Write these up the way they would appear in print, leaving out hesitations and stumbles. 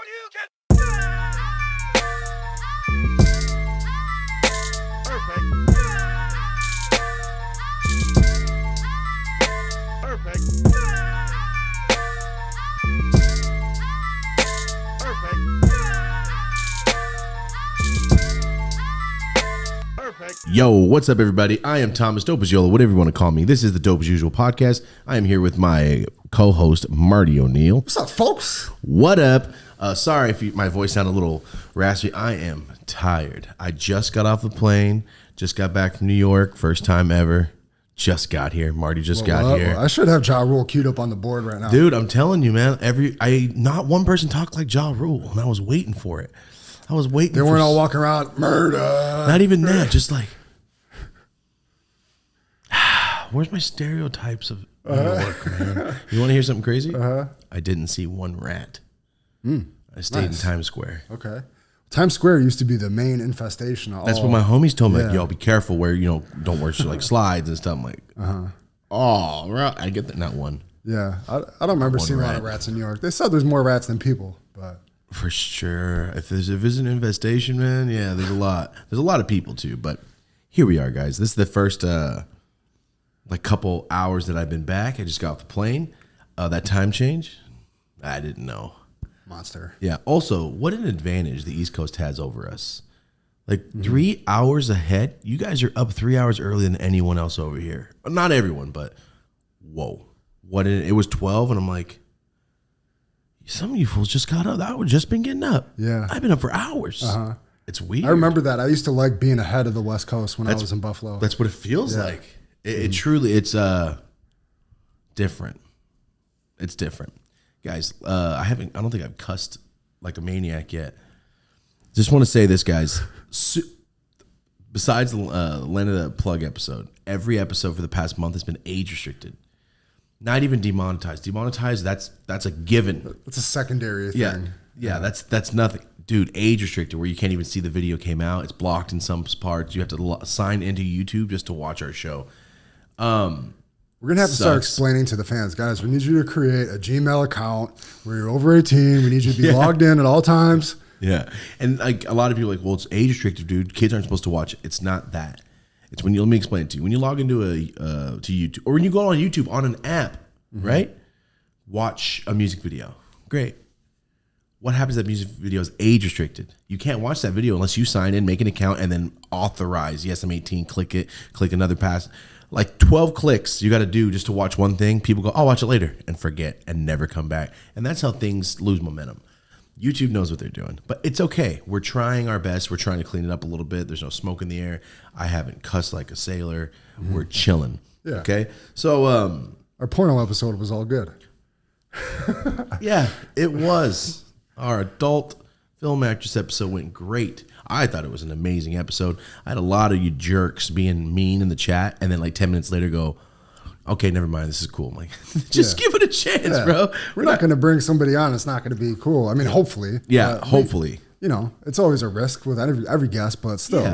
you can. Perfect. Perfect. Perfect. Perfect. Yo, what's up, everybody? I am Thomas, Dope as Yola, whatever you want to call me. This is the Dope as Usual podcast. I am here with my co-host, Marty O'Neill. What's up, folks? What up? Sorry if my voice sounded a little raspy. I am tired. I just got off the plane, just got back from New York, first time ever. Just got here. Marty just got here. I should have Ja Rule queued up on the board right now. Dude, I'm telling you, man, not one person talked like Ja Rule, and I was waiting for it. I was waiting. They weren't all walking around, murder. Not even that, just like, where's my stereotypes of New York, man? You want to hear something crazy? I didn't see one rat. I stayed in Times Square. Okay. Times Square used to be the main infestation. That's what my homies told me. Like, yo, be careful where, don't wear like slides and stuff. I'm like, oh, right. I get that. Not one. Yeah. I don't remember seeing a lot of rats in New York. They said there's more rats than people, but. For sure. If there's an infestation, man, yeah, there's a lot. There's a lot of people too, but here we are, guys. This is the first couple hours that I've been back. I just got off the plane. That time change, I didn't know. Monster. Yeah. Also, what an advantage the East Coast has over us. Like 3 hours ahead. You guys are up 3 hours earlier than anyone else over here. Not everyone, but whoa. It was 12, and I'm like, some of you fools just got up. I've just been getting up. Yeah. I've been up for hours. It's weird. I remember that. I used to like being ahead of the West Coast when I was in Buffalo. That's what it feels like. It truly, it's different. It's different. Guys, I don't think I've cussed like a maniac yet. Just want to say this, guys. Besides the Land of the Plug episode, every episode for the past month has been age restricted. Not even demonetized. Demonetized, that's a given. It's a secondary thing. Yeah, that's nothing. Dude, age restricted, where you can't even see the video came out. It's blocked in some parts. You have to sign into YouTube just to watch our show. We're going to have to start explaining to the fans, guys, we need you to create a Gmail account where you're over 18. We need you to be logged in at all times. Yeah. And like a lot of people are like, well, it's age restricted, dude. Kids aren't supposed to watch it. It's not that. It's when let me explain it to you. When you log into to YouTube, or when you go on YouTube on an app, right? Watch a music video. Great. What happens if that music video is age restricted? You can't watch that video unless you sign in, make an account, and then authorize. Yes, I'm 18. Click it. Click another pass. Like 12 clicks you got to do just to watch one thing. People go, I'll watch it later, and forget and never come back. And that's how things lose momentum. YouTube knows what they're doing, but it's okay. We're trying our best. We're trying to clean it up a little bit. There's no smoke in the air. I haven't cussed like a sailor. We're chilling. Yeah. Okay. So our porno episode was all good. Yeah, it was. Our adult film actress episode went great. I thought it was an amazing episode. I had a lot of you jerks being mean in the chat, and then like 10 minutes later go, okay, never mind, this is cool. I'm like, just give it a chance, bro. We're not going to bring somebody on. It's not going to be cool. I mean, hopefully. Yeah, hopefully. It's always a risk with every guest, but still,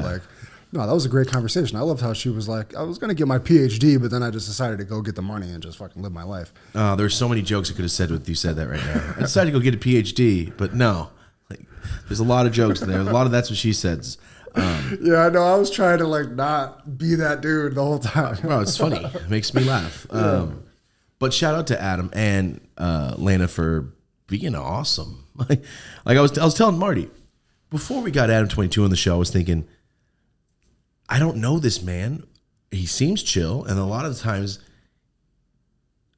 no, that was a great conversation. I loved how she was like, I was going to get my PhD, but then I just decided to go get the money and just fucking live my life. There's so many jokes I could have said with you said that right now. I decided to go get a PhD, but no. Like, there's a lot of jokes there. A lot of that's what she says. Yeah, I know. I was trying to like not be that dude the whole time. Well, it's funny. It makes me laugh. But shout out to Adam and Lana for being awesome. Like I was telling Marty, before we got Adam 22 on the show, I was thinking, I don't know this man. He seems chill, and a lot of the times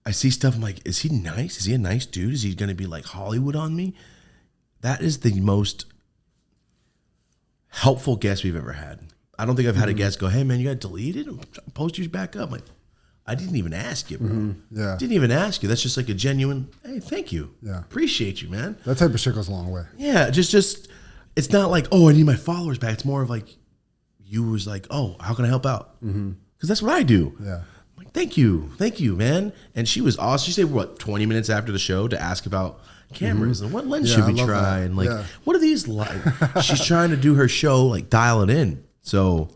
I see stuff, I'm like, is he nice? Is he a nice dude? Is he going to be like Hollywood on me? That is the most helpful guest we've ever had. I don't think I've had a guest go, hey, man, you got deleted? Post yours back up. I'm like, I didn't even ask you, bro. Yeah. Didn't even ask you. That's just like a genuine, hey, thank you. Yeah. Appreciate you, man. That type of shit goes a long way. Yeah, just it's not like, oh, I need my followers back. It's more of like, you was like, oh, how can I help out? Because that's what I do. Yeah. I'm like, thank you, man. And she was awesome. She stayed, 20 minutes after the show to ask about cameras and what lens should we try? And like, what are these like? She's trying to do her show, like dial it in. So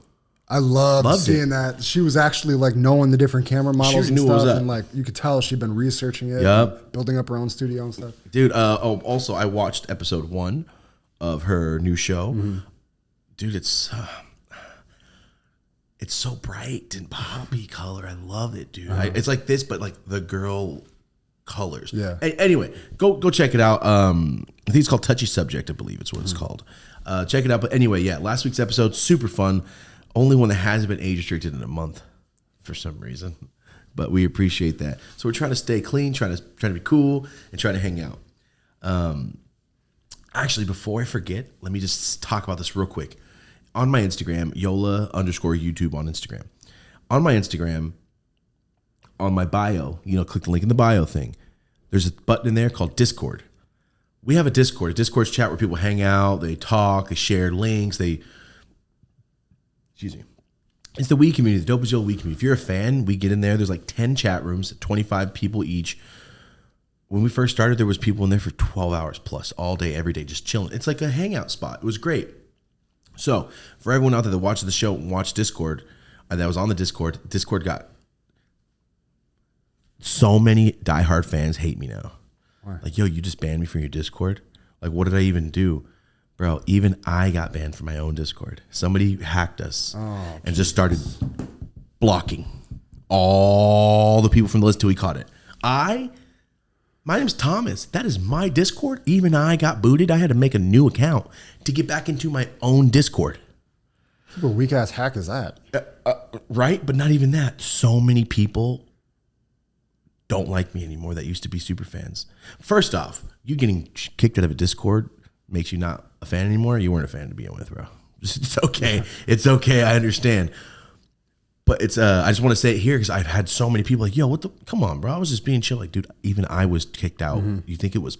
I loved Loved seeing it. that. She was actually like knowing the different camera models and knew what was stuff, up. and like you could tell she'd been researching it, Yup. and building up her own studio and stuff. Dude, also I watched episode 1 of her new show. Dude, it's so bright and poppy color. I love it, dude. It's like this, but like the girl colors. Yeah. Anyway, go check it out. I think it's called Touchy Subject, I believe it's what it's called. Check it out. But anyway, yeah, last week's episode, super fun. Only one that hasn't been age restricted in a month for some reason. But we appreciate that. So we're trying to stay clean, trying to be cool, and trying to hang out. Actually, before I forget, let me just talk about this real quick. On my Instagram, Yola_YouTube on Instagram. On my Instagram, on my bio, click the link in the bio thing. There's a button in there called Discord. We have a Discord's chat where people hang out, they talk, they share links, excuse me. It's the weed community, the Dope as Yola weed community. If you're a fan, we get in there. There's like 10 chat rooms, 25 people each. When we first started, there was people in there for 12 hours plus, all day, every day, just chilling. It's like a hangout spot. It was great. So for everyone out there that watches the show and watched Discord, that was on the Discord got so many diehard fans hate me now. Why? Like, yo, you just banned me from your Discord? Like, what did I even do? Bro, even I got banned from my own Discord. Somebody hacked us and just started blocking all the people from the list till we caught it. My name's Thomas. That is my Discord. Even I got booted. I had to make a new account to get back into my own Discord. What weak ass hack is that? Right? But not even that. So many people don't like me anymore that used to be super fans. First off, you getting kicked out of a Discord makes you not a fan anymore. You weren't a fan to begin with, bro. It's okay. It's okay. I understand. But it's I just want to say it here because I've had so many people like, yo, come on, bro. I was just being chill. Like, dude, even I was kicked out. You think it was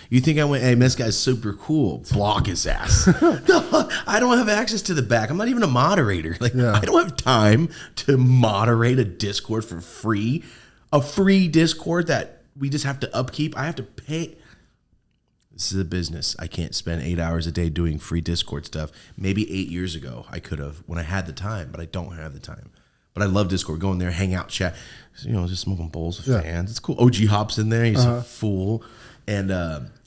you think I went, hey, this guy's super cool. Block his ass. I don't have access to the back. I'm not even a moderator. Like, I don't have time to moderate a Discord for free. A free Discord that we just have to upkeep. I have to pay. This is a business. I can't spend 8 hours a day doing free Discord stuff. Maybe 8 years ago I could have when I had the time, but I don't have the time. But I love Discord. Go in there, hang out, chat. Just smoking bowls with fans. It's cool. OG Hop's in there. He's a fool. And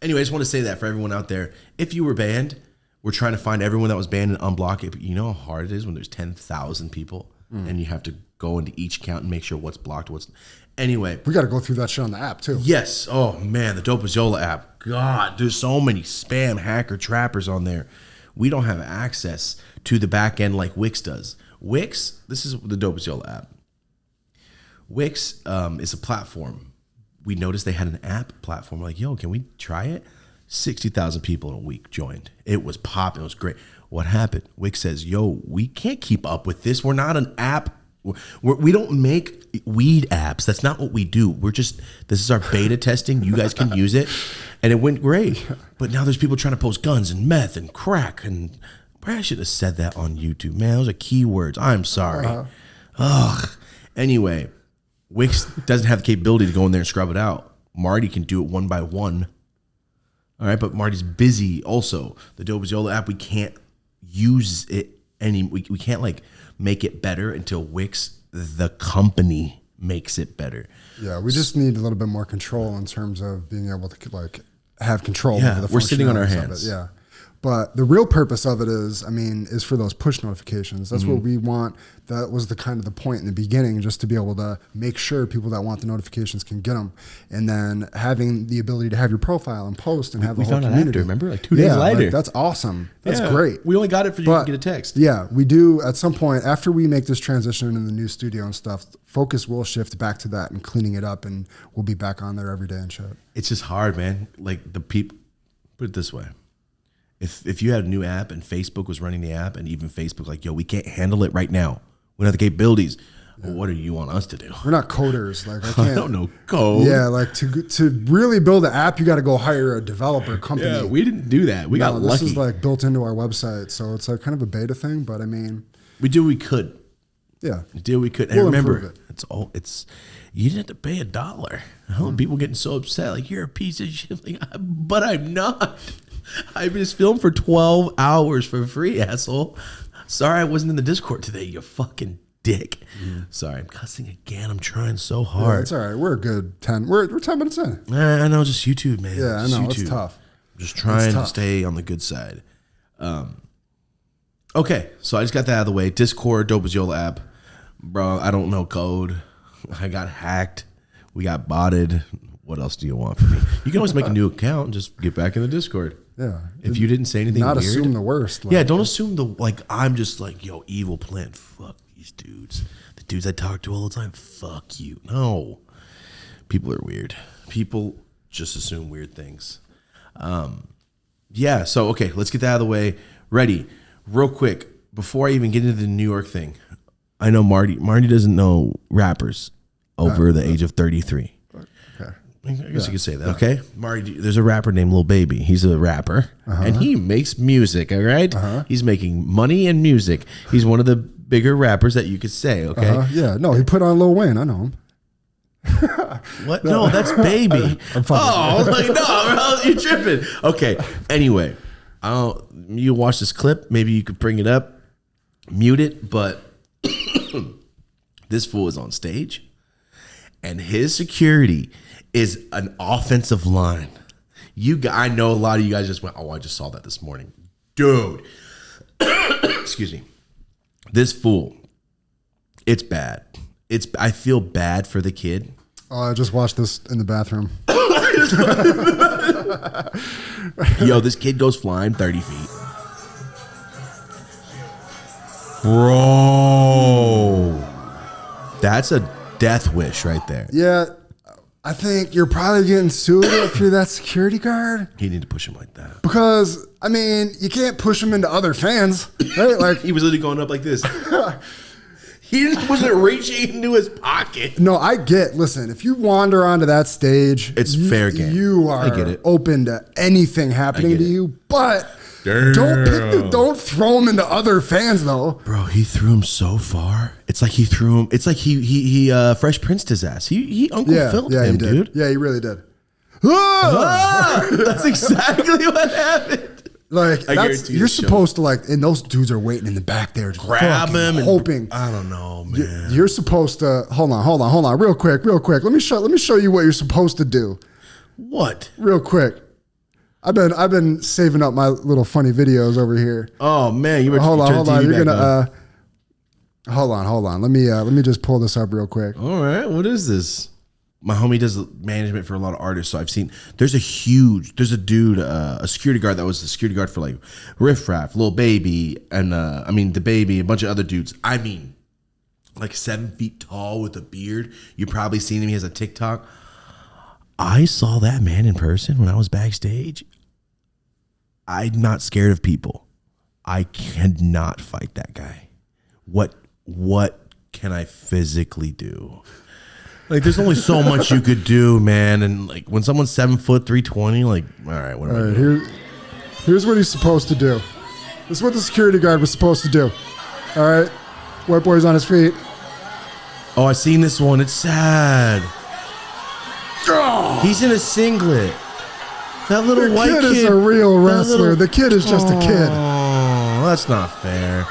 anyway, I just want to say that for everyone out there. If you were banned, we're trying to find everyone that was banned and unblock it. But you know how hard it is when there's 10,000 people and you have to go into each account and make sure what's blocked, what's... Anyway. We got to go through that shit on the app, too. Yes. Oh, man, the Dope as Yola app. God, there's so many spam hacker trappers on there. We don't have access to the back end like Wix does. Wix, this is the Dope as Yola app. Wix is a platform. We noticed they had an app platform. We're like, yo, can we try it? 60,000 people in a week joined. It was popping. It was great. What happened? Wix says, yo, we can't keep up with this. We're not an app. We don't make weed apps. That's not what we do. This is our beta testing. You guys can use it. And it went great. But now there's people trying to post guns and meth and crack. And I should have said that on YouTube. Man, those are keywords. I'm sorry. Ugh. Anyway, Wix doesn't have the capability to go in there and scrub it out. Marty can do it one by one. All right, but Marty's busy also. The Dope as Yola app, we can't use it we can't like make it better until Wix, the company, makes it better. Yeah, we just need a little bit more control in terms of being able to like have control over the we're sitting on our functionalities of hands. it. Yeah. But the real purpose of it is for those push notifications. That's what we want. That was the kind of the point in the beginning, just to be able to make sure people that want the notifications can get them. And then having the ability to have your profile and post and have the whole community. We found out after, remember? Like 2 days later. Like, that's awesome. That's great. We only got it for you to get a text. Yeah, we do at some point, after we make this transition into the new studio and stuff, focus will shift back to that and cleaning it up, and we'll be back on there every day and shit. It's just hard, man. Like the people, put it this way. If you had a new app and Facebook was running the app and even Facebook like, yo, we can't handle it right now. We don't have the capabilities. Well, what do you want us to do? We're not coders. Like I don't know code. Yeah, like to really build an app, you got to go hire a developer company. Yeah, we didn't do that. We got lucky. This is like built into our website, so it's like kind of a beta thing. But I mean, we did what we could. Yeah, we did what we could. We'll and remember, improve it. You didn't have to pay $1. People getting so upset, like you're a piece of shit. Like, but I'm not. I just filmed for 12 hours for free, asshole. Sorry I wasn't in the Discord today, you fucking dick. Sorry, I'm cussing again. I'm trying so Yeah, hard. it's all right. We're a good 10. We're 10 minutes in. I know, just YouTube, man. Yeah, I Just know. YouTube. It's tough. Just trying to tough. stay on the good side. Okay, so I just got that out of the way. Discord, Dope as Yola app. Bro, I don't know code. I got hacked. We got botted. What else do you want from me? You can always make a new account and just get back in the Discord. Yeah. If you didn't say anything Not weird. assume the worst. Yeah, don't assume I'm just like, yo, evil plan. Fuck these dudes. The dudes I talk to all the time, fuck you. No. People are weird. People just assume weird things. Yeah, so okay, let's get that out of the way. Ready. Real quick, before I even get into the New York thing, I know Marty doesn't know rappers over the age of 33. Okay. I guess you could say that, okay? Marty, there's a rapper named Lil Baby. He's a rapper, and he makes music, all right? He's making money and music. He's one of the bigger rappers that you could say, okay? Yeah, no, he put on Lil Wayne. I know him. What? No, that's Baby. Oh, like, no, bro, you're tripping. Okay, anyway, you watch this clip. Maybe you could bring it up, mute it, but this fool is on stage, and his security is an offensive line. I know a lot of you guys just went, oh, I just saw that this morning. Dude. Excuse me. This fool, it's bad. I feel bad for the kid. Oh, I just watched this in the bathroom. Yo, this kid goes flying 30 feet. Bro. That's a death wish right there. Yeah, I think you're probably getting sued if you're that security guard. You need to push him like that. Because, I mean, you can't push him into other fans, right? Like, He was literally going up like this. He wasn't reaching into his pocket. no, listen, if you wander onto that stage, It's fair game. You I are get it. open to anything happening to it. you, but Damn. don't throw him into other fans though. Bro, he threw him so far. It's like he threw him. It's like he Fresh Princed his ass. He Uncle Phil'd him, he did. dude. Yeah, he really did. That's exactly what happened. Like you're supposed to like, and those dudes are waiting in the back there, just Grab fucking him and hoping. I don't know, man. You're supposed to hold on, real quick. Let me show you what you're supposed to do, What? real quick. I've been saving up my little funny videos over here. Oh man, you were Hold on. You're gonna. Hold on. Let me just pull this up real quick. All right, what is this? My homie does management for a lot of artists, so I've seen. There's a dude, a security guard that was the security guard for like Riff Raff, Lil Baby, and the Baby, a bunch of other dudes. I mean, like 7 feet tall with a beard. You probably seen him. He has a TikTok. I saw that man in person when I was backstage. I'm not scared of people. I cannot fight that guy. What can I physically do? Like, there's only so much you could do, man. And like, when someone's 7 foot, 320, like, all right, what am I doing? Here's what he's supposed to do. This is what the security guard was supposed to do. All right, white boy's on his feet. Oh, I seen this one. It's sad. He's in a singlet. That little The white kid kid is a real wrestler. The kid is just a kid. Oh, that's not fair.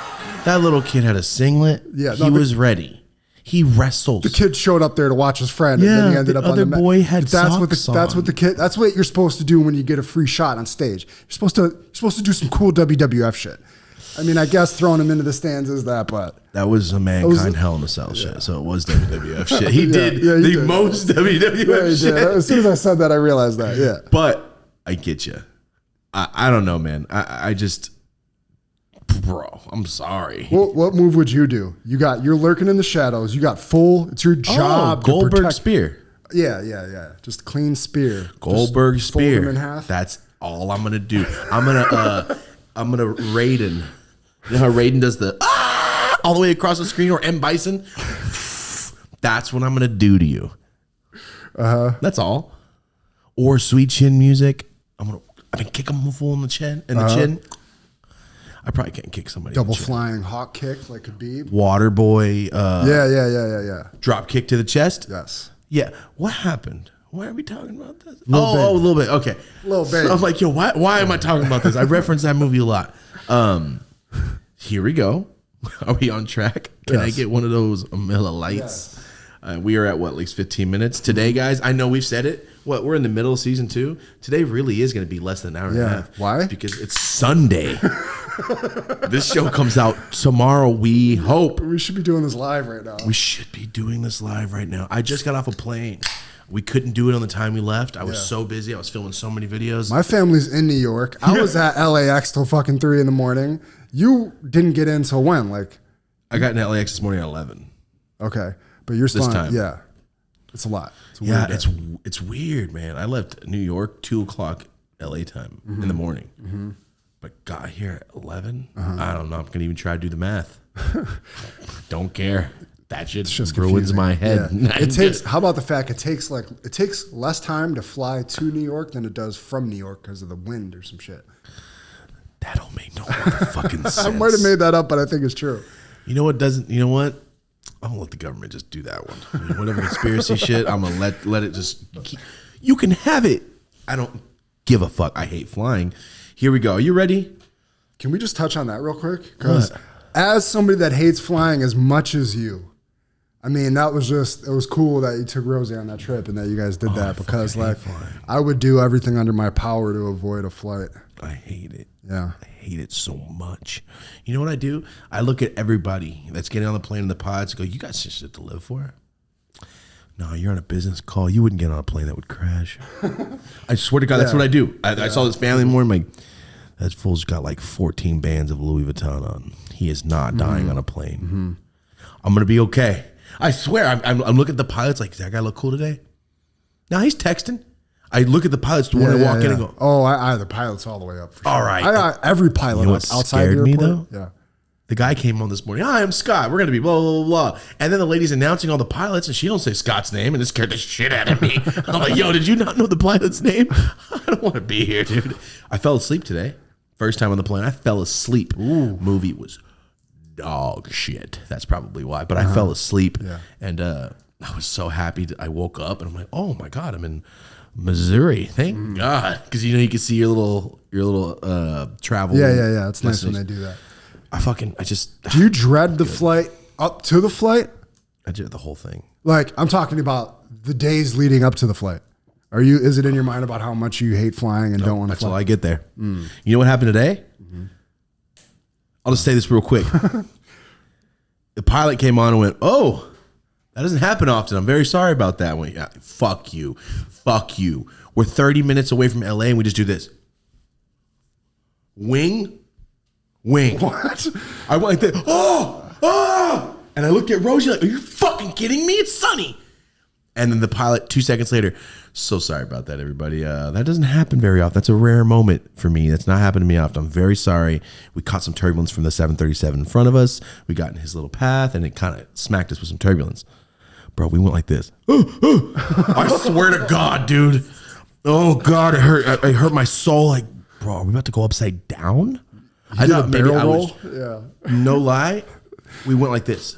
That little kid had a singlet. Yeah, he was ready. He wrestled. The kid showed up there to watch his friend, and Yeah, then he ended the up on other the boy had That's what socks the kid. That's what you're supposed to do when you get a free shot on stage. You're supposed to do some cool WWF shit. I mean, I guess throwing him into the stands is that, but That was a Mankind Hell in a Cell shit, so it was WWF shit. He did the most WWF shit. As soon as I said that, I realized that. Yeah, But I get you. I don't know, man. I just, bro, I'm sorry. what move would you do? You're lurking in the shadows. You got full. It's your job. to Goldberg protect- spear. Yeah. Just clean spear. Goldberg Just fold spear. him in half. That's all I'm gonna do. I'm gonna Raiden. You know how Raiden does the all the way across the screen, or M. Bison? That's what I'm gonna do to you. That's all. Or sweet chin music. I'm gonna kick him full in the chin. Chin. I probably can't kick somebody. Double in the chin. flying hawk kick like Khabib. Water boy. Yeah. Drop kick to the chest. Yes. Yeah. What happened? Why are we talking about this? Lil A little bit. Okay. Lil Baby. I'm like, yo, why am I talking about this? I reference that movie a lot. Here we go. Are we on track? Can I Yes. get one of those Miller Lights? We are at what, at least 15 minutes today, guys. I know we've said it. What, we're in the middle of season 2. Today really is going to be less than an hour and a half. Why? Because it's Sunday. This show comes out tomorrow. We hope. We should be doing this live right now. We should be doing this live right now. I just got off a plane. We couldn't do it on the time we left. I was so busy. I was filming so many videos. My family's in New York. I was at LAX till fucking 3 a.m. You didn't get in till when? Like, I got in LAX this morning at 11. okay, but you're still This time. Yeah, it's a lot. It's a Yeah, weird day. it's weird, man. I left New York 2 o'clock LA time in the morning, but got here at 11. I don't know. I'm gonna even try to do the math. Don't care. That shit just ruins confusing. my head. Yeah. It takes. How about the fact it takes less time to fly to New York than it does from New York because of the wind or some shit. That don't make no fucking sense. I might have made that up, but I think it's true. You know what doesn't? You know what? I'm gonna let the government just do that one. I mean, whatever conspiracy shit, I'm gonna let it just. You can have it. I don't give a fuck. I hate flying. Here we go. Are you ready? Can we just touch on that real quick? Because as somebody that hates flying as much as you, I mean, it was cool that you took Rosie on that trip and that you guys did that because, like, I would do everything under my power to avoid a flight. I hate it. Yeah. I hate it so much. You know what I do? I look at everybody that's getting on the plane in the pods and go, you got some shit to live for. No, you're on a business call. You wouldn't get on a plane that would crash. I swear to God, that's what I do. I saw this family morning. I'm like, that fool's got like 14 bands of Louis Vuitton on. He is not dying on a plane. I'm going to be okay. I swear. I'm looking at the pilots like, does that guy look cool today? No, he's texting. I look at the pilots, the one I walk in and go, oh, I the pilots all the way up. For sure. all right. I got every pilot You know up what outside scared the me, airport. though? Yeah. the guy came on this morning. Hi, I'm Scott. We're going to be blah, blah, blah, blah. And then the lady's announcing all the pilots, and she don't say Scott's name, and it scared the shit out of me. I'm like, yo, did you not know the pilot's name? I don't want to be here, dude. I fell asleep today. First time on the plane. I fell asleep. Movie was dog shit. That's probably why. But I fell asleep, and I was so happy that I woke up, and I'm like, oh, my God, I'm in Missouri. Thank God. Because, you know, you can see your little travel. Yeah. It's nice when they do that. Do you dread the flight up to the flight? I did the whole thing. Like, I'm talking about the days leading up to the flight. Is it in your mind about how much you hate flying and don't want to fly? That's all I get there. You know what happened today? I'll just say this real quick. The pilot came on and went, oh, that doesn't happen often. I'm very sorry about that. I went, yeah, fuck you. Fuck you. We're 30 minutes away from LA and we just do this. Wing. What? I went like this. Oh. And I looked at Rosie like, are you fucking kidding me? It's sunny. And then the pilot, 2 seconds later, so sorry about that, everybody. That doesn't happen very often. That's a rare moment for me. That's not happened to me often. I'm very sorry. We caught some turbulence from the 737 in front of us. We got in his little path, and it kind of smacked us with some turbulence. Bro, we went like this. I swear to God, dude. Oh, God, it hurt. It hurt my soul. Like, bro, are we about to go upside down? I thought maybe I was. Yeah. No lie. We went like this.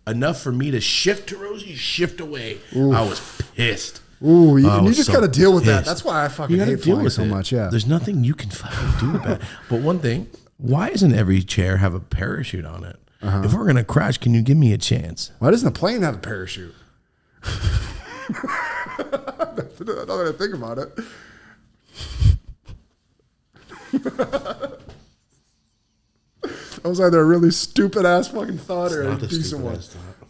Enough for me to shift to Rosie, shift away. Oof. I was pissed. Ooh, you just got to deal with that. That's why I fucking hate flying so much. Yeah. There's nothing you can fucking do about it. But one thing, why doesn't every chair have a parachute on it? If we're going to crash, can you give me a chance? Why doesn't a plane have a parachute? Now that I think about it. That was either a really stupid ass fucking thought or a decent one.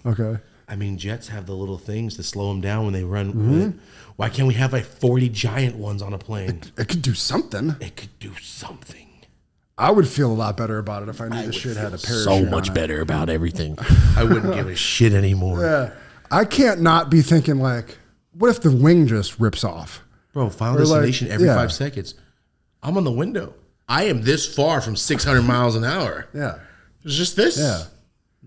Okay. I mean, jets have the little things to slow them down when they run. Why can't we have like 40 giant ones on a plane? It could do something. It could do something. I would feel a lot better about it if I knew the shit had a parachute. So much better about everything. I wouldn't give a shit anymore. Yeah. I can't not be thinking like, what if the wing just rips off? Bro, final destination every 5 seconds. I'm on the window. I am this far from 600 miles an hour. Yeah. It's just this. Yeah.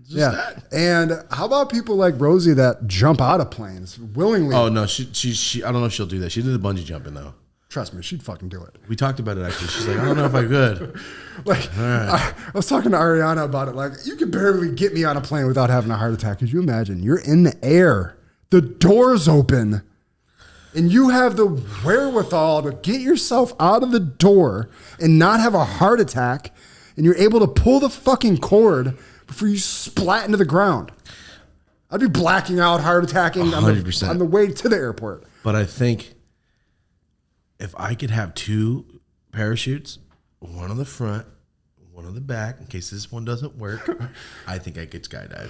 Just that. And how about people like Rosie that jump out of planes willingly? Oh, no. She I don't know if she'll do that. She did the bungee jumping, though. Trust me, she'd fucking do it. We talked about it, actually. She's like, I don't know if I could. Like, I was talking to Ariana about it. Like, you could barely get me on a plane without having a heart attack. Could you imagine? You're in the air. The door's open. And you have the wherewithal to get yourself out of the door and not have a heart attack and you're able to pull the fucking cord before you splat into the ground. I'd be blacking out, heart attacking 100%. on the way to the airport. But I think if I could have 2 parachutes, one on the front, one on the back, in case this one doesn't work, I think I could skydive.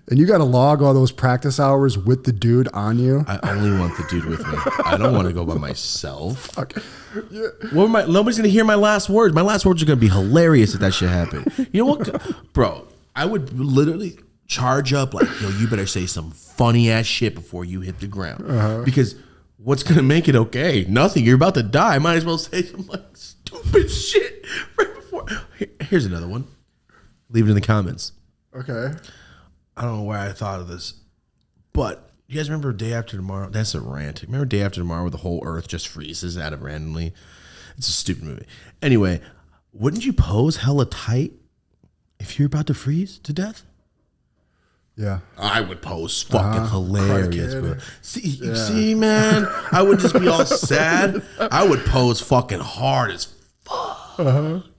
And you got to log all those practice hours with the dude on you. I only want the dude with me. I don't want to go by myself. Okay. Yeah. Nobody's going to hear my last words. My last words are going to be hilarious if that shit happened. You know what? Bro, I would literally charge up like, yo, you better say some funny ass shit before you hit the ground. Because what's going to make it okay? Nothing. You're about to die. Might as well say some like stupid shit right before. Here's another one. Leave it in the comments. Okay. I don't know why I thought of this, but you guys remember Day After Tomorrow? That's a rant. Remember Day After Tomorrow where the whole earth just freezes out of randomly? It's a stupid movie. Anyway, wouldn't you pose hella tight if you're about to freeze to death? Yeah. I would pose fucking hilarious, bro. Yeah. See, man? I would just be all sad. I would pose fucking hard as fuck.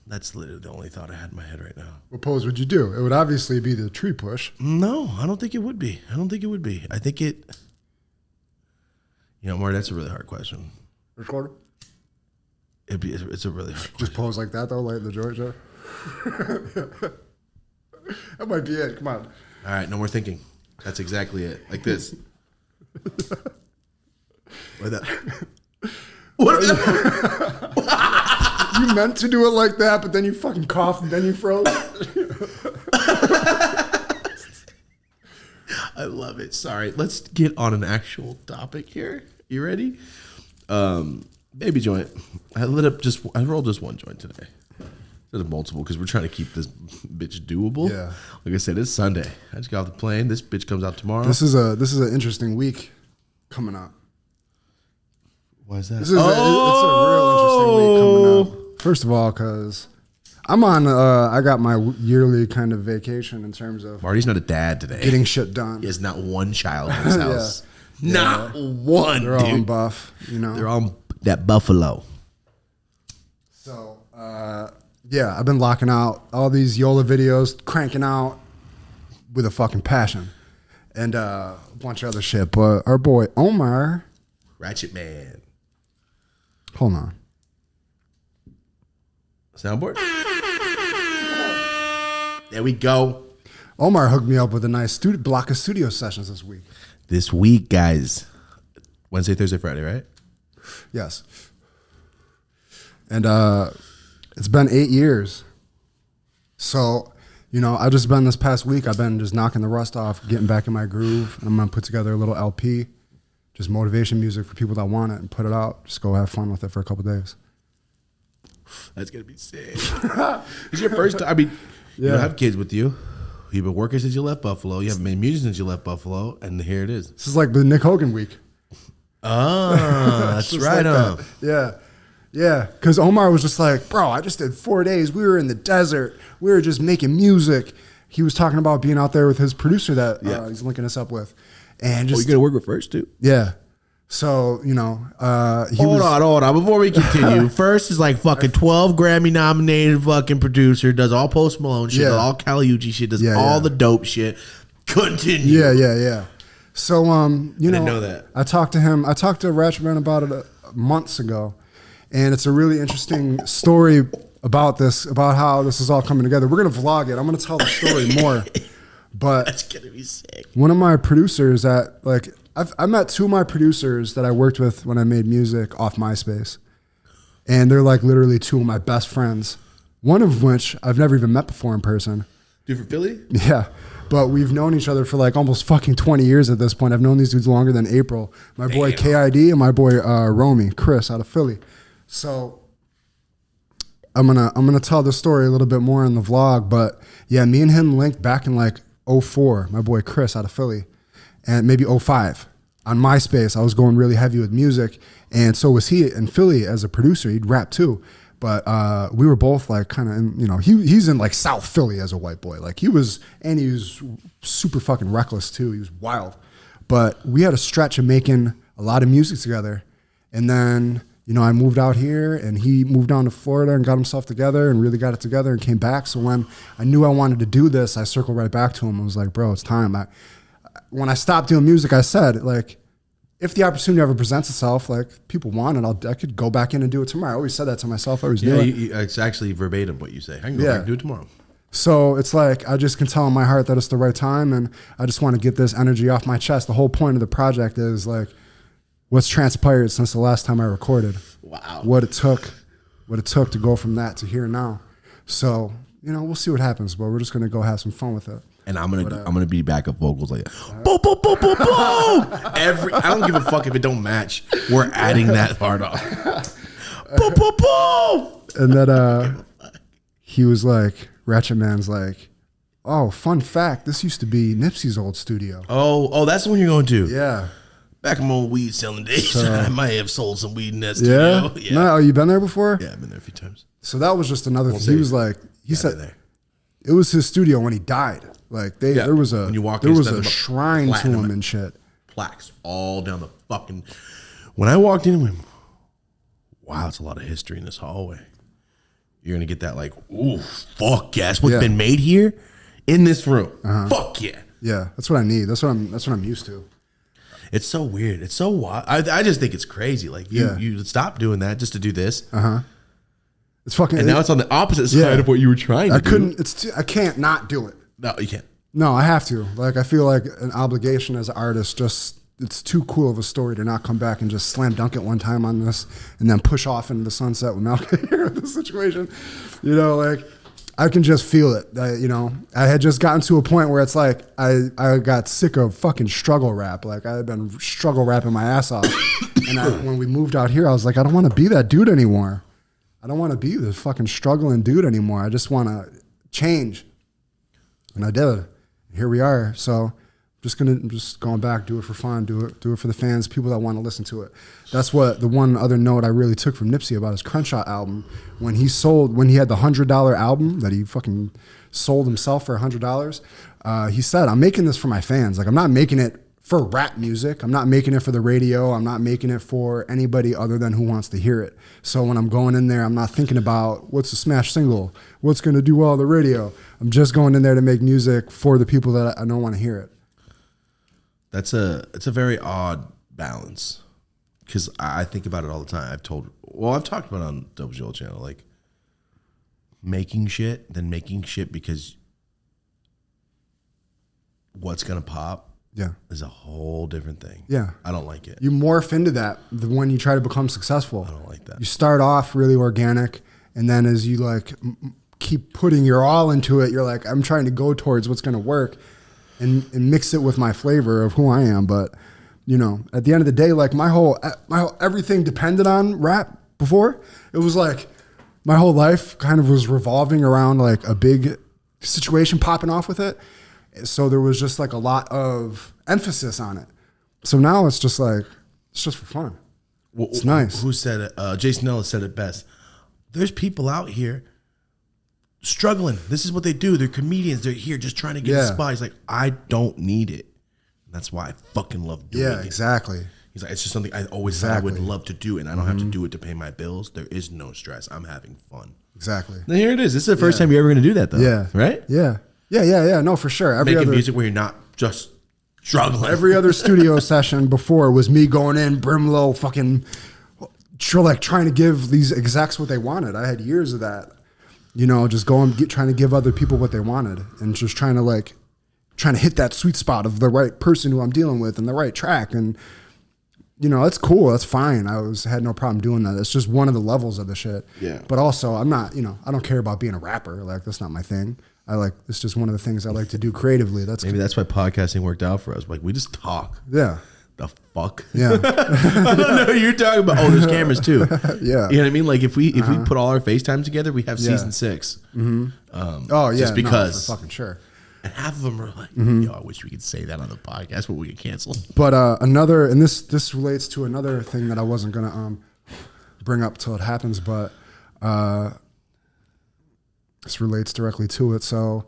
That's literally the only thought I had in my head right now. What pose would you do? It would obviously be the tree push. No, I don't think it would be. I think it... You know, Marty, that's a really hard question. Recorder? It's a really hard question. Just pose like that, though, like the Georgia? That might be it. Come on. All right, no more thinking. That's exactly it. Like this. Like that. What? You meant to do it like that, but then you fucking coughed and then you froze. I love it. Sorry. Let's get on an actual topic here. You ready? Baby joint. I rolled just one joint today. Instead of multiple, because we're trying to keep this bitch doable. Yeah. Like I said, it's Sunday. I just got off the plane. This bitch comes out tomorrow. This is an interesting week coming up. Why is that? It's a real interesting week coming up. First of all, because I'm on, I got my yearly kind of vacation in terms of Marty's not a dad today. getting shit done. He has not one child in his house. Yeah. Not one, They're all dude. buff, you know. They're all that buffalo. So, yeah, I've been locking out all these Yola videos, cranking out with a fucking passion. And a bunch of other shit. But our boy Omar. Ratchet Man. Hold on. Soundboard? There we go. Omar hooked me up with a nice block of studio sessions this week. This week, guys. Wednesday, Thursday, Friday, right? Yes. And it's been 8 years. So, you know, I just been this past week, I've been just knocking the rust off, getting back in my groove. I'm going to put together a little LP, just motivation music for people that want it and put it out. Just go have fun with it for a couple days. That's going to be sick. It's your first time. I mean, you don't have kids with you. You've been working since you left Buffalo. You haven't made music since you left Buffalo. And here it is. This is like the Nick Hogan week. Oh, that's right. Like yeah. Yeah. Because Omar was just like, bro, I just did 4 days. We were in the desert. We were just making music. He was talking about being out there with his producer that he's linking us up with. And just, you going to work with first, too? Yeah. So, you know, Hold on. Before we continue, First is like fucking 12 Grammy nominated fucking producer, does all Post Malone shit, Yeah. does all Kali Uchis shit, does all the dope shit. Continue. Yeah. So, you know that. I talked to Ratchet Man about it months ago, and it's a really interesting story about how this is all coming together. We're going to vlog it. I'm going to tell the story more. But That's going to be sick. one of my producers I met two of my producers that I worked with when I made music off MySpace. And they're like literally two of my best friends. One of which I've never even met before in person. Dude from Philly? Yeah. But we've known each other for like almost fucking 20 years at this point. I've known these dudes longer than April. My boy KID and my boy Romy, Chris out of Philly. So I'm gonna tell the story a little bit more in the vlog. But yeah, me and him linked back in like 04, my boy Chris out of Philly. And maybe 05. On MySpace, I was going really heavy with music, and so was he in Philly as a producer. He'd rap too, but we were both like kind of, you know, he's in like South Philly as a white boy. Like he was super fucking reckless too. He was wild, but we had a stretch of making a lot of music together, and then I moved out here and he moved down to Florida and got himself together and really got it together and came back. So when I knew I wanted to do this, I circled right back to him. I was like, bro, it's time. When I stopped doing music, I said, like, if the opportunity ever presents itself, like people want it, I could go back in and do it tomorrow. I always said that to myself. I always knew it. It's actually verbatim what you say. I can go back and do it tomorrow. So it's like, I just can tell in my heart that it's the right time. And I just want to get this energy off my chest. The whole point of the project is like, what's transpired since the last time I recorded. Wow. What it took to go from that to here now. So, we'll see what happens, but we're just going to go have some fun with it. And I'm gonna be backup vocals like boom, boom, boom, boom, boom. I don't give a fuck if it don't match. We're adding that part on. Boom, boom, boom. And then he was like, Ratchet Man's like, oh, fun fact, this used to be Nipsey's old studio. Oh, that's the one you're going to. Yeah. Back in my old weed selling days, I might have sold some weed in that studio. Yeah. No, you been there before? Yeah, I've been there a few times. So that was just another thing. He was like, he said it was his studio when he died. Like there was a shrine to him and shit. Plaques all down the fucking. When I walked in, I went, wow, it's a lot of history in this hallway. You're gonna get that like, ooh, fuck yes, what's been made here in this room. Fuck yeah. Yeah, that's what I need. That's what I'm used to. It's so weird. It's so wild. I just think it's crazy. Like you stop doing that just to do this. It's fucking. And now it's on the opposite side of what you were trying to do. I can't not do it. No, you can't. No, I have to. Like, I feel like an obligation as an artist. It's too cool of a story to not come back and just slam dunk it one time on this and then push off into the sunset with Malcolm here in this situation. Like I can just feel it. I had just gotten to a point where it's like I got sick of fucking struggle rap. Like I had been struggle rapping my ass off. And when we moved out here, I was like, I don't want to be that dude anymore. I don't want to be this fucking struggling dude anymore. I just want to change. And I did. Here we are. So I'm just going back, do it for fun, do it for the fans, people that want to listen to it. That's what the one other note I really took from Nipsey about his Crenshaw album. When he had the $100 album that he fucking sold himself for $100, he said, I'm making this for my fans. Like, I'm not making it for rap music. I'm not making it for the radio. I'm not making it for anybody other than who wants to hear it. So when I'm going in there, I'm not thinking about what's a smash single, what's going to do well on the radio. I'm just going in there to make music for the people that I don't want to hear it. It's a very odd balance, because I think about it all the time. I've talked about it on Double Joel channel, like making shit, then making shit because what's gonna pop is a whole different thing. Yeah, I don't like it. You morph into that when you try to become successful. I don't like that. You start off really organic, and then as you like keep putting your all into it, you're like, I'm trying to go towards what's gonna work. And mix it with my flavor of who I am. But, at the end of the day, like my whole everything depended on rap before. It was like my whole life kind of was revolving around like a big situation popping off with it. So there was just like a lot of emphasis on it. So now it's just like, it's just for fun. It's nice. Who said it? Jason Ellis said it best. There's people out here struggling. This is what they do. They're comedians. They're here just trying to get a spot. He's like, I don't need it. That's why I fucking love doing it. Yeah, exactly. He's like, it's just something I always said I would love to do, and I don't have to do it to pay my bills. There is no stress. I'm having fun. Exactly. And here it is. This is the first time you're ever going to do that, though. Yeah. Right? Yeah. Yeah. No, for sure. Making music where you're not just struggling. Every other studio session before was me going in, brimlow, fucking, like trying to give these execs what they wanted. I had years of that. Just trying to give other people what they wanted, and just trying to hit that sweet spot of the right person who I'm dealing with and the right track. And, that's cool. That's fine. I had no problem doing that. It's just one of the levels of the shit. Yeah. But also I'm not, I don't care about being a rapper. Like, that's not my thing. It's just one of the things I like to do creatively. Maybe that's why podcasting worked out for us. Like, we just talk. Yeah. The fuck? Yeah. No, you're talking about, there's cameras too. Yeah. You know what I mean? Like, if we put all our FaceTime together, we have season 6. Mm-hmm. Just because. No, for fucking sure. And half of them are like, yo, I wish we could say that on the podcast, but we get canceled. But another, and this relates to another thing that I wasn't going to bring up till it happens, but this relates directly to it. So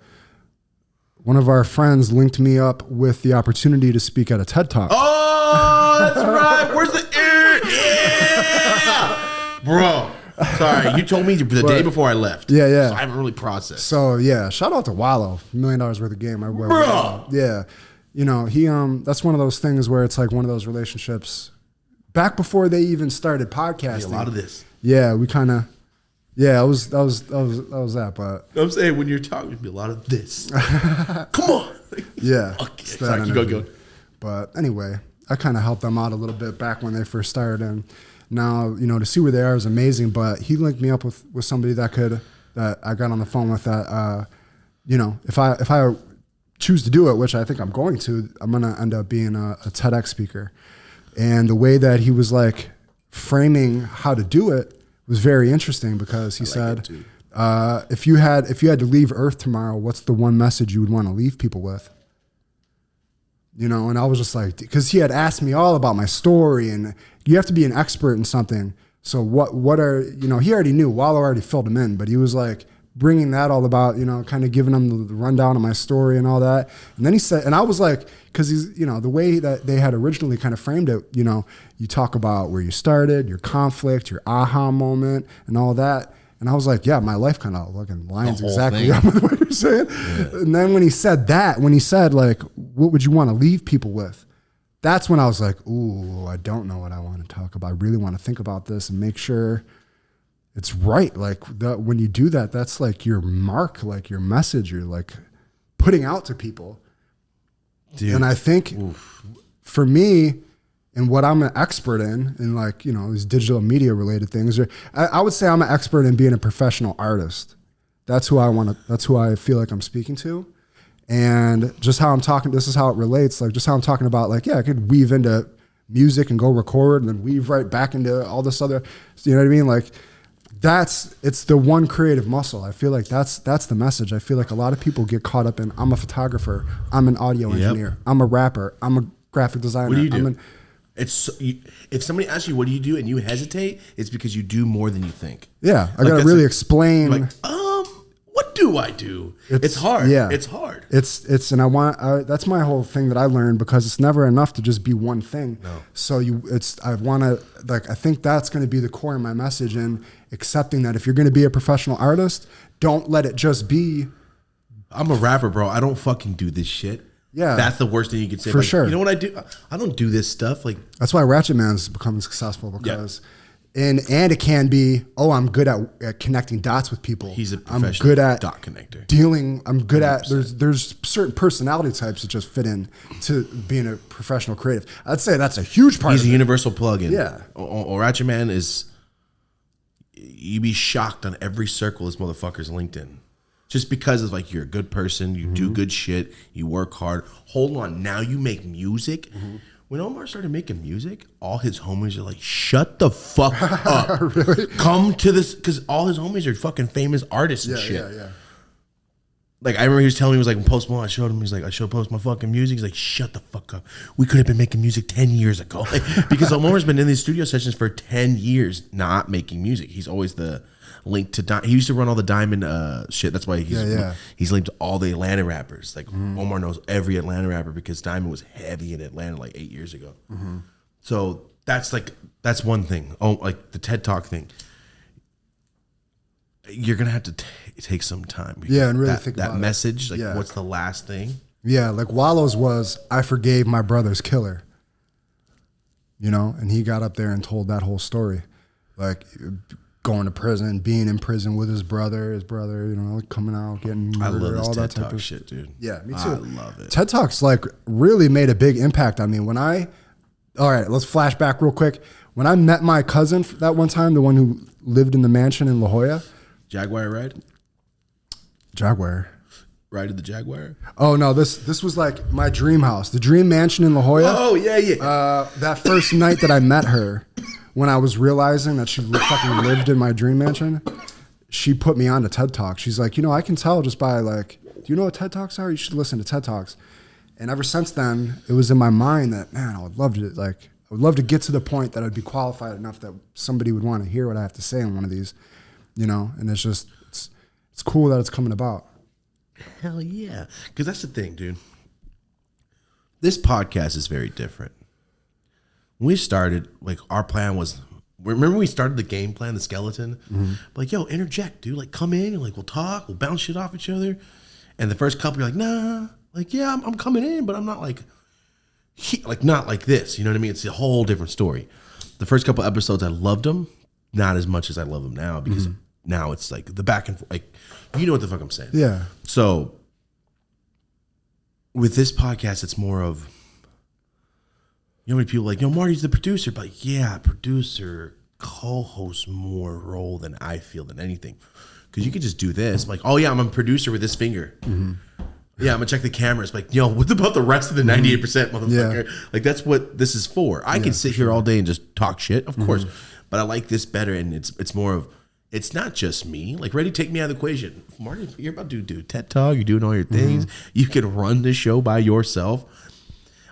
one of our friends linked me up with the opportunity to speak at a TED Talk. Oh, that's right. Where's the ear? Yeah. Bro, sorry, you told me the day before I left. Yeah, yeah. So I haven't really processed. So yeah, shout out to Wallow, $1 million worth of game. Bro. Yeah, you know he that's one of those things where it's like one of those relationships. Back before they even started podcasting, a lot of this. Yeah, we kind of. Yeah, that was that. But I'm saying when you're talking, it'd be a lot of this. Come on. Yeah. Okay. it's Sorry, that keep energy. going. But anyway, I kind of helped them out a little bit back when they first started, and now to see where they are is amazing. But he linked me up with somebody that I got on the phone with that. If I choose to do it, which I think I'm going to, I'm gonna end up being a TEDx speaker. And the way that he was like framing how to do it was very interesting because he said, if you had to leave Earth tomorrow, what's the one message you would want to leave people with? And I was just like, because he had asked me all about my story, and you have to be an expert in something. So what are, he already knew, Wallow already filled him in, but he was like bringing that all about, kind of giving him the rundown of my story and all that. And then he said, and I was like, because he's, the way that they had originally kind of framed it, you talk about where you started, your conflict, your aha moment and all that. And I was like, yeah, my life kind of looking lines exactly up with what you're saying. Yeah. And then when he said like, what would you want to leave people with? That's when I was like, ooh, I don't know what I want to talk about. I really want to think about this and make sure it's right. Like when you do that, that's like your mark, like your message you're like putting out to people. Dude. And I think for me, and what I'm an expert in like, these digital media related things, I would say I'm an expert in being a professional artist. That's who I feel like I'm speaking to. And just how I'm talking, this is how it relates. Like just how I'm talking about, like, yeah, I could weave into music and go record and then weave right back into all this other, you know what I mean? Like it's the one creative muscle. I feel like that's the message. I feel like a lot of people get caught up in, I'm a photographer, I'm an audio engineer, I'm a rapper, I'm a graphic designer. What do you do? If somebody asks you what do you do and you hesitate, it's because you do more than you think. Yeah, I gotta really explain. Like, what do I do? It's hard. Yeah, it's hard. It's and that's my whole thing that I learned, because it's never enough to just be one thing. No. So I think that's going to be the core of my message, and accepting that if you're going to be a professional artist, don't let it just be. I'm a rapper, bro. I don't fucking do this shit. Yeah, that's the worst thing you could say. For sure. You know what I do? I don't do this stuff. Like that's why Ratchet Man's becoming successful, because, and it can be, I'm good at connecting dots with people. He's a professional I'm good at dot connector. Dealing. I'm good 100%. at there's certain personality types that just fit in to being a professional creative. I'd say that's a huge part. He's a universal plug-in. Yeah. Ratchet Man is. You'd be shocked on every circle this motherfucker's LinkedIn. Just because of like, you're a good person, you do good shit, you work hard. Hold on, now you make music. When Omar started making music, all his homies are like, shut the fuck up. Really? Come to this, because all his homies are fucking famous artists and shit. Yeah. Like, I remember he was telling me, he was like, when Post Malone, I showed him, he's like, I showed Post my fucking music. He's like, shut the fuck up. We could have been making music 10 years ago. Like, because Omar's been in these studio sessions for 10 years not making music. He's always the link to, he used to run all the Diamond shit. That's why he's linked to all the Atlanta rappers. Like, Omar knows every Atlanta rapper because Diamond was heavy in Atlanta like 8 years ago. So that's one thing. Oh, like the TED Talk thing. You're gonna have to take some time. And really think that about message. Like, what's the last thing? Yeah, like Wallow's was, I forgave my brother's killer. And he got up there and told that whole story, like going to prison, being in prison with his brother, coming out, getting murdered, I love this all TED that type Talk of shit, dude. Yeah, me too. I love it. TED Talks like really made a big impact on me. All right, let's flash back real quick. When I met my cousin that one time, the one who lived in the mansion in La Jolla. Jaguar ride? Jaguar. Ride of the Jaguar? Oh, no, this was like my dream house. The dream mansion in La Jolla. Oh, yeah. That first night that I met her, when I was realizing that she fucking lived in my dream mansion, she put me on to TED Talks. She's like, I can tell just by like, do you know what TED Talks are? You should listen to TED Talks. And ever since then, it was in my mind that, man, I would love to get to the point that I'd be qualified enough that somebody would want to hear what I have to say in one of these. And it's just, it's cool that it's coming about. Hell yeah. Because that's the thing, dude. This podcast is very different. When we started, like, our plan was remember we started the game plan, the skeleton? Like, yo, interject, dude. Like, come in and like, we'll talk, we'll bounce shit off each other. And the first couple, you're like, nah, like, yeah, I'm coming in, but I'm not like not like this. You know what I mean? It's a whole different story. The first couple episodes, I loved them, not as much as I love them now because now it's like the back and forth. Like, you know what the fuck I'm saying? Yeah. So with this podcast, it's more of, you know, many people are like, yo, Marty's the producer, but like, yeah, producer, co-host more role than I feel than anything. Because you could just do this. Like, oh, yeah, I'm a producer with this finger. Yeah, I'm going to check the cameras. Like, yo, what about the rest of the 98%, motherfucker? Yeah. Like, that's what this is for. I can sit here all day and just talk shit, of course. But I like this better, and it's more of, it's not just me. Like, ready, take me out of the equation. Marty, you're about to do TED Talk. You're doing all your things. You can run the show by yourself.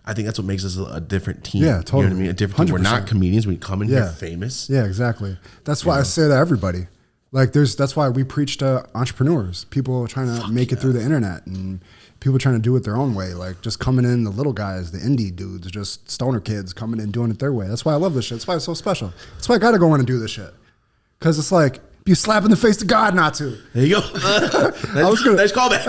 I think that's what makes us a different team. Yeah, totally. You know what I mean? A different team. We're not comedians. We come in here famous. Yeah, exactly. That's why I say to everybody. Like, that's why we preach to entrepreneurs, people trying to make it through the internet, and people trying to do it their own way. Like, just coming in, the little guys, the indie dudes, just stoner kids coming in doing it their way. That's why I love this shit. That's why it's so special. That's why I got to go in and do this shit. Because it's like, you slap in the face to God not to. There you go. Nice callback.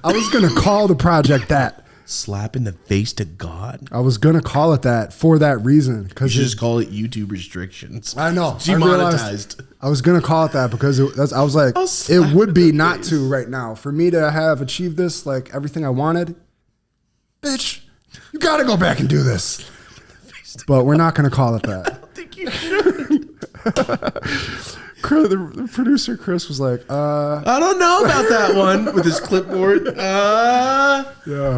I was going to call the project that. Slap in the face to God? I was going to call it that for that reason. You should just call it YouTube restrictions. I know. Demonetized. I was going to call it that because I was like, it would be not to right now. For me to have achieved this, like everything I wanted, bitch, you got to go back and do this. But we're not going to call it that. I don't think you should. The producer Chris was like, I don't know about that one with his clipboard. Yeah,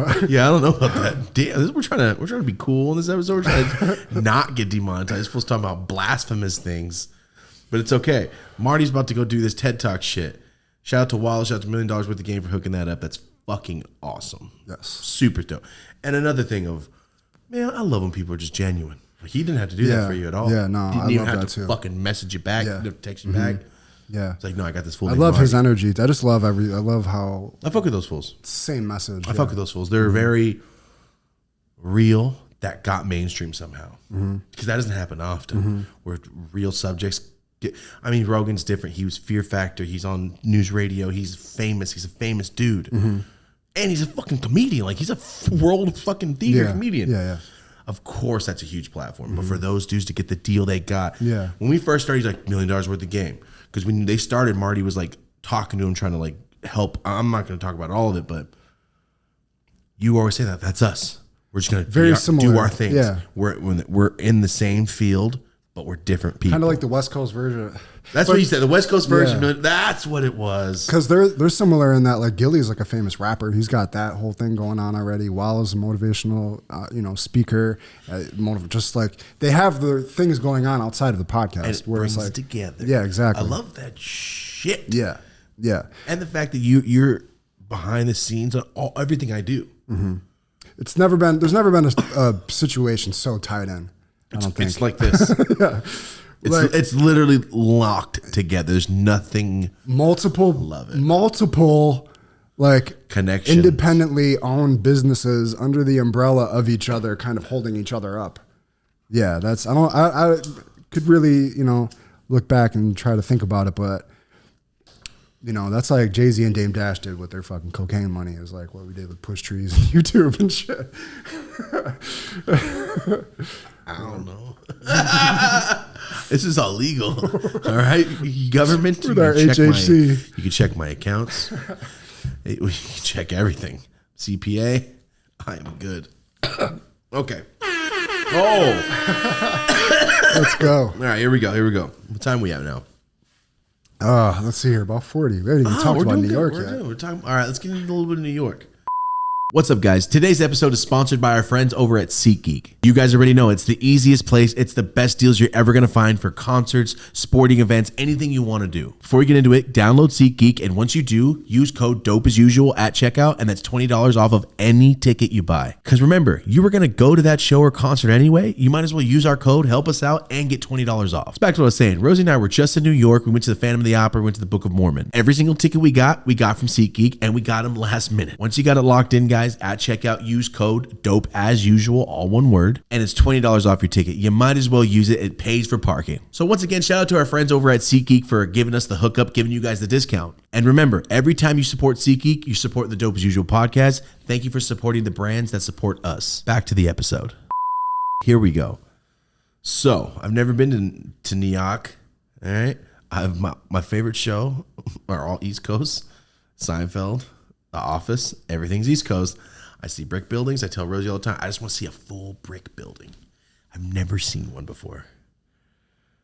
I don't know about that. Damn, we're trying to be cool in this episode. We're trying to not get demonetized. We're supposed to talk about blasphemous things, but it's okay. Marty's about to go do this TED Talk shit. Shout out to Yola. Shout out to $1 million worth of game for hooking that up. That's fucking awesome. Yes, super dope. And another thing of, man, I love when people are just genuine. Like, he didn't have to do that for you at all. Yeah, no, didn't I even love have that to too. fucking message you back, text you back. Yeah, it's like, no, I got this fool. I love his energy. I just love I love how I fuck with those fools. Same message. I fuck with those fools. They're very real. That got mainstream somehow because that doesn't happen often. Where real subjects get. I mean, Rogan's different. He was Fear Factor. He's on news radio. He's famous. He's a famous dude, and he's a fucking comedian. Like, he's a world fucking theater comedian. Yeah. Of course, that's a huge platform. But for those dudes to get the deal they got, when we first started, he's like $1 million worth of game. Because when they started, Marty was like talking to him, trying to like help. I'm not going to talk about all of it, but you always say that. That's us. We're just going to do our things. Yeah. We're in the same field, but we're different people. Kind of like the West Coast version. That's what he said. The West Coast version. That's what it was. Because they're similar in that, like, Gilly's like a famous rapper. He's got that whole thing going on already. Yola's a motivational, speaker. Just like they have the things going on outside of the podcast. And it where brings it's like, together. Yeah, exactly. I love that shit. Yeah. And the fact that you're behind the scenes on everything I do. There's never been a situation so tied in. I don't think it's like this. It's literally locked together. There's nothing. Multiple like connections, independently owned businesses under the umbrella of each other, kind of holding each other up. Yeah, I could really, look back and try to think about it, but that's like Jay-Z and Dame Dash did with their fucking cocaine money. Is like what we did with Push Trees and YouTube and shit. I don't know. This is all legal. All right, government. With our HHC. You can check my accounts. You can check everything. CPA. I am good. Okay. Oh. Let's go. All right, here we go. What time we have now? Let's see here. About 40. We haven't even talked about New York yet. We're talking. All right, let's get into a little bit of New York. What's up, guys? Today's episode is sponsored by our friends over at SeatGeek. You guys already know it's the easiest place. It's the best deals you're ever going to find for concerts, sporting events, anything you want to do. Before we get into it, download SeatGeek, and once you do, use code DOPEASUSUAL at checkout, and that's $20 off of any ticket you buy. Because remember, you were going to go to that show or concert anyway. You might as well use our code, help us out, and get $20 off. Back to what I was saying. Rosie and I were just in New York. We went to the Phantom of the Opera, went to the Book of Mormon. Every single ticket we got from SeatGeek, and we got them last minute. Once you got it locked in, guys, guys, at checkout, use code DOPE as usual, all one word, and it's $20 off your ticket. You might as well use it. It pays for parking. So once again, shout out to our friends over at SeatGeek for giving us the hookup, giving you guys the discount. And remember, every time you support SeatGeek, you support the Dope as Usual podcast. Thank you for supporting the brands that support us. Back to the episode. Here we go. So I've never been to New York. All right. I have my favorite show are all East Coast. Seinfeld, The Office, everything's East Coast. I see brick buildings. I tell Rosie all the time, I just want to see a full brick building. I've never seen one before.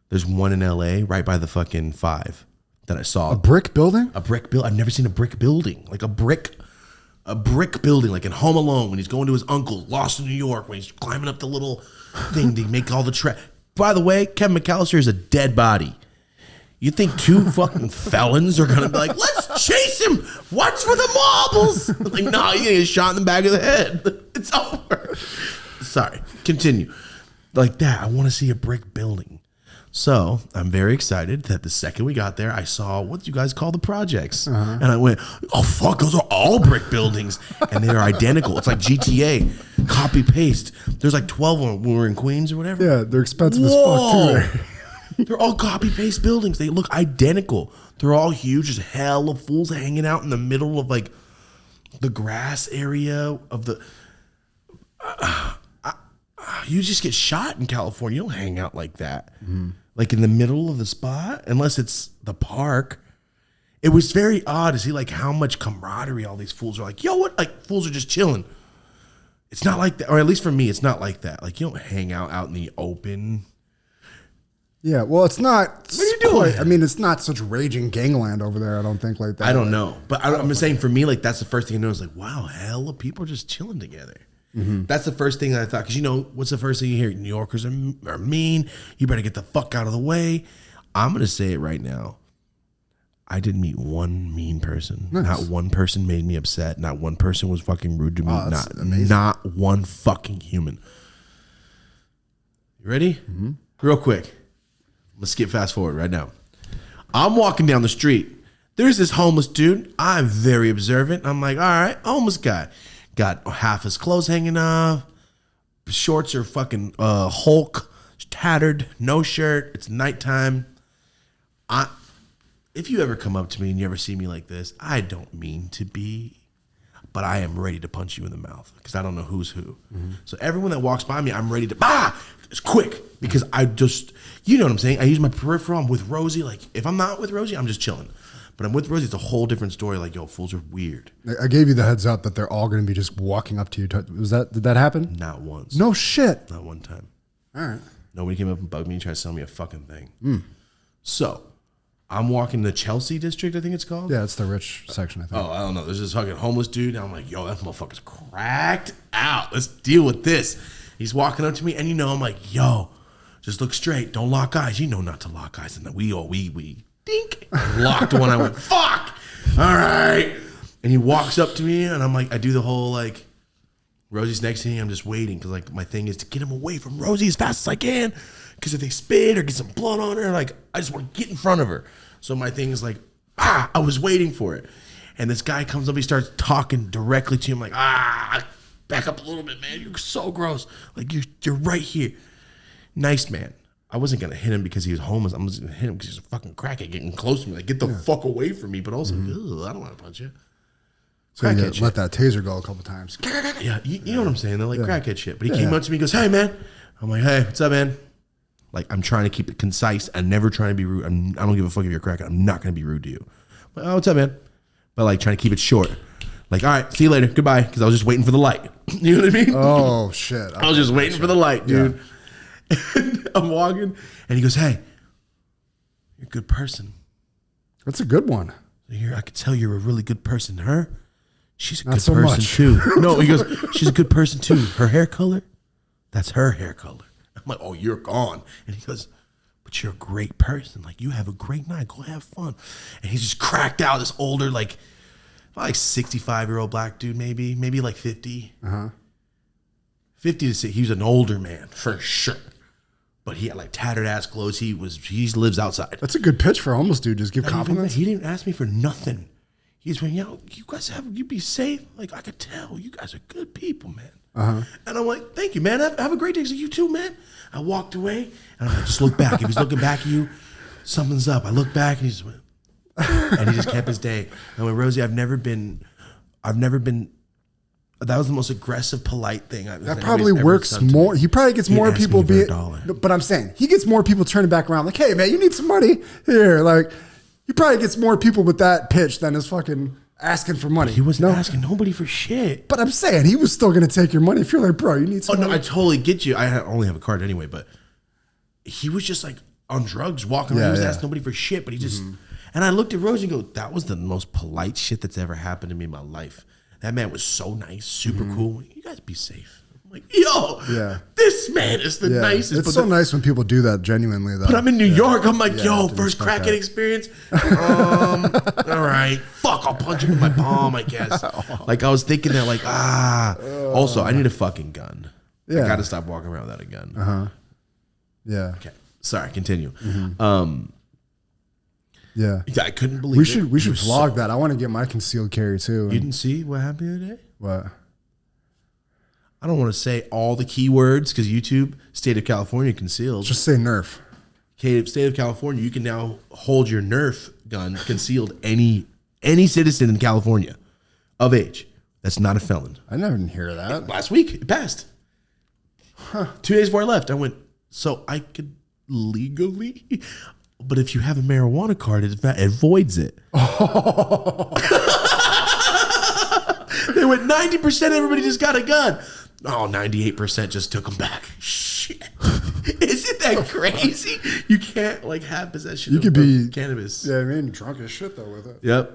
There's one in LA right by the fucking 5 that I saw. A brick building? A brick building. I've never seen a brick building. Like a brick building, like in Home Alone when he's going to his uncle, lost in New York, when he's climbing up the little thing to make all the By the way, Kevin McAllister is a dead body. You think 2 fucking felons are gonna be like, let's chase him? What's for the marbles? Like, no, you get shot in the back of the head. It's over. Sorry. Continue. Like that. I want to see a brick building. So I'm very excited that the second we got there, I saw what you guys call the projects. And I went, oh, fuck, those are all brick buildings. And they're identical. It's like GTA. Copy paste. There's like 12 of them when we were in Queens or whatever. Yeah, they're expensive as fuck too there. They're all copy-paste buildings. They look identical. They're all huge. There's hell of fools hanging out in the middle of, like, the grass area of the... you just get shot in California. You don't hang out like that. Like, in the middle of the spot, unless it's the park. It was very odd to see, like, how much camaraderie all these fools are like, yo, what? Like, fools are just chilling. It's not like that. Or at least for me, it's not like that. Like, you don't hang out in the open... Yeah, well, it's not. What are you doing? I mean, it's not such raging gangland over there. I don't think like that. I don't know, but I'm just saying for me, like that's the first thing I know is like, wow, hell, people are just chilling together. That's the first thing that I thought because you know what's the first thing you hear? New Yorkers are mean. You better get the fuck out of the way. I'm gonna say it right now. I didn't meet one mean person. Nice. Not one person made me upset. Not one person was fucking rude to me. Amazing. Not one fucking human. You ready? Real quick. Let's skip fast forward right now. I'm walking down the street. There's this homeless dude. I'm very observant. I'm like, all right, homeless guy. Got half his clothes hanging off. Shorts are fucking Hulk, tattered, no shirt. It's nighttime. If you ever come up to me and you ever see me like this, I don't mean to be, but I am ready to punch you in the mouth because I don't know who's who. So everyone that walks by me, I'm ready to, it's quick because I just, you know what I'm saying? I use my peripheral. I'm with Rosie. Like, if I'm not with Rosie, I'm just chilling. But I'm with Rosie, it's a whole different story. Like, yo, fools are weird. I gave you the heads up that they're all going to be just walking up to you. Did that happen? Not once. No shit. Not one time. All right. Nobody came up and bugged me and tried to sell me a fucking thing. So, I'm walking the Chelsea district, I think it's called. Yeah, it's the rich section, I think. Oh, I don't know. There's this fucking homeless dude. And I'm like, yo, that motherfucker's cracked out. Let's deal with this. He's walking up to me, and you know, I'm like, yo, just look straight. Don't lock eyes. You know not to lock eyes. And we dink. Locked one. I went, fuck. All right. And he walks up to me, and I'm like, I do the whole, like, Rosie's next to me. I'm just waiting because, like, my thing is to get him away from Rosie as fast as I can. Because if they spit or get some blood on her, like, I just want to get in front of her. So my thing is like, I was waiting for it. And this guy comes up, he starts talking directly to him, like, back up a little bit, man. You're so gross. Like, you're right here. Nice man. I wasn't going to hit him because he was homeless. I was going to hit him because he's a fucking crackhead getting close to me. Like, get the fuck away from me. But also, I don't want to punch you. So you let that taser go a couple times. Yeah, you know what I'm saying? They're like crackhead shit. But he came up to me and goes, hey, man. I'm like, hey, what's up, man? Like, I'm trying to keep it concise. I'm never trying to be rude. I don't give a fuck if you're a crackhead. I'm not going to be rude to you. Like, oh, what's up, man? But, like, trying to keep it short. Like, all right, see you later. Goodbye. Because I was just waiting for the light. You know what I mean? Oh, shit. I was just waiting for the light, dude. Yeah. I'm walking, and he goes, hey, you're a good person. That's a good one. I could tell you're a really good person. Her, she's a Not good so person, much. too. No, he goes, she's a good person, too. Her hair color, that's her hair color. I'm like, oh, you're gone. And he goes, but you're a great person. Like, you have a great night. Go have fun. And he's just cracked out, this older, like 65-year-old black dude, maybe like 50. 50 to 60. He was an older man, for sure. But he had like tattered ass clothes. He lives outside. That's a good pitch for a homeless dude. Just give compliments. He didn't ask me for nothing. he's been, you guys you be safe. Like, I could tell you guys are good people, man. And I'm like, thank you, man. Have a great day. He's like, you too, man. I walked away, and I'm like, just look back. If he's looking back at you, something's up. I look back, and he just went, and he just kept his day. And I went, Rosie, I've never been. That was the most aggressive, polite thing. That probably works more. He probably gets more people but I'm saying he gets more people turning back around like, hey man, you need some money here. Like he probably gets more people with that pitch than his fucking asking for money. He wasn't asking nobody for shit. But I'm saying he was still gonna take your money if you're like, bro, you need some money. No, I totally get you. I only have a card anyway, but he was just like on drugs, walking around. He was asking nobody for shit, but he just. And I looked at Rosie and go, that was the most polite shit that's ever happened to me in my life. That man was so nice, super cool. You guys be safe. I'm like, yo, this man is the nicest. It's so nice when people do that genuinely, though. But I'm in New York. I'm like, yo, first crackhead experience. All right, fuck, I'll punch him with my palm, I guess. Like, I was thinking that, like, Also, I need a fucking gun. I got to stop walking around without a gun. Yeah. Okay. Sorry, continue. Yeah, I couldn't believe it. We should vlog that. I want to get my concealed carry too. You didn't see what happened the other day? What? I don't want to say all the keywords because YouTube, state of California, concealed. Just say Nerf. Okay, state of California, you can now hold your Nerf gun concealed any citizen in California of age. That's not a felon. I never didn't hear that. Last week, it passed. 2 days before I left, I went, so I could legally... But if you have a marijuana card, it voids it. They went 90%. Everybody just got a gun. Oh, 98% just took them back. Shit, isn't that crazy? You can't like have possession. You could be cannabis. Yeah, I mean, drunk as shit though with it. Yep.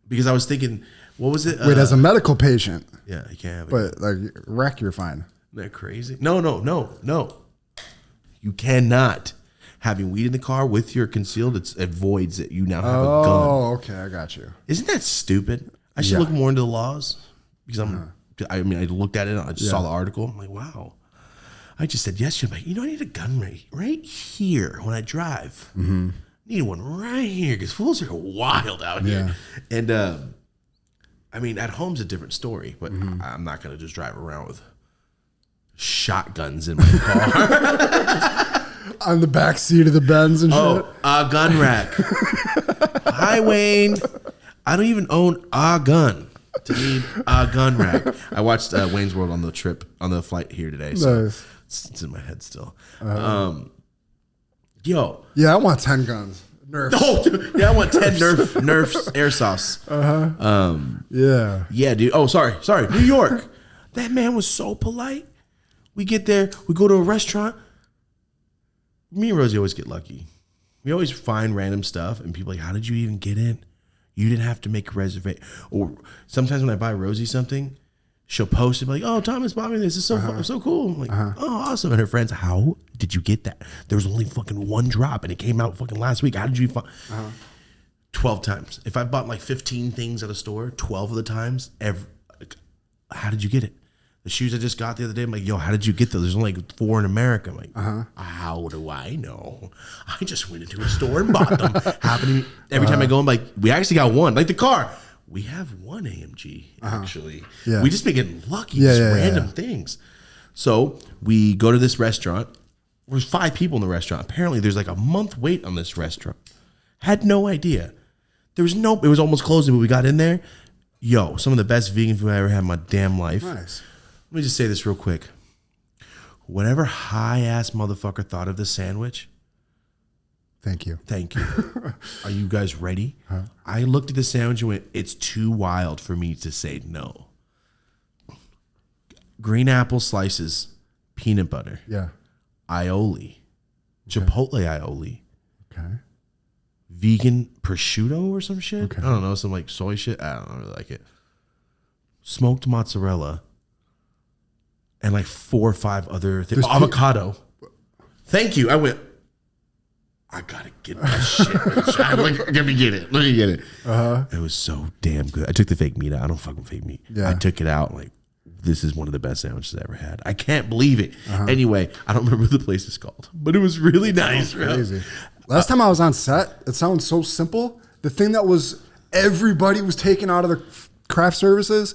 Because I was thinking, what was it? Wait, as a medical patient. Yeah, you can't have it. But like rec, you're fine. Isn't that crazy? No. You cannot. Having weed in the car with your concealed, it voids it. You now have a gun. Oh, okay, I got you. Isn't that stupid? I should look more into the laws because I looked at it. I just saw the article. I'm like, wow. I just said yesterday, like, I need a gun right here when I drive. I need one right here because fools are wild out here. And at home's a different story, but I'm not gonna just drive around with shotguns in my car. On the back seat of the Benz and shit. A gun rack. Hi, Wayne. I don't even own a gun to need a gun rack. I watched Wayne's World on the flight here today. So Nice. it's in my head still. Yeah, I want 10 guns. Nerfs. Oh, yeah, I want 10 Nerfs airsoffts. Yeah, dude. Oh, sorry. New York. That man was so polite. We get there. We go to a restaurant. Me and Rosie always get lucky. We always find random stuff, and people are like, how did you even get in? You didn't have to make a reservation. Or sometimes when I buy Rosie something, she'll post it, like, oh, Thomas bought me this. It's so fun, so cool. I'm like, oh, awesome. And her friends, how did you get that? There was only fucking one drop, and it came out fucking last week. How did you find 12 times. If I bought like 15 things at a store, 12 of the times, how did you get it? The shoes I just got the other day, I'm like, yo, how did you get those? There's only like 4 in America. I'm like, how do I know? I just went into a store and bought them. Happening every time I go, I'm like, we actually got one. Like the car. We have one AMG, actually. Yeah. We just been getting lucky, random things. So we go to this restaurant. There's 5 people in the restaurant. Apparently there's like a month wait on this restaurant. Had no idea. It was almost closing, but we got in there. Yo, some of the best vegan food I ever had in my damn life. Nice. Let me just say this real quick. Whatever high-ass motherfucker thought of the sandwich. Thank you. Are you guys ready? I looked at the sandwich and went, it's too wild for me to say no. Green apple slices, peanut butter. Yeah. Aioli. Chipotle aioli. Okay. Vegan prosciutto or some shit. Okay. I don't know, some like soy shit. I don't really like it. Smoked mozzarella. And like 4 or 5 other things. Avocado. Thank you. I went, I gotta get that shit. Let me get it. It was so damn good. I took the fake meat out. I don't fuck with fake meat. Yeah. I took it out. Like, this is one of the best sandwiches I ever had. I can't believe it. Anyway, I don't remember what the place is called, but it was really nice. Crazy. Last time I was on set, it sounds so simple. The thing that was everybody was taken out of the craft services.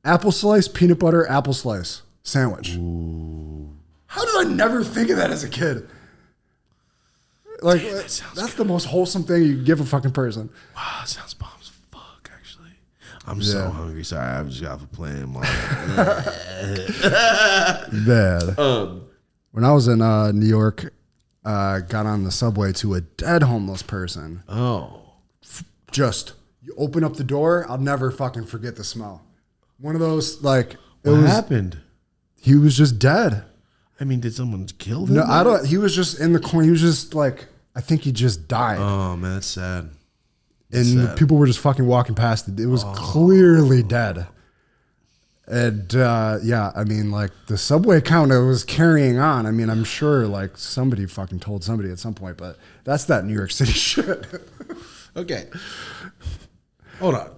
Apple slice, peanut butter, apple slice sandwich. Ooh. How did I never think of that as a kid? Like, that's the most wholesome thing you can give a fucking person. Wow, that sounds bomb as fuck, actually. I'm so hungry. Sorry, I just got off a plane. Bad. When I was in New York, got on the subway to a dead homeless person. Oh. Just, you open up the door, I'll never fucking forget the smell. One of those, like... What happened? He was just dead. I mean, did someone kill him? No, I don't... He was just in the corner. He was just like... I think he just died. Oh, man, that's sad. And people were just fucking walking past it. It was clearly dead. And yeah, I mean, like the subway counter was carrying on. I mean, I'm sure like somebody fucking told somebody at some point, but that's that New York City shit. Okay. Hold on.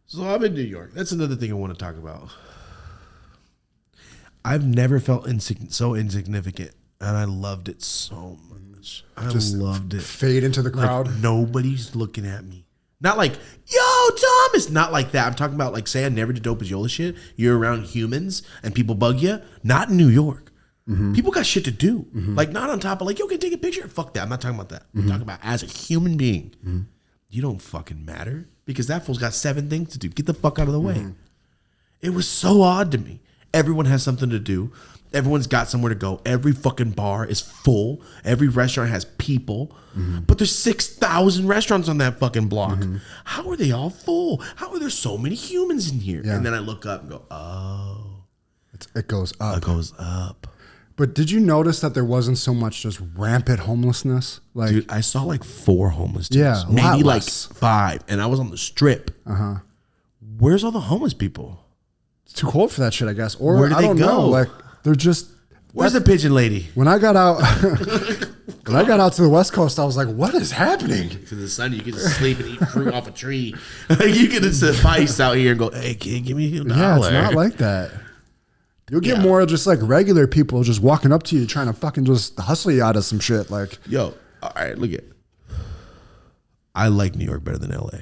So I'm in New York. That's another thing I want to talk about. I've never felt so insignificant, and I loved it so much. I loved it. Fade into the crowd. Like, nobody's looking at me. Not like, yo, Thomas. Not like that. I'm talking about like, say I never did dope as Yola shit. You're around humans and people bug you. Not in New York. Mm-hmm. People got shit to do. Mm-hmm. Like not on top of like, yo, can take a picture? Fuck that. I'm not talking about that. I'm talking about as a human being. Mm-hmm. You don't fucking matter because that fool's got 7 things to do. Get the fuck out of the way. It was so odd to me. Everyone has something to do. Everyone's got somewhere to go. Every fucking bar is full. Every restaurant has people. But there's 6,000 restaurants on that fucking block. How are they all full? How are there so many humans in here? Yeah. And then I look up and go, oh. It goes up. It goes up. But did you notice that there wasn't so much just rampant homelessness? Like, dude, I saw like 4 homeless dudes. Yeah, maybe like 5. And I was on the strip. Where's all the homeless people? It's too cold for that shit, I guess. Or where do they go? Like they're just. Where's the pigeon lady? When I got out, when I got out to the West Coast, I was like, "What is happening?" To the sun, you can sleep and eat fruit off a tree. Like you can just suffice out here and go, "Hey, kid, give me $1." Yeah, it's not like that. You'll get more just like regular people just walking up to you trying to fucking just hustle you out of some shit. Like, yo, all right, look at. I like New York better than LA,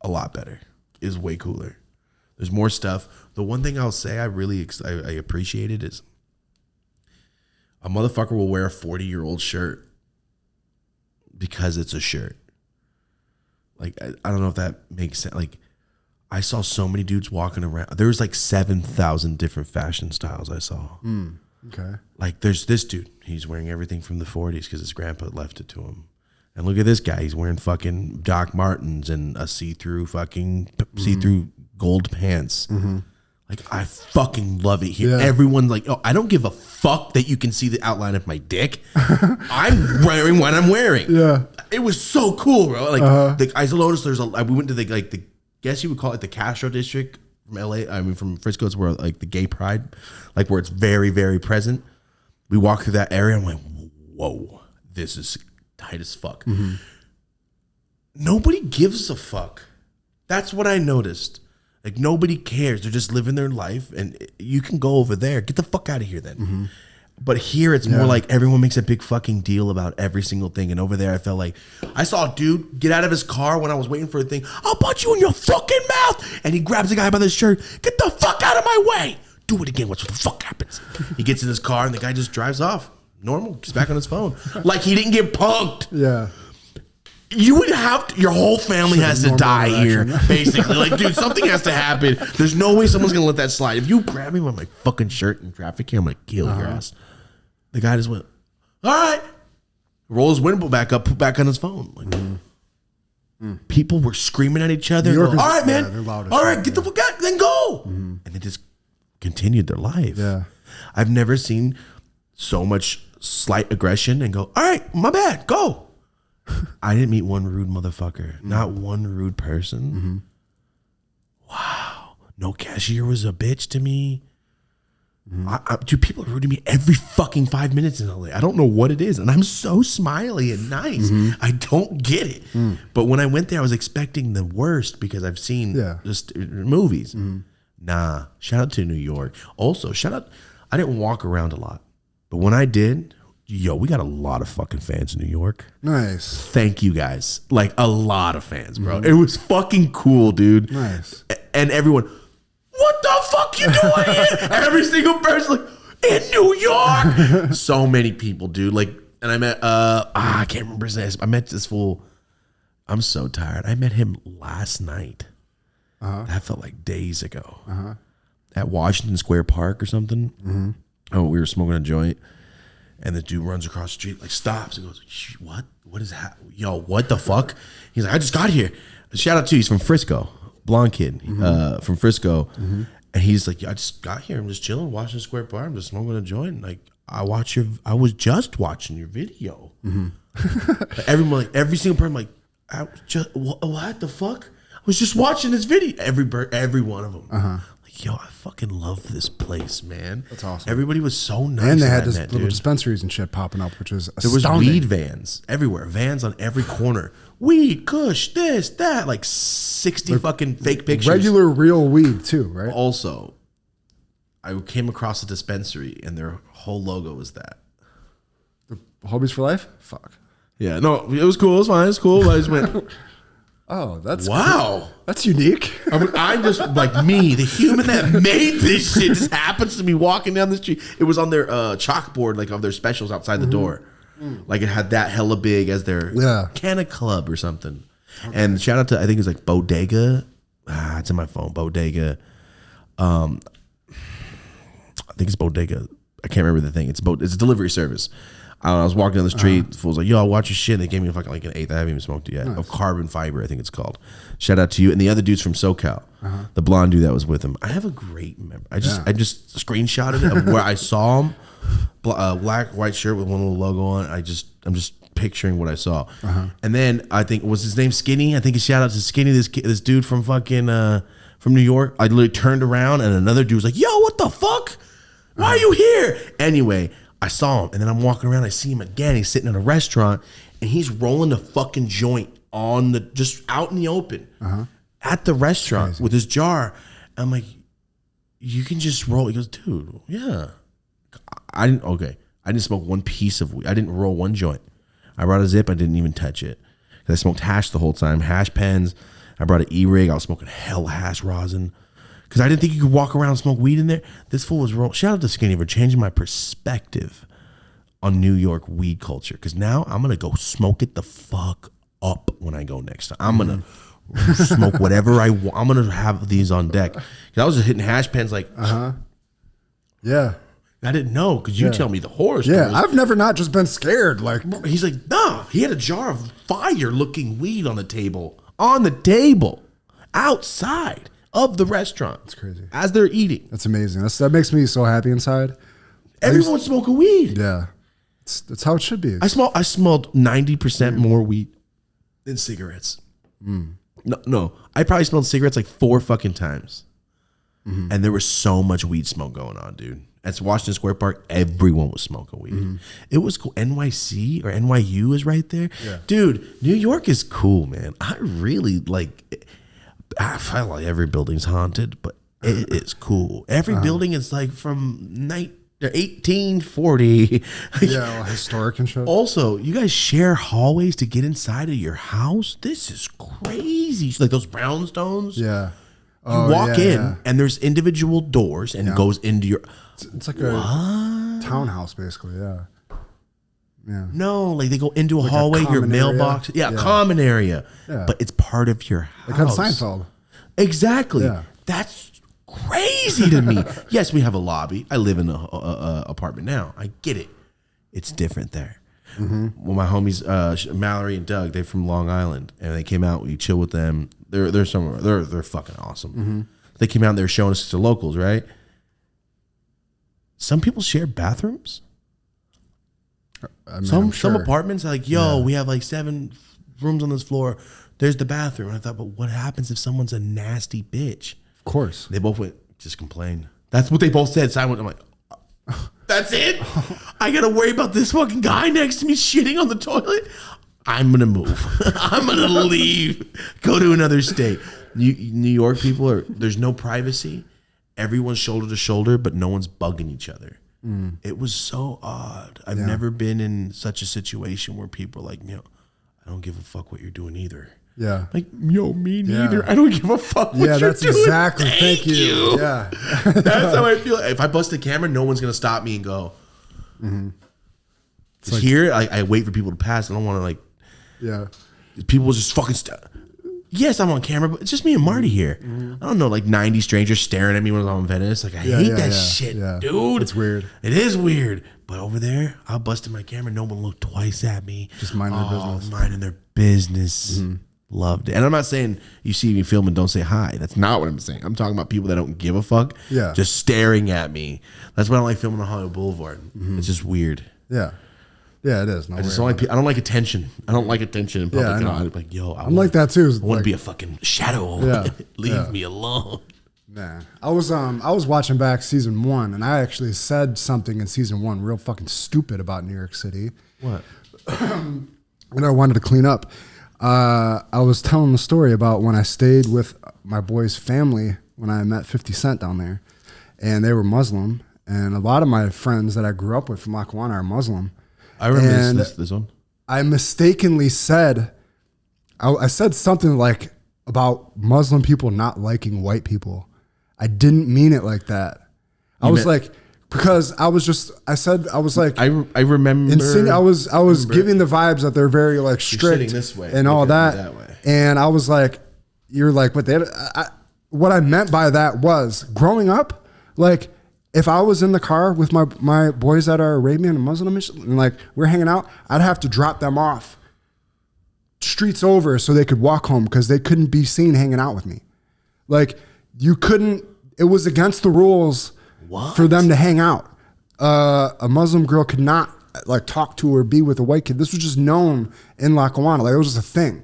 a lot better. It's way cooler. There's more stuff. The one thing I'll say I really I appreciated is a motherfucker will wear a 40-year-old shirt because it's a shirt. Like, I don't know if that makes sense. Like, I saw so many dudes walking around. There was like 7,000 different fashion styles I saw. Okay. Like, there's this dude. He's wearing everything from the 40s because his grandpa left it to him. And look at this guy. He's wearing fucking Doc Martens and a see-through gold pants. Like, I fucking love it here. Yeah. Everyone's like, oh, I don't give a fuck that you can see the outline of my dick. I'm wearing what I'm wearing. Yeah. It was so cool, bro. Like, I noticed we went to the guess you would call it the Castro district from LA. I mean, from Frisco, it's where like the gay pride, like where it's very, very present. We walked through that area. I'm like, whoa, this is tight as fuck. Nobody gives a fuck. That's what I noticed. Like, nobody cares. They're just living their life, and you can go over there. Get the fuck out of here then. But here, it's more like everyone makes a big fucking deal about every single thing. And over there, I felt like I saw a dude get out of his car when I was waiting for a thing. I'll punch you in your fucking mouth. And he grabs the guy by the shirt. Get the fuck out of my way. Do it again. What the fuck happens? He gets in his car, and the guy just drives off. Normal. Gets back on his phone. Like he didn't get punked. Yeah. You would have to, your whole family has to die here, basically. Like, dude, something has to happen. There's no way someone's going to let that slide. If you grab me by my fucking shirt in traffic here, I'm going to kill your ass. The guy just went, all right. Roll his window back up, put back on his phone. Like, people were screaming at each other. Go, all right, man. All right, get the fuck out, then go. And they just continued their life. Yeah. I've never seen so much slight aggression and go, all right, my bad, go. I didn't meet one rude motherfucker. Not one rude person. Wow. No cashier was a bitch to me. Dude, people are rude to me every fucking 5 minutes in LA. I don't know what it is. And I'm so smiley and nice. I don't get it. But when I went there, I was expecting the worst because I've seen just movies. Nah. Shout out to New York. Also, shout out. I didn't walk around a lot. But when I did, yo, we got a lot of fucking fans in New York. Nice. Thank you guys. Like a lot of fans, bro. It was fucking cool, dude. Nice. And everyone, what the fuck you doing here? Every single person, like, in New York. So many people, dude. Like, and I met, I can't remember his name. I met this fool. I'm so tired. I met him last night. That felt like days ago. At Washington Square Park or something. Oh, we were smoking a joint. And the dude runs across the street, like stops and goes, what? What is that? Yo, what the fuck? He's like, I just got here. Shout out to you. He's from Frisco. Blonde kid from Frisco. And he's like, I just got here. I'm just chilling, Washington Square Park. I'm just smoking a joint. Like, I was just watching your video. Like, everyone, like every single person, like, I was just, what the fuck? I was just watching this video. Every one of them. Yo, I fucking love this place, man. That's awesome. Everybody was so nice. And they had this little dispensaries and shit popping up, which is There was astounding. weed vans everywhere. Vans on every corner. Weed, kush, this, that. Like 60 fucking fake pictures. Regular, real weed too, right? Also, I came across a dispensary and their whole logo was that. Hobbies for life? Fuck. Yeah, no, it was cool. It was fine. It was cool. I just went, Oh, that's wow. cool. That's unique. I mean, I'm just like me, the human that made this shit just happens to be walking down the street. It was on their chalkboard, like of their specials outside the door. Like it had that hella big as their Canna Club or something. And shout out to, I think it's like Bodega. It's in my phone. Bodega. I think it's Bodega. I can't remember the thing. It's a delivery service. I was walking down the street. The fool's like, yo, I'll watch your shit. And they gave me fucking like an eighth. I haven't even smoked it yet. Of carbon fiber, I think it's called. Shout out to you. And the other dude's from SoCal. The blonde dude that was with him. I have a great memory. I just screenshotted it of where I saw him. Black, white shirt with one little logo on. I'm just picturing what I saw. And then I think, was his name Skinny? I think a shout out to Skinny, this dude from fucking, from New York. I literally turned around and another dude was like, yo, what the fuck? Why are you here? Anyway, I saw him, and then I'm walking around. I see him again. He's sitting at a restaurant, and he's rolling a fucking joint just out in the open at the restaurant with his jar. And I'm like, you can just roll. He goes, dude, yeah. I didn't smoke one piece of weed. I didn't roll one joint. I brought a zip. I didn't even touch it because I smoked hash the whole time. Hash pens. I brought an E-rig. I was smoking hella hash rosin. Because I didn't think you could walk around and smoke weed in there. This fool was rolling. Shout out to Skinny for changing my perspective on New York weed culture. Because now I'm going to go smoke it the fuck up when I go next time. I'm going to smoke whatever I want. I'm going to have these on deck. Because I was just hitting hash pens like, Yeah. I didn't know because you tell me the horror stories. Yeah, I've never not just been scared. Like, he's like, no, he had a jar of fire-looking weed on the table, outside of the restaurant. It's crazy. As they're eating. That's amazing. That makes me so happy inside. Everyone's smoking weed. Yeah, that's how it should be. I smelled 90% more weed than cigarettes. No, I probably smelled cigarettes like 4 fucking times. And there was so much weed smoke going on, dude. At Washington Square Park, everyone was smoking weed. It was cool. NYC or NYU is right there. Yeah. Dude, New York is cool, man. I really like, I feel like every building's haunted, but it is cool. Every building is like from 1840. Yeah, historic and shit. Also, you guys share hallways to get inside of your house? This is crazy. Like those brownstones. Yeah. You walk in and there's individual doors and it goes into your... It's like a townhouse, basically. Yeah. Yeah. No, like they go into a hallway, your mailbox. Yeah, common area. Yeah. But it's part of your house. Like on Seinfeld. Exactly. Yeah. That's crazy to me. Yes, we have a lobby. I live in an apartment now. I get it. It's different there. Well, my homies, Mallory and Doug, they're from Long Island, and they came out. We chill with them. They're somewhere. They're fucking awesome. They came out and they were showing us to locals, right? Some people share bathrooms. I mean, Some apartments are like, yo, we have like 7 rooms on this floor. There's the bathroom. And I thought, but what happens if someone's a nasty bitch? Of course. They both went, just complain. That's what they both said. So I'm like, that's it? I got to worry about this fucking guy next to me shitting on the toilet? I'm going to move. I'm going to leave. Go to another state. New York people, there's no privacy. Everyone's shoulder to shoulder, but no one's bugging each other. It was so odd. I've never been in such a situation where people are like, I don't give a fuck what you're doing either. Yeah. Like, me neither. I don't give a fuck what you're that's doing. exactly. Thank you. Yeah. That's how I feel. If I bust a camera, no one's going to stop me and go. Like, here, I wait for people to pass. I don't want to people just fucking yes, I'm on camera, but it's just me and Marty here. I don't know, 90 strangers staring at me when I'm in Venice. Like, I hate that shit, dude. It's weird. It is weird. But over there, I'll bust in my camera. No one looked twice at me. Just minding their business. Minding their business. Loved it. And I'm not saying you see me film and don't say hi. That's not what I'm saying. I'm talking about people that don't give a fuck. Yeah. Just staring at me. That's why I don't like filming on Hollywood Boulevard. It's just weird. Yeah. Yeah, it is. I just don't like. I don't like attention. I don't like attention in public. Yeah, I know. I'm like, I'm like that too. I want to be a fucking shadow. Yeah. Leave me alone. Man, I was watching back season 1, and I actually said something in season 1 real fucking stupid about New York City. What? And I wanted to clean up. I was telling the story about when I stayed with my boy's family when I met 50 Cent down there, and they were Muslim, and a lot of my friends that I grew up with from Lackawanna are Muslim. I remember this one. I mistakenly said, I said something like about Muslim people not liking white people. I didn't mean it like that. I was like, because I was like, I remember. I was giving the vibes that they're very like strict this way, and all that. Way. And I was like, you're like, what I meant by that was growing up, like, if I was in the car with my boys that are Arabian and Muslim and like we're hanging out, I'd have to drop them off streets over so they could walk home because they couldn't be seen hanging out with me. Like it was against the rules for them to hang out. A Muslim girl could not like talk to or be with a white kid. This was just known in Lackawanna. Like it was just a thing.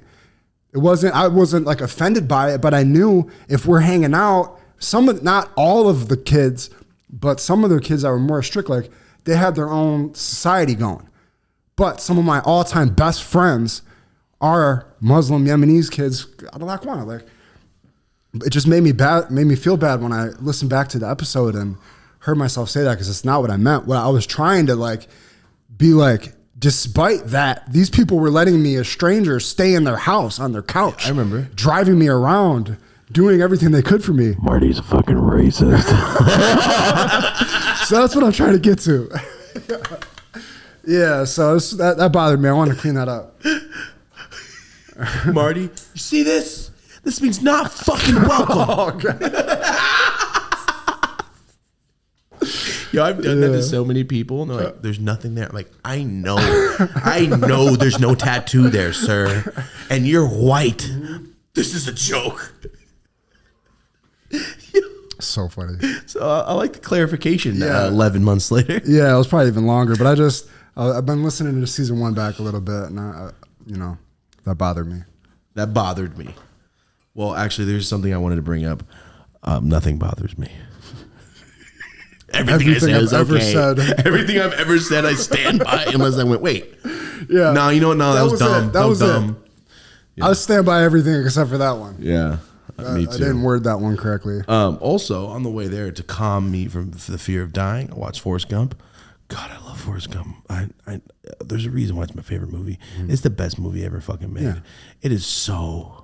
I wasn't like offended by it, but I knew if we're hanging out, not all of the kids, but some of their kids that were more strict, like they had their own society going. But some of my all-time best friends are Muslim Yemenis kids out of Lackawanna. Like it just made me feel bad when I listened back to the episode and heard myself say that because it's not what I meant. What I was trying to like be like, despite that, these people were letting me, a stranger, stay in their house on their couch. I remember driving me around, doing everything they could for me. Marty's a fucking racist. So that's what I'm trying to get to. Yeah, so that bothered me. I want to clean that up. Marty, you see this? This means not fucking welcome. Oh, God. Yo, I've done that to so many people, and they're like, "There's nothing there." I'm like, I know there's no tattoo there, sir, and you're white. This is a joke. So funny. So I like the clarification. 11 months later. Yeah, it was probably even longer, but I've been listening to season 1 back a little bit, and that bothered me. That bothered me. Well, actually, there's something I wanted to bring up. Nothing bothers me. Everything I say is okay. Everything I've ever said, I stand by, unless I went, wait. Yeah. No, you know what? No, that was dumb. That was dumb. Yeah. I stand by everything except for that one. Yeah. Me too. I didn't word that one correctly. Also, on the way there, to calm me from the fear of dying, I watched Forrest Gump. God, I love Forrest Gump. There's a reason why it's my favorite movie. It's the best movie ever fucking made. Yeah. It is so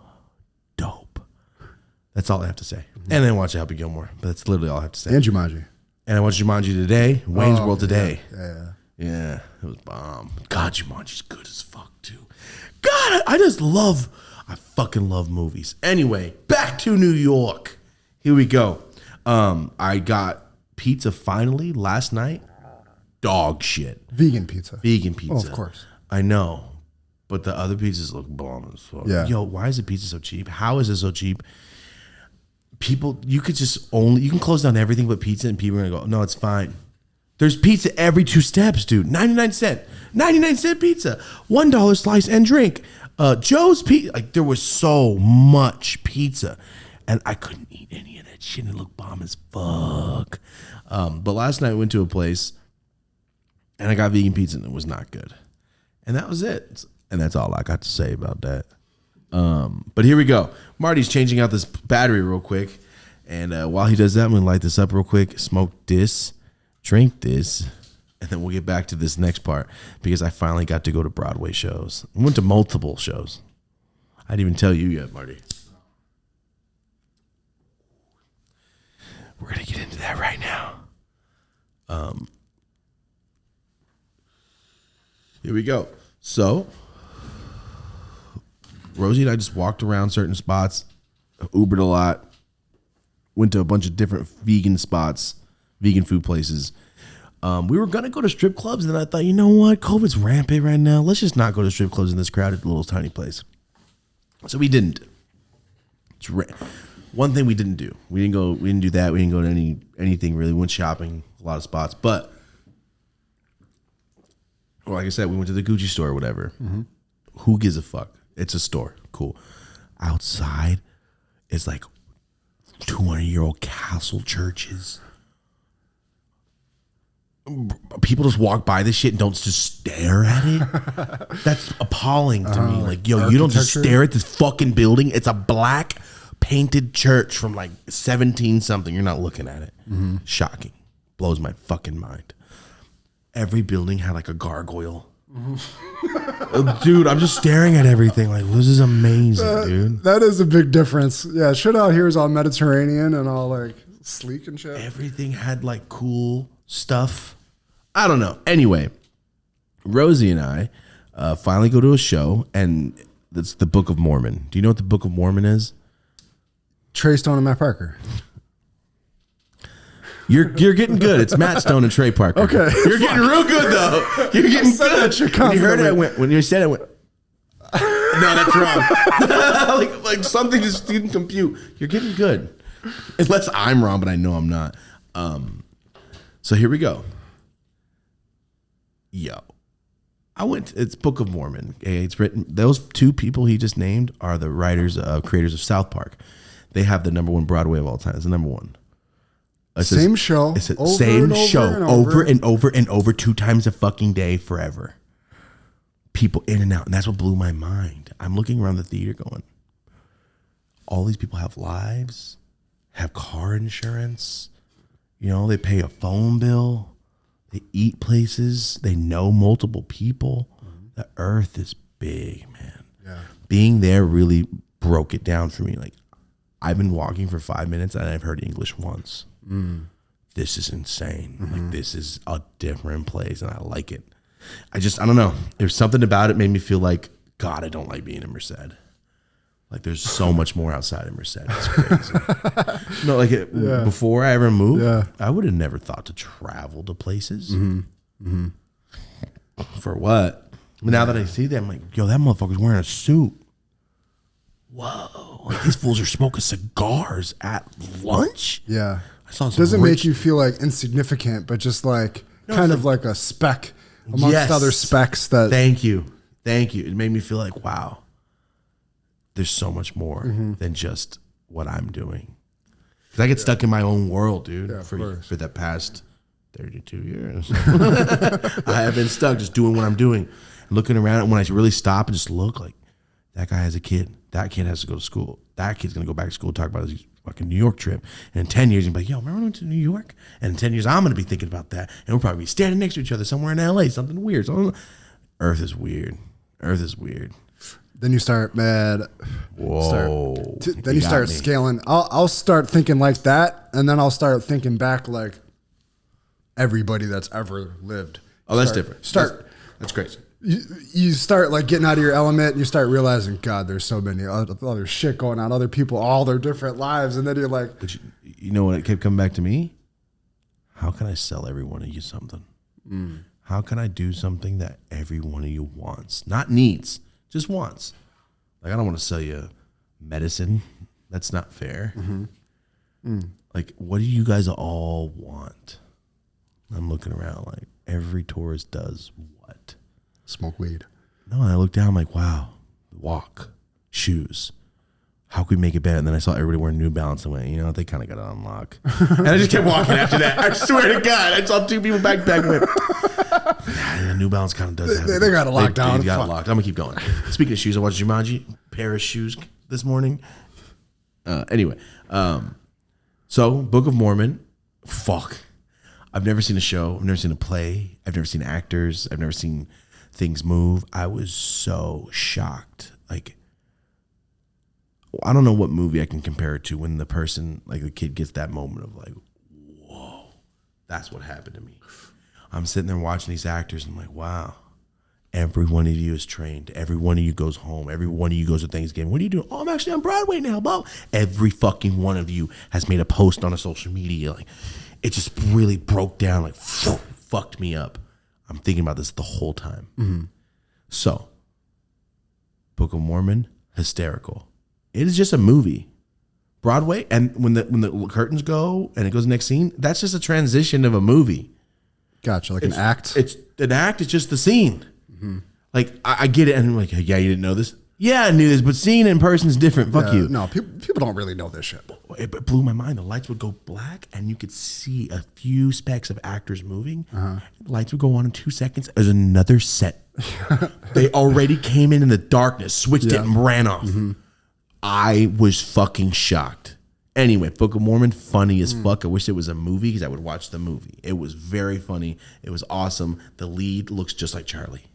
dope. That's all I have to say. And then watch Happy Gilmore. But that's literally all I have to say. And Jumanji. And I watched Jumanji today. Wayne's World today. Yeah, it was bomb. God, Jumanji's good as fuck too. God, I fucking love movies. Anyway, back to New York. Here we go. I got pizza finally last night. Dog shit. Vegan pizza. Oh, of course. I know. But the other pizzas look bomb as fuck. Yeah. Yo, why is the pizza so cheap? How is it so cheap? People, you can close down everything but pizza and people are going to go, no, it's fine. There's pizza every 2 steps, dude. 99 cent pizza. $1 slice and drink. Joe's pizza. Like, there was so much pizza. And I couldn't eat any of that shit. It looked bomb as fuck. But last night I went to a place and I got vegan pizza and it was not good. And that was it. And that's all I got to say about that. But here we go. Marty's changing out this battery real quick. And while he does that, I'm going to light this up real quick. Smoke this. drink this, and then we'll get back to this next part because I finally got to go to Broadway shows. I went to multiple shows. I didn't even tell you yet, Marty. We're going to get into that right now. Here we go. So, Rosie and I just walked around certain spots, Ubered a lot, went to a bunch of different vegan spots, vegan food places. We were going to go to strip clubs, and then I thought, you know what? COVID's rampant right now. Let's just not go to strip clubs in this crowded little tiny place. So we didn't. One thing we didn't do. We didn't do that. We didn't go to anything really. We went shopping, a lot of spots. But, well, like I said, we went to the Gucci store or whatever. Mm-hmm. Who gives a fuck? It's a store. Cool. Outside is like 200-year-old castle churches. People just walk by this shit and don't just stare at it. That's appalling to me. Like, yo, you don't just stare at this fucking building. It's a black painted church from like 17 something. You're not looking at it. Mm-hmm. Shocking. Blows my fucking mind. Every building had like a gargoyle. Mm-hmm. Dude, I'm just staring at everything like, this is amazing, dude. That is a big difference. Yeah, shit out here is all Mediterranean and all like sleek and shit. Everything had like cool stuff. I don't know. Anyway, Rosie and I finally go to a show, and it's the Book of Mormon. Do you know what the Book of Mormon is? Trey Stone and Matt Parker. You're getting good. It's Matt Stone and Trey Parker. Okay. You're getting real good though. You're getting good. When you heard it, when you said it, I went, no, that's wrong. like something just didn't compute. You're getting good. Unless I'm wrong, but I know I'm not. So here we go. Yo, it's Book of Mormon. Okay? It's written. Those two people he just named are the creators of South Park. They have the number one Broadway of all time. It's the number one. Same show. It's the same show over and over and over 2 times a fucking day forever. People in and out. And that's what blew my mind. I'm looking around the theater going, all these people have lives, have car insurance. You know, they pay a phone bill. They eat places. They know multiple people. Mm-hmm. The earth is big, man. Yeah. Being there really broke it down for me. Like, I've been walking for 5 minutes and I've heard English once. Mm. This is insane. Mm-hmm. Like, this is a different place and I like it. I don't know. There's something about it made me feel like, God, I don't like being in Merced. Like, there's so much more outside of Merced. It's crazy. No, before I ever moved, I would have never thought to travel to places. Mm-hmm. Mm-hmm. For what? But now that I see them, I'm like, yo, that motherfucker's wearing a suit. Whoa. Like, these fools are smoking cigars at lunch? Yeah. I saw some doesn't make you feel like insignificant, but just like kind of like a speck amongst other specks that. Thank you. It made me feel like, wow. There's so much more than just what I'm doing. Because I get stuck in my own world, dude, for the past 32 years. I have been stuck just doing what I'm doing. Looking around, and when I really stop and just look, like, that guy has a kid. That kid has to go to school. That kid's going to go back to school and talk about his fucking New York trip. And in 10 years, he'll be like, yo, remember when I went to New York? And in 10 years, I'm going to be thinking about that. And we'll probably be standing next to each other somewhere in LA, something weird. Earth is weird. Then you start mad. Whoa. Then you start scaling. I'll start thinking like that, and then I'll start thinking back like everybody that's ever lived. Oh, that's different. That's crazy. You start like getting out of your element, and you start realizing, God, there's so many other shit going on, other people, all their different lives, and then you're like, but you know what? It kept coming back to me. How can I sell every one of you something? How can I do something that every one of you wants, not needs? Just wants. Like, I don't want to sell you medicine. That's not fair. Like, what do you guys all want? I'm looking around like every tourist does what? Smoke weed. No, and I look down, I'm like, wow, walk, shoes. How can we make it better? And then I saw everybody wearing New Balance. And went, you know, they kind of got it on lock. And I just kept walking after that. I swear to God, I saw 2 people backpack with. New Balance kind of does that. They got it locked down. They got it locked. I'm going to keep going. Speaking of shoes, I watched Jumanji, pair of shoes this morning. Anyway, so Book of Mormon, fuck. I've never seen a show. I've never seen a play. I've never seen actors. I've never seen things move. I was so shocked. Like, I don't know what movie I can compare it to when the person, like the kid, gets that moment of like, whoa, that's what happened to me. I'm sitting there watching these actors and I'm like, wow, every one of you is trained. Every one of you goes home. Every one of you goes to Thanksgiving. What are you doing? Oh, I'm actually on Broadway now, bro. Every fucking one of you has made a post on a social media. Like, it just really broke down, like, fucked me up. I'm thinking about this the whole time. Mm-hmm. So, Book of Mormon, hysterical. It is just a movie. Broadway, and when the curtains go and it goes to the next scene, that's just a transition of a movie. Gotcha, like an act. It's an act. It's just the scene. Mm-hmm. Like I get it, and I'm like, yeah, you didn't know this. Yeah, I knew this, but seeing it in person is different. Fuck you. No, people don't really know this shit. It blew my mind. The lights would go black, and you could see a few specks of actors moving. Lights would go on in 2 seconds. There's another set. They already came in the darkness, switched it, and ran off. Mm-hmm. I was fucking shocked. Anyway, Book of Mormon, funny as fuck. I wish it was a movie because I would watch the movie. It was very funny. It was awesome. The lead looks just like Charlie.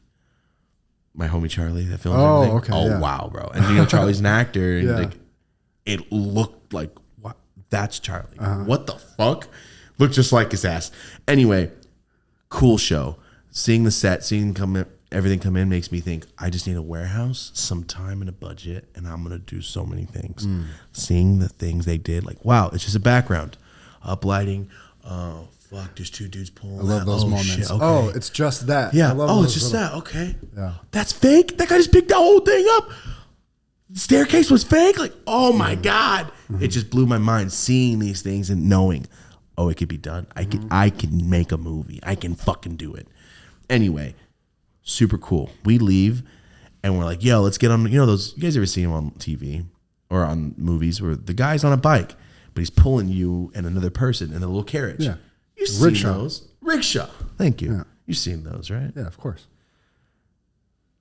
My homie Charlie that filmed everything. Okay, oh, yeah. Wow, bro. And you know Charlie's an actor. And Yeah. like, it looked like, what? That's Charlie. What the fuck? Looked just like his ass. Anyway, cool show. Seeing the set, seeing everything come in makes me think I just need a warehouse, some time and a budget, and I'm gonna do so many things. Seeing the things they did, like, wow, it's just a background, uplighting. Oh fuck, there's two dudes pulling. I love those moments. Shit, okay. Oh, it's just that. Yeah. I love Oh, those it's just little- that. Okay. Yeah. That's fake. That guy just picked the whole thing up. The staircase was fake. Like, oh my god, it just blew my mind seeing these things and knowing, oh, it could be done. I can make a movie. I can fucking do it. Anyway. Super cool. We leave and we're like, yo, let's get on. You know, those, you guys ever see him on TV or on movies where the guy's on a bike, but he's pulling you and another person in a little carriage. Yeah. You've seen Rickshaw. those. Rickshaw. Thank you. Yeah. You've seen those, right? Yeah, of course.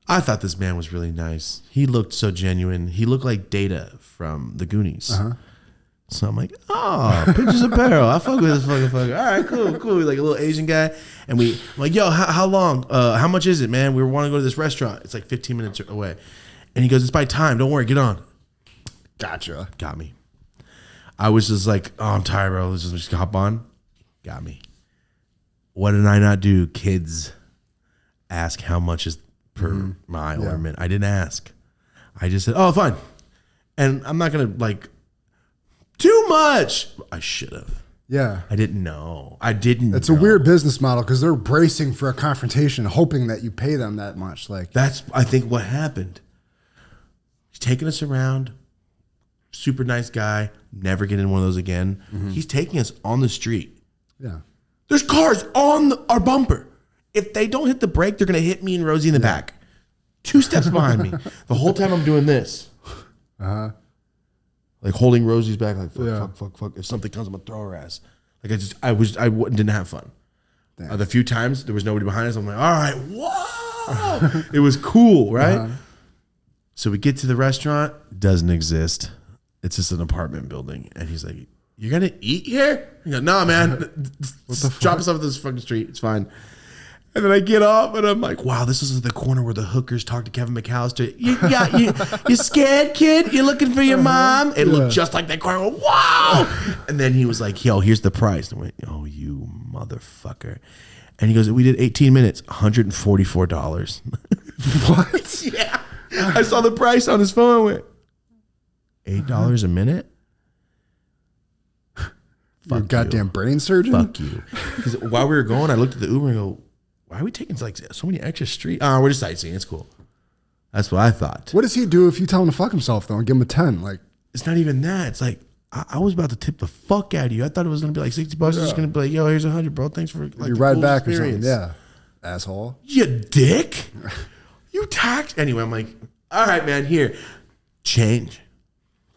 I thought this man was really nice. He looked so genuine. He looked like Data from the Goonies. So I'm like, oh, Pictures Apparel. I fuck with this fucking fucker. All right, cool. Like a little Asian guy. And I'm like, yo, how long? How much is it, man? We want to go to this restaurant. It's like 15 minutes away. And he goes, it's by time. Don't worry, get on. Gotcha. Got me. I was just like, oh, I'm tired, bro. Let's just hop on. Got me. What did I not do? Kids ask how much is per mile or minute. I didn't ask. I just said, oh, fine. And I'm not going to like, too much. I should have. Yeah. I didn't know. It's a weird business model because they're bracing for a confrontation, hoping that you pay them that much. Like, that's, I think, what happened. He's taking us around. Super nice guy. Never get in one of those again. He's taking us on the street. yeah. There's cars on our bumper. If they don't hit the brake, they're going to hit me and Rosie in the back. 2 steps behind me. The whole time I'm doing this. Like holding Rosie's back, like fuck. If something comes, I'm gonna throw her ass. Like didn't have fun. The few times there was nobody behind us, I'm like, all right, whoa, it was cool, right? So we get to the restaurant, doesn't exist. It's just an apartment building, and he's like, "You're gonna eat here?" I go, "Nah, man, drop us off at this fucking street. It's fine." And then I get off and I'm like, wow, this is the corner where the hookers talk to Kevin McAllister. You scared, kid? You looking for your mom? It looked just like that corner. Wow. And then he was like, yo, here's the price. And I went, oh, you motherfucker. And he goes, we did 18 minutes, $144. What? Yeah. I saw the price on his phone. I went, $8 a minute? You're a goddamn brain surgeon? Fuck you. Because while we were going, I looked at the Uber and go, why are we taking like so many extra streets? We're just sightseeing. It's cool. That's what I thought. What does he do if you tell him to fuck himself, though, and give him a 10? Like, it's not even that. It's like, I was about to tip the fuck out of you. I thought it was going to be like $60. It's just going to be like, yo, here's $100, bro. Thanks for like you the ride cool back experience. or something. Yeah. Asshole. You dick. You taxed. Anyway, I'm like, all right, man, here. Change.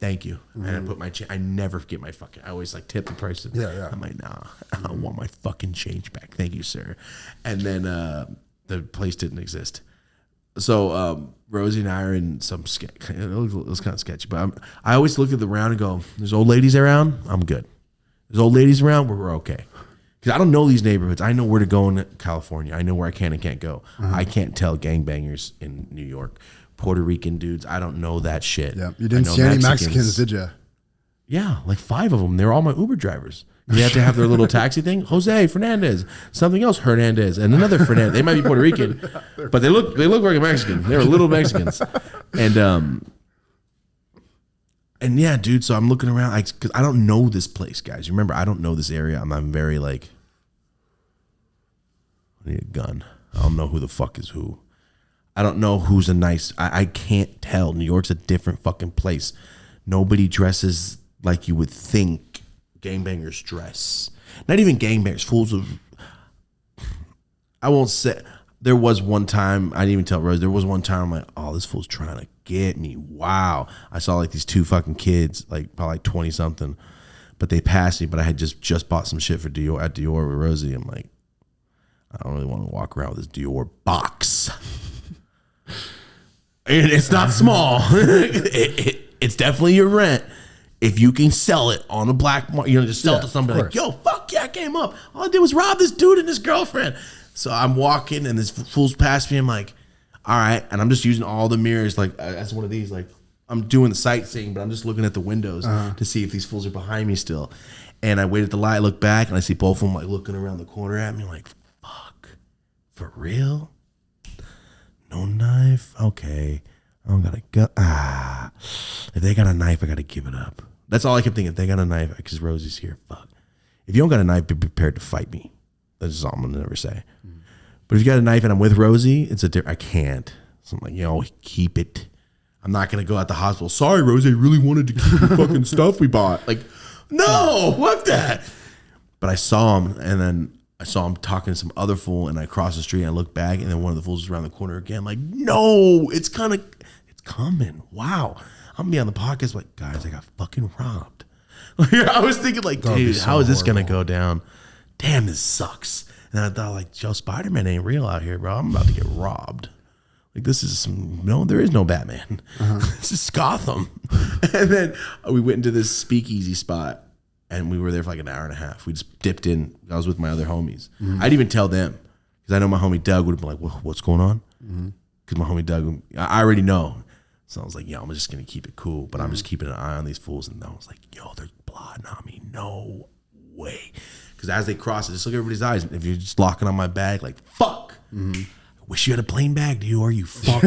Thank you. And I put my change. I never get my fucking, I always like tip the person. Yeah. I'm like, nah, I want my fucking change back. Thank you, sir. And then the place didn't exist. So Rosie and I are in some sketch. It was kind of sketchy, but I always look at the round and go, there's old ladies around, I'm good. There's old ladies around, we're okay. Because I don't know these neighborhoods. I know where to go in California. I know where I can and can't go. I can't tell gangbangers in New York. Puerto Rican dudes, I don't know that shit. Yeah, you didn't see any Mexicans, did you? Yeah, like 5 of them. They're all my Uber drivers. They have to have their little taxi thing. Jose Fernandez, something else Hernandez, and another Fernandez. They might be Puerto Rican, but they look like a Mexican. They're little Mexicans, and yeah, dude. So I'm looking around, because I don't know this place, guys. Remember, I don't know this area. I'm very like, I need a gun. I don't know who the fuck is who. I don't know who's a nice. I can't tell. New York's a different fucking place. Nobody dresses like you would think gangbangers dress. Not even gangbangers, fools of. I won't say. There was one time, I didn't even tell Rose, there was one time I'm like, oh, this fool's trying to get me. Wow. I saw like these 2 fucking kids, like probably like 20 something, but they passed me, but I had just bought some shit for Dior at Dior with Rosie. I'm like, I don't really want to walk around with this Dior box. And it's not small. It's definitely your rent. If you can sell it on a black market, just sell it to somebody like, yo, fuck yeah, I came up. All I did was rob this dude and his girlfriend. So I'm walking and this fool's past me. I'm like, all right. And I'm just using all the mirrors. Like, as one of these, like, I'm doing the sightseeing, but I'm just looking at the windows to see if these fools are behind me still. And I wait at the light, look back, and I see both of them like looking around the corner at me like, fuck, for real? No knife? Okay. I don't got a gun. If they got a knife, I got to give it up. That's all I kept thinking. If they got a knife, because Rosie's here, fuck. If you don't got a knife, be prepared to fight me. That's all I'm going to never say. But if you got a knife and I'm with Rosie, it's a different, I can't. So I'm like, keep it. I'm not going to go out the hospital. Sorry, Rosie, I really wanted to keep the fucking stuff we bought. Like, no, fuck that. But I saw him, and then I saw him talking to some other fool, and I crossed the street, and I looked back, and then one of the fools was around the corner again. Like, no, it's coming. Wow. I'm going to be on the podcast like, guys, I got fucking robbed. Like, I was thinking like, dude, so how is this going to go down? Damn, this sucks. And I thought like, Joe, Spider-Man ain't real out here, bro. I'm about to get robbed. Like, this is there is no Batman. This is Gotham. And then we went into this speakeasy spot, and we were there for like an hour and a half. We just dipped in. I was with my other homies. I didn't even tell them, because I know my homie Doug would have been like, what's going on? Because my homie Doug, I already know. So I was like, yo, I'm just going to keep it cool, but I'm just keeping an eye on these fools. And I was like, yo, they're plotting on me. No way. Because as they cross it, just look at everybody's eyes. If you're just locking on my bag, like, fuck. I wish you had a plain bag, Dior, you fuck.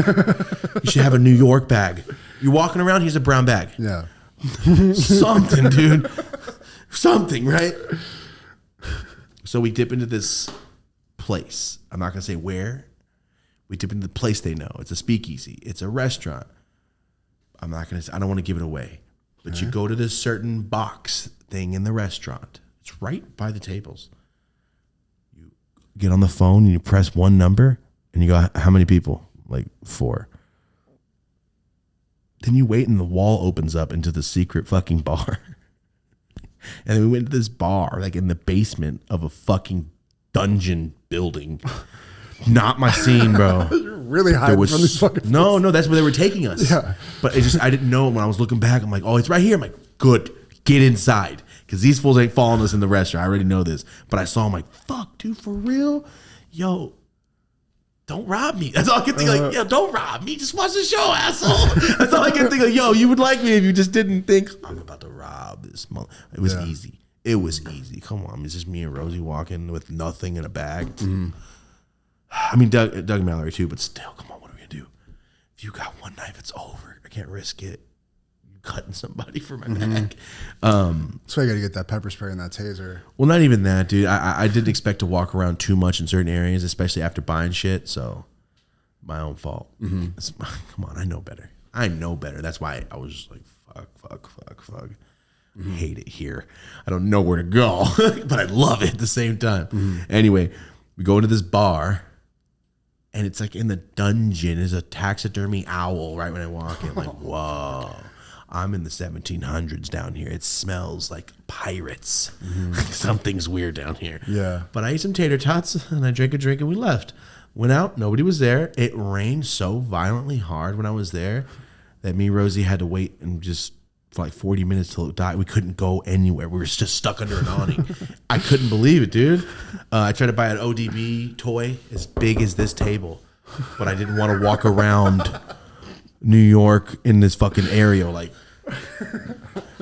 You should have a New York bag. You're walking around, here's a brown bag. Yeah. Something, dude. Something, right? So we dip into this place. I'm not going to say where. We dip into the place they know. It's a speakeasy. It's a restaurant. I don't want to give it away. But you go to this certain box thing in the restaurant. It's right by the tables. You get on the phone and you press one number and you go, how many people? Like 4. Then you wait and the wall opens up into the secret fucking bar. And then we went to this bar, like in the basement of a fucking dungeon building. Not my scene, bro. You're really hiding from these fucking No, that's where they were taking us. Yeah. But I didn't know when I was looking back. I'm like, oh, it's right here. I'm like, good, get inside. Because these fools ain't following us in the restaurant. I already know this. But I saw him like, fuck, dude, for real? Yo, don't rob me. That's all I can think. Like, yo, don't rob me. Just watch the show, asshole. That's all I can think. Like, yo, you would like me if you just didn't think, I'm about to rob this mother. It was easy. It was easy. Come on. It's just me and Rosie walking with nothing in a bag. I mean, Doug Mallory too, but still, come on, what are we going to do? If you got one knife, it's over. I can't risk it. Cutting somebody for my bag. That's why you got to get that pepper spray and that taser. Well, not even that, dude. I didn't expect to walk around too much in certain areas, especially after buying shit. So, my own fault. Come on, I know better. That's why I was just like, fuck. Hate it here. I don't know where to go, but I love it at the same time. Anyway, we go into this bar. And it's like in the dungeon. There's a taxidermy owl right when I walk in. Like, whoa. I'm in the 1700s down here. It smells like pirates. Something's weird down here. Yeah. But I ate some tater tots and I drank a drink and we left. Went out. Nobody was there. It rained so violently hard when I was there that me and Rosie had to wait and just for like 40 minutes till it died. We couldn't go anywhere. We were just stuck under an awning. I couldn't believe it, dude. I tried to buy an ODB toy as big as this table, but I didn't want to walk around New York in this fucking area like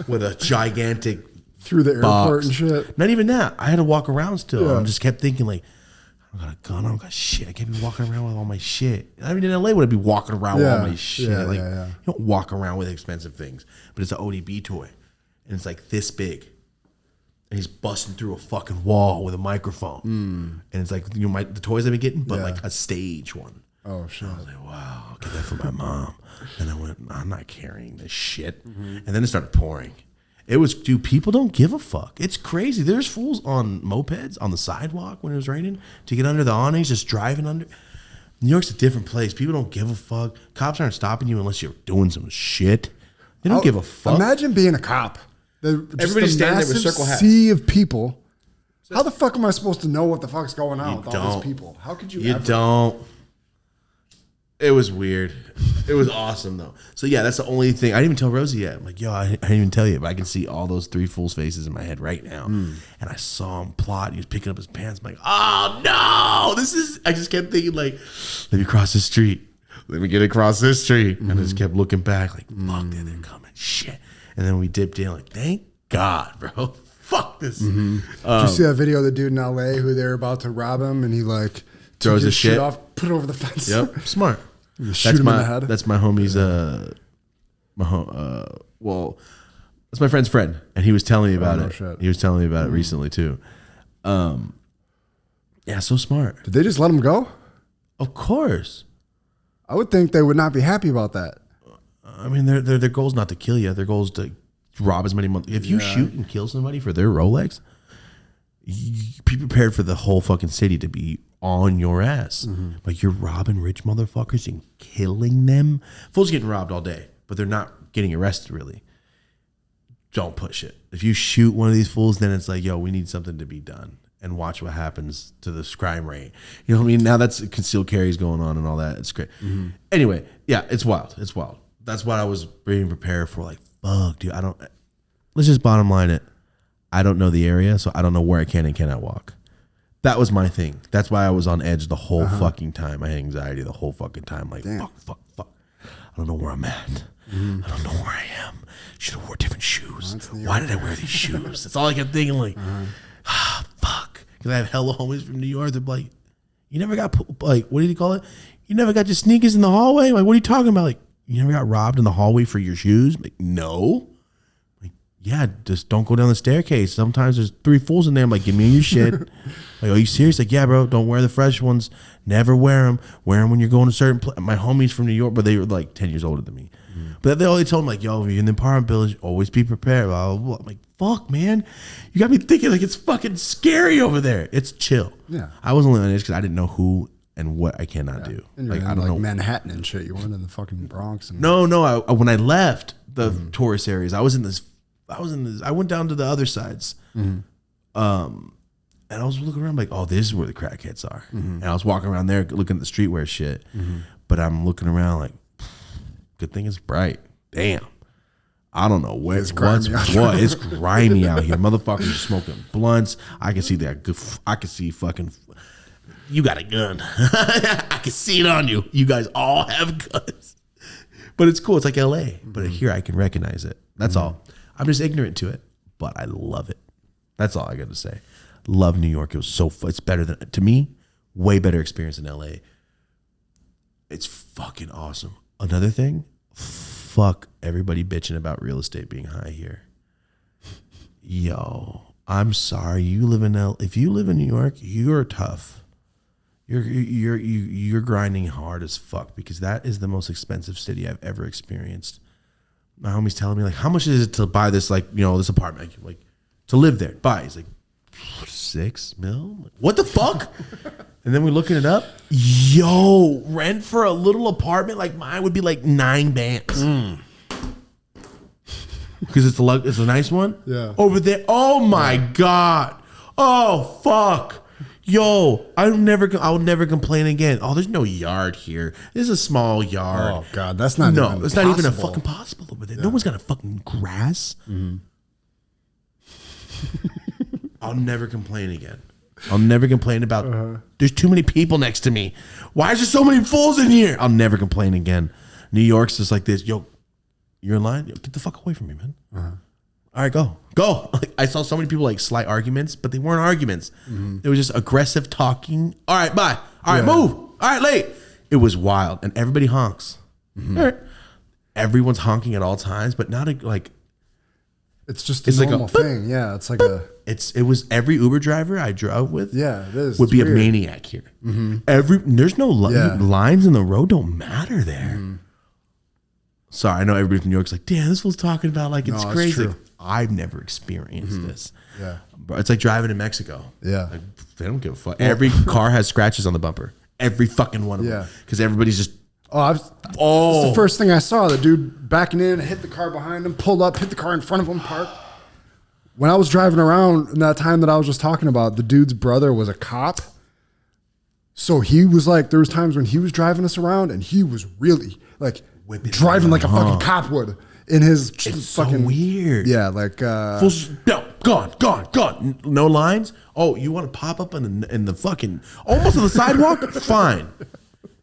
with a gigantic through the airport box. and shit. Not even that. I had to walk around still. Yeah. I just kept thinking like, I don't got a gun. I don't got shit. I can't be walking around with all my shit. I mean, in LA, would I be walking around with all my shit? Yeah, like, yeah. you don't walk around with expensive things. But it's an ODB toy, and it's like this big, and he's busting through a fucking wall with a microphone, and it's like the toys I've been getting, but like a stage one. Oh shit! I was like, wow, I'll get that for my mom. And I went, I'm not carrying this shit. And then it started pouring. It was, dude, people don't give a fuck. It's crazy. There's fools on mopeds on the sidewalk when it was raining to get under the awnings, just driving under. New York's a different place. People don't give a fuck. Cops aren't stopping you unless you're doing some shit. They don't give a fuck. Imagine being a cop. Everybody's standing there with circle hats. Sea of people. How the fuck am I supposed to know what the fuck's going on with all these people? How could you? You ever? don't. It was weird. It was awesome though. So yeah, that's the only thing. I didn't even tell Rosie yet. I'm like, yo, I didn't even tell you, but I can see all those three fools' faces in my head right now. And I saw him plot. He was picking up his pants. I'm like, oh no, this is. I just kept thinking like, let me cross the street. Let me get across this street. And I just kept looking back like, fuck, they're coming. Shit. And then we dipped in like, thank God, bro. Fuck this. Did you see that video of the dude in LA who they were about to rob him and he like throws took his shit off, put it over the fence? Yep, smart. Shoot him in the head. That's my homie's. Well, that's my friend's friend, and he was telling me about it. Shit. He was telling me about it recently too. Yeah, so smart. Did they just let him go? Of course. I would think they would not be happy about that. I mean, their goal is not to kill you. Their goal is to rob as many money. If you shoot and kill somebody for their Rolex, you be prepared for the whole fucking city to be on your ass. Like you're robbing rich motherfuckers and killing them. Fools getting robbed all day, but they're not getting arrested really. Don't push it. If you shoot one of these fools, then it's like, yo, we need something to be done. And watch what happens to this crime rate. You know what I mean? Now that's concealed carries going on and all that. It's great. Anyway, yeah, it's wild. It's wild. That's what I was being prepared for. Like, fuck, dude. Let's just bottom line it. I don't know the area, so I don't know where I can and cannot walk. That was my thing. That's why I was on edge the whole fucking time. I had anxiety the whole fucking time. Like, fuck. I don't know where I'm at. I don't know where I am. Should have wore different shoes. Why did I wear these shoes? That's all I kept thinking. Like, fuck. Because I have hella homies from New York. They're like, you never got, like, what did he call it? You never got your sneakers in the hallway? Like, what are you talking about? Like, you never got robbed in the hallway for your shoes? I'm like, no. Yeah, just don't go down the staircase. Sometimes there's three fools in there. I'm like, give me your shit. Like, are you serious? Like, yeah, bro, don't wear the fresh ones. Never wear them. Wear them when you're going to certain places. My homies from New York, but they were like 10 years older than me. But they always told me, like, yo, if you're in the apartment village, always be prepared. Blah, blah, blah. I'm like, fuck, man. You got me thinking like it's fucking scary over there. It's chill. Yeah. I was only on edge because I didn't know who and what I cannot do. And you're Like, in I don't know. Manhattan and shit. You weren't in the fucking Bronx. And No. When I left the tourist areas, I went down to the other sides. And I was looking around like, oh, this is where the crackheads are. And I was walking around there looking at the streetwear shit. But I'm looking around like, good thing it's bright. Damn. I don't know where it's grimy out here. Motherfuckers smoking blunts. I can see that. I can see fucking. You got a gun. I can see it on you. You guys all have guns. But it's cool. It's like LA. But here I can recognize it. That's all. I'm just ignorant to it, but I love it. That's all I got to say. Love New York. It was so fun. It's better than, to me, way better experience than LA. It's fucking awesome. Another thing, fuck everybody bitching about real estate being high here. Yo, I'm sorry. If you live in New York, you're tough. You're grinding hard as fuck because that is the most expensive city I've ever experienced. My homie's telling me like, how much is it to buy this, like, you know, this apartment, like to live there, buy. He's like, $6 million? Like, what the fuck? And then we're looking it up. Yo, rent for a little apartment like mine would be like $9. Because it's a nice one. Yeah. Over there. Oh my God. Oh fuck. Yo, I will never complain again. Oh, there's no yard here. This is a small yard. Oh God, that's not No, even it's not even a possible. fucking possible over there. No one's got a fucking grass. I'll never complain again. I'll never complain about there's too many people next to me. Why is there so many fools in here? I'll never complain again. New York's just like this. Yo, you're in line? Yo, get the fuck away from me, man. All right, go. Like, I saw so many people like slight arguments, but they weren't arguments. It was just aggressive talking. All right, bye. All right, move. All right, late. It was wild, and everybody honks. All right. Everyone's honking at all times, but not like It's just a normal thing. Yeah, it's like a. it was every Uber driver I drove with. Yeah, it is. Would It's be weird. a maniac here. There's no lines in the road. Don't matter there. Sorry, I know everybody from New York's like, damn, this fool's talking about like it's No, it's crazy. true. I've never experienced this. Yeah. Bro, it's like driving in Mexico. Yeah. Like, they don't give a fuck. Every car has scratches on the bumper. Every fucking one of them. Yeah. Because everybody's just That's the first thing I saw. The dude backing in, hit the car behind him, pulled up, hit the car in front of him, parked. When I was driving around in that time that I was just talking about, the dude's brother was a cop. So he was like, there was times when he was driving us around and he was really like Whipping driving like a around, fucking cop would in his it's fucking so weird. Yeah, like Fools, no, gone. No lines. Oh, you want to pop up in the fucking almost on the sidewalk? Fine.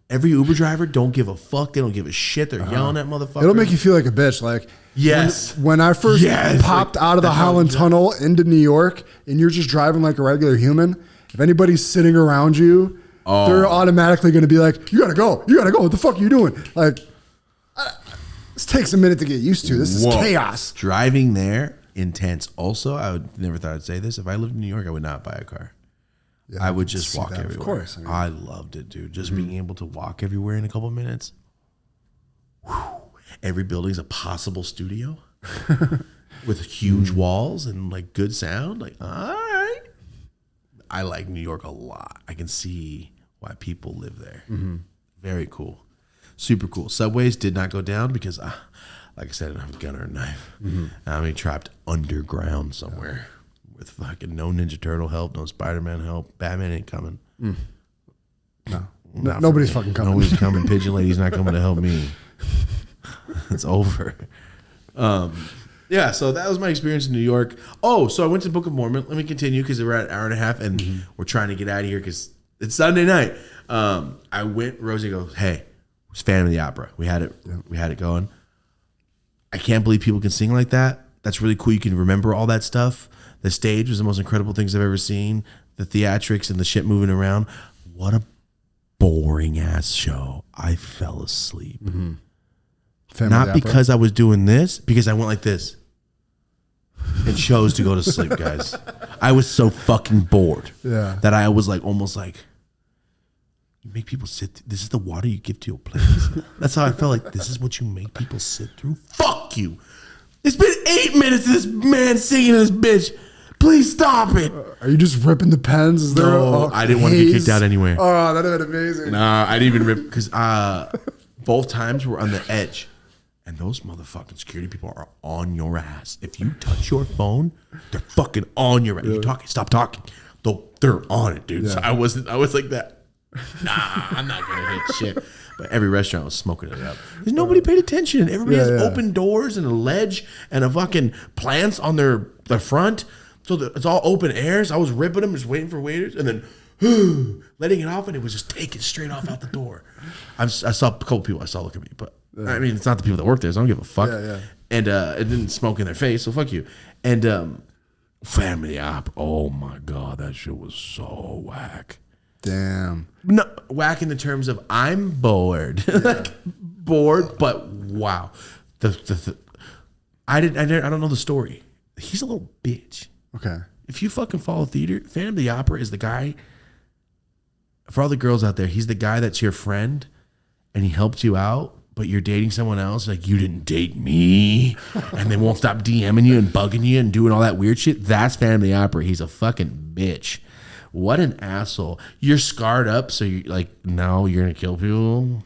Every Uber driver don't give a fuck. They don't give a shit. They're yelling at motherfuckers. it'll make you feel like a bitch. Like Yes. when I first popped like, out of the that's how Holland you Tunnel into New York, and you're just driving like a regular human. If anybody's sitting around you, they're automatically going to be like, "You gotta go. You gotta go. What the fuck are you doing?" Like, this takes a minute to get used to. This is chaos. Driving there, intense. Also, I would never thought I'd say this. If I lived in New York, I would not buy a car. Yeah, I would just walk that, everywhere. Of course. I loved it, dude. Just being able to walk everywhere in a couple minutes. Whew. Every building's a possible studio with huge walls and like good sound. Like, all right. I like New York a lot. I can see why people live there. Very cool. Super cool. Subways did not go down because, like I said, I don't have a gun or a knife. I'm being trapped underground somewhere with fucking no Ninja Turtle help, no Spider-Man help. Batman ain't coming. No, Not for nobody's me. fucking coming. Nobody's coming. Pigeon Lady's not coming to help me. It's over. Yeah, so that was my experience in New York. Oh, so I went to the Book of Mormon. Let me continue because we're at an hour and a half and we're trying to get out of here because it's Sunday night. I went, Rosie goes, hey, was Phantom of the Opera. We had it going. I can't believe people can sing like that. That's really cool. You can remember all that stuff. The stage was the most incredible things I've ever seen. The theatrics and the shit moving around. What a boring ass show. I fell asleep. Not because I was doing this, because I went like this and chose to go to sleep, guys. I was so fucking bored that I was like almost like, you make people sit. This is the water you give to your plants. That's how I felt like. This is what you make people sit through. Fuck you. It's been 8 minutes of this man singing this bitch. Please stop it. Are you just ripping the pens? Is there I didn't want to get kicked out anywhere. Oh, that'd have been amazing. Nah, I didn't even rip because both times were on the edge. And those motherfucking security people are on your ass. If you touch your phone, they're fucking on your ass. You're talking, stop talking. They're on it, dude. Yeah. So I was like that. Nah, I'm not gonna hit shit. But every restaurant was smoking it up. Because nobody paid attention. Everybody has open doors and a ledge and a fucking plants on their front. So it's all open airs. I was ripping them, just waiting for waiters, and then letting it off, and it was just taken straight off out the door. I saw a couple people I saw look at me, but I mean, it's not the people that work there, so I don't give a fuck. And it didn't smoke in their face, so fuck you. And Family Op, oh my God, that shit was so whack. Damn. No, whack in the terms of I'm bored. Like, bored, but wow. I don't know the story. He's a little bitch. Okay. If you fucking follow theater, Phantom of the Opera is the guy, for all the girls out there, he's the guy that's your friend and he helped you out, but you're dating someone else, like you didn't date me, and they won't stop DMing you and bugging you and doing all that weird shit. That's Phantom of the Opera. He's a fucking bitch. What an asshole. You're scarred up, so you're like, no, you're going to kill people?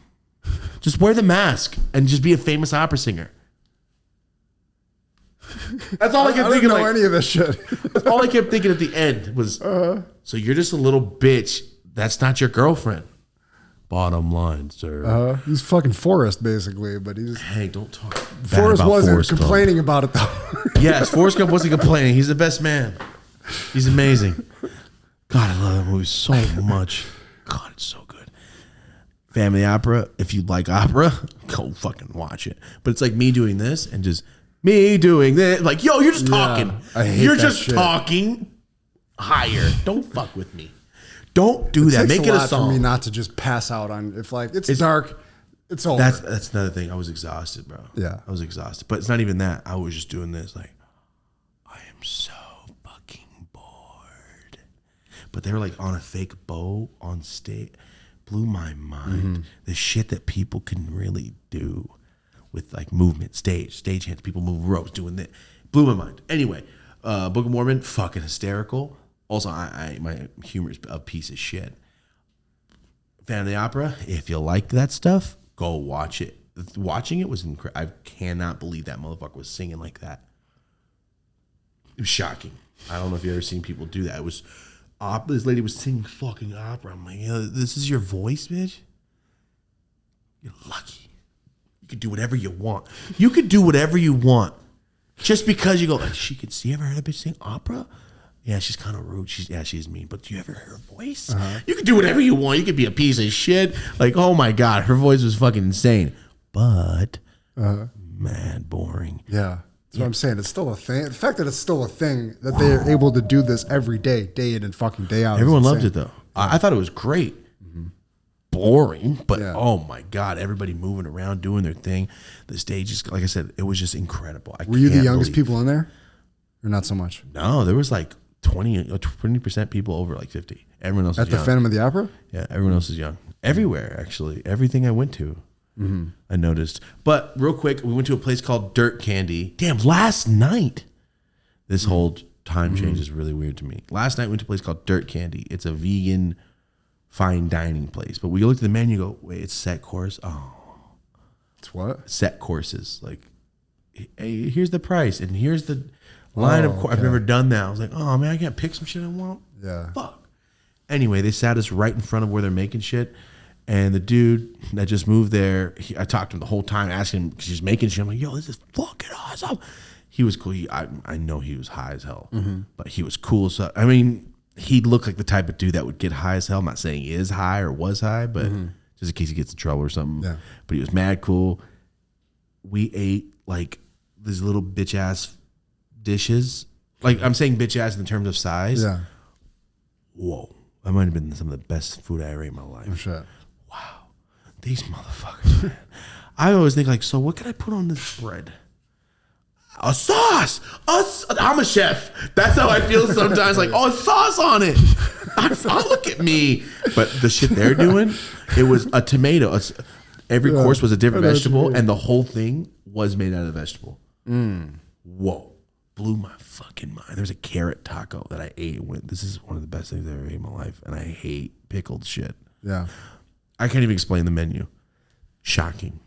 Just wear the mask and just be a famous opera singer. That's all I kept I thinking. don't know Like, any of this shit. that's all I kept thinking at the end was, so you're just a little bitch. That's not your girlfriend. Bottom line, sir. He's fucking Forrest, basically, but he's... Hey, don't talk bad Forrest about wasn't Forrest Gump. complaining about it, though. Yes, Forrest Gump wasn't complaining. He's the best man. He's amazing. God, I love that movie so much. God, it's so good. Family opera. If you like opera, go fucking watch it. But it's like me doing this and just me doing this. Like, yo, you're just talking. I hate you're that just shit. talking higher. Don't fuck with me. Don't do that. It takes Make it a lot song. for me not to just pass out on... If, like, it's dark, it's over. That's another thing. I was exhausted, bro. Yeah. I was exhausted. But it's not even that. I was just doing this like, I am so fucking bored. But they were like on a fake bow on stage. Blew my mind. The shit that people can really do with like movement, stage hands, people move ropes, doing that. Blew my mind. Anyway, Book of Mormon, fucking hysterical. Also, my humor is a piece of shit. Fan of the opera, if you like that stuff, go watch it. Watching it was incredible. I cannot believe that motherfucker was singing like that. It was shocking. I don't know if you ever seen people do that. It was opera. This lady was singing fucking opera. I'm like, this is your voice, bitch? You're lucky. You could do whatever you want. You could do whatever you want. Just because you go, like, she could see, ever heard a bitch sing opera? Yeah, she's kind of rude. She's mean. But do you ever hear her voice? You can do whatever you want. You could be a piece of shit. Like, oh my God, her voice was fucking insane. But, mad boring. Yeah. That's what I'm saying. It's still a thing. The fact that it's still a thing, that they're able to do this every day, day in and fucking day out. Everyone is loved insane. it, though. I thought it was great. Boring, but Yeah. oh my God, everybody moving around, doing their thing. The stage is, like I said, it was just incredible. Were you the youngest people in there? Or not so much? No, there was like 20% people over like 50. Everyone else At is the young. Phantom of the Opera? Yeah, everyone else is young. Everywhere, actually. Everything I went to, I noticed. But real quick, we went to a place called Dirt Candy. Damn, last night. This whole time change is really weird to me. Last night, we went to a place called Dirt Candy. It's a vegan fine dining place. But we look at the menu and go, wait, it's set course? Oh, It's what? set courses. Like, hey, here's the price and here's the line of course. I've never done that. I was like, oh man, I can't pick some shit I want. Yeah. Fuck. Anyway, they sat us right in front of where they're making shit. And the dude that just moved there, I talked to him the whole time, asking him, because he's making shit. I'm like, yo, this is fucking awesome. He was cool. I know he was high as hell, but he was cool as hell. I mean, he looked like the type of dude that would get high as hell. I'm not saying he is high or was high, but just in case he gets in trouble or something. Yeah. But he was mad cool. We ate like these little bitch ass dishes. Like, I'm saying bitch ass in terms of size. Yeah. Whoa. That might have been some of the best food I ever ate in my life. Oh, shit. Wow. These motherfuckers, man. I always think like, so what can I put on this bread? A sauce. I'm a chef. That's how I feel sometimes. Like, oh, a sauce on it. I'll look at me. But the shit they're doing, it was a tomato. Every course was a different vegetable, and the whole thing was made out of vegetable. Whoa. Blew my fucking mind. There's a carrot taco that I ate. This is one of the best things I've ever ate in my life, and I hate pickled shit. Yeah. I can't even explain the menu. Shocking.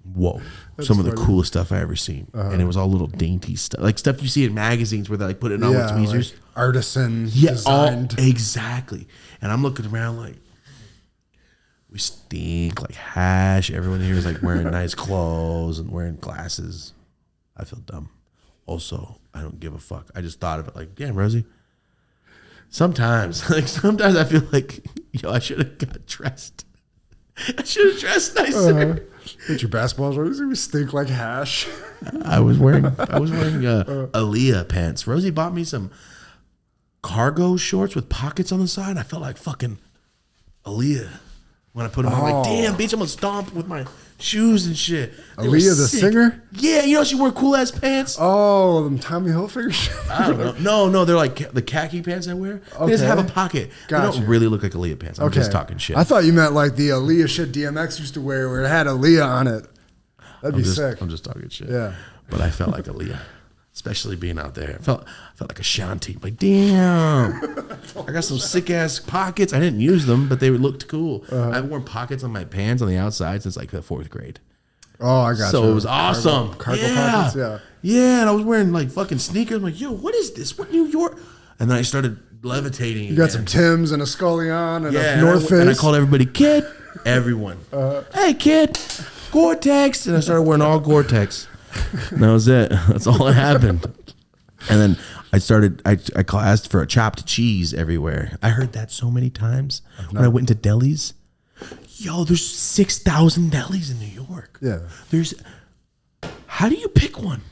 Whoa. Some of the funny. coolest stuff I ever seen. And it was all little dainty stuff. Like stuff you see in magazines where they like put it on with tweezers. Like artisan Yeah, designed. exactly. And I'm looking around like, we stink like hash. Everyone here is like wearing nice clothes and wearing glasses. I feel dumb. Also, I don't give a fuck. I just thought of it like, damn, Rosie. Sometimes I feel like, yo, I should have got dressed. I should have dressed nicer. Get your basketballs ready. We stink like hash. I was wearing Aaliyah pants. Rosie bought me some cargo shorts with pockets on the side. I felt like fucking Aaliyah when I put them on. I'm like, damn, bitch, I'm gonna stomp with my shoes and shit. They were Aaliyah, the sick. singer? Yeah, you know she wore cool ass pants. Oh, them Tommy Hilfiger shit. I don't know. No, they're like the khaki pants I wear. They just Okay. have a pocket. They Gotcha. don't really look like Aaliyah pants. I'm just talking shit. I thought you meant like the Aaliyah shit DMX used to wear where it had Aaliyah on it. That'd be sick. I'm just talking shit. Yeah. But I felt like Aaliyah, especially being out there. I felt like a Shanti. Like, damn, I got some sick ass pockets. I didn't use them, but they looked cool. I've worn pockets on my pants on the outside since like the 4th grade. Oh, I got So you. it was awesome. Cargo pockets, yeah. Yeah, and I was wearing like fucking sneakers. I'm like, yo, what is this? What New York? And then I started levitating. You got some Timbs and a Scullion and a and North Face. And I called everybody kid. Everyone. Hey, kid. Gore-Tex. And I started wearing all Gore-Tex. And that was it. That's all that happened. And then I asked for a chopped cheese everywhere. I heard that so many times when I went into delis. Yo, there's 6,000 delis in New York. Yeah. How do you pick one?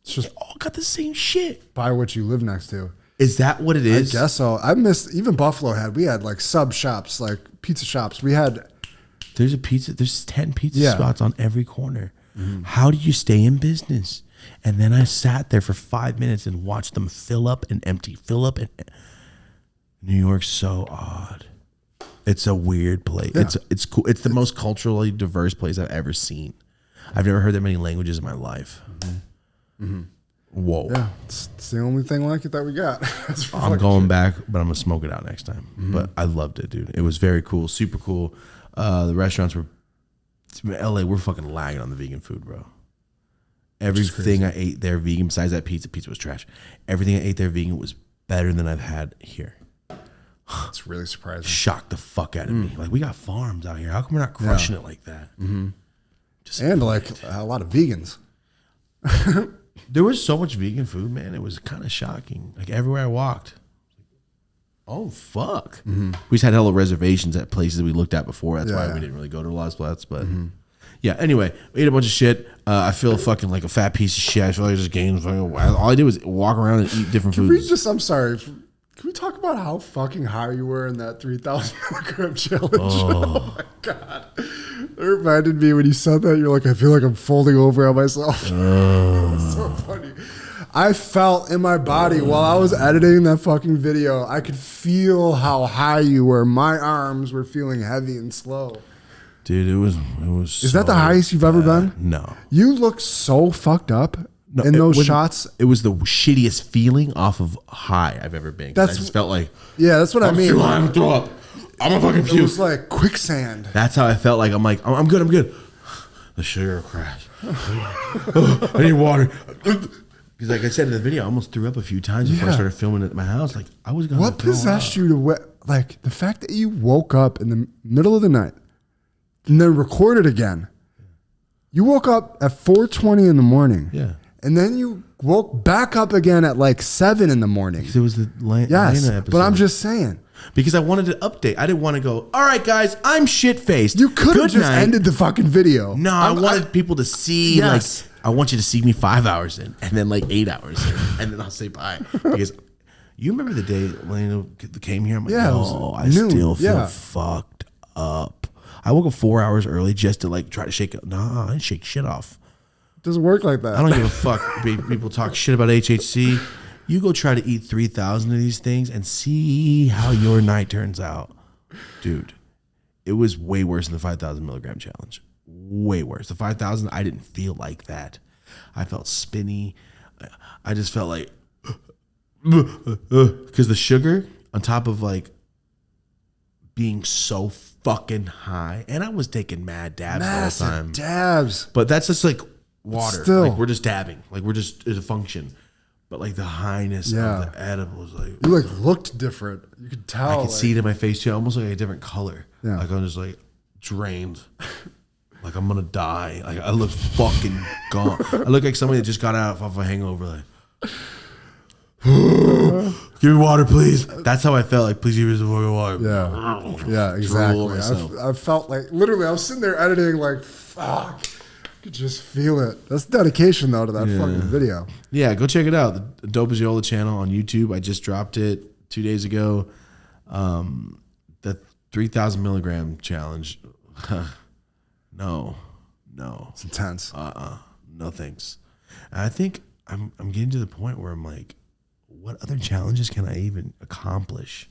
It's just They all got the same shit. buy what you live next to. Is that what it is? I guess so. I missed, even Buffalo we had like sub shops, like pizza shops. We had. There's 10 pizza spots on every corner. How do you stay in business? And then I sat there for 5 minutes and watched them fill up and empty, fill up and New York's so odd. It's a weird place. Yeah. It's cool. It's the most culturally diverse place I've ever seen. I've never heard that many languages in my life. Whoa. Yeah, it's the only thing like it that we got. I'm going back, but I'm gonna smoke it out next time. But I loved it, dude. It was very cool, super cool. The restaurants were LA. We're fucking lagging on the vegan food, bro. Everything I ate there vegan, besides that pizza was trash. Everything I ate there vegan was better than I've had here. It's really surprising. Shocked the fuck out of me. Like, we got farms out here. How come we're not crushing it like that? Just And like a lot of vegans. there was so much vegan food, man. It was kind of shocking. Like, everywhere I walked. Oh, fuck. We just had hella reservations at places we looked at before. That's why we didn't really go to a lot of spots. But yeah, anyway, we ate a bunch of shit. I feel fucking like a fat piece of shit. I feel like I just gained. All I did was walk around and eat different foods. I'm sorry. Can we talk about how fucking high you were in that 3,000 milligram challenge? Oh my God. It reminded me when you said that, you're like, I feel like I'm folding over on myself. So funny. I felt in my body while I was editing that fucking video, I could feel how high you were. My arms were feeling heavy and slow. Dude, it was. Is that the highest you've ever been? No. You look so fucked up in those shots. It was the shittiest feeling off of high I've ever been. I just felt like, yeah, that's what I mean. I'm throw up. I'm a fucking It puke. was like quicksand. That's how I felt. Like, I'm I'm good. The sugar crash. I need water. Because like I said in the video, I almost threw up a few times before I started filming at my house. Like, I was going to What possessed you to like the fact that you woke up in the middle of the night and then recorded again? You woke up at 4:20 in the morning. Yeah. And then you woke back up again at like 7 in the morning. Because it was the Yes, Lena episode. but I'm just saying. Because I wanted to update. I didn't want to go, all right, guys, I'm shit-faced. You could have Good just night." ended the fucking video. No, I wanted people to see, Yes. like, I want you to see me 5 hours in, and then like 8 hours in, and then I'll say bye. Because you remember the day Lena came here? I'm like, Yeah, it oh, was I noon. still feel Yeah. fucked up. I woke up 4 hours early just to like try to shake it. Nah, I didn't shake shit off. Doesn't work like that. I don't give a fuck. People talk shit about HHC. You go try to eat 3,000 of these things and see how your night turns out. Dude, it was way worse than the 5,000 milligram challenge. Way worse. The 5,000, I didn't feel like that. I felt spinny. I just felt like, because the sugar on top of like being so fucking high, and I was taking mad dabs Massive the whole time. dabs. But that's just like water. Still. Like, we're just dabbing. Like, we're just, it's a function. But like the highness of the edible was like, You like looked different. You could tell. I could see it in my face too, almost like a different color. Yeah. Like, I'm just like drained. Like, I'm gonna die. Like, I look fucking gone. I look like somebody that just got out of a hangover. Like, give me water, please. That's how I felt. Like, please give me some fucking water. Yeah, exactly. I felt like literally I was sitting there editing like fuck. I could just feel it. That's dedication though to that fucking video. Yeah, go check it out. The Dope is Yola channel on YouTube. I just dropped it 2 days ago. The 3,000 milligram challenge. No. It's intense. No thanks. And I think I'm getting to the point where I'm like, what other challenges can I even accomplish?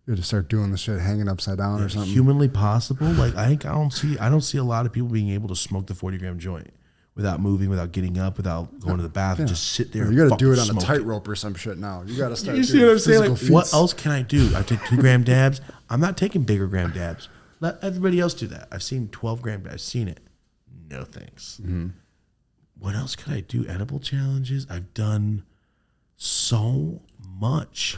You had to start doing the shit hanging upside down or something. Humanly possible? Like, I don't see a lot of people being able to smoke the 40-gram joint without moving, without getting up, without going to the bathroom. Just sit there. You got to do it on smoke a tightrope or some shit now. You got to start. You see what I'm saying? Like, physical what feats. else can I do? I take 2-gram dabs. I'm not taking bigger gram dabs. Let everybody else do that. I've seen 12-gram dabs. I've seen it. no thanks. What else could I do? Edible challenges. I've done so much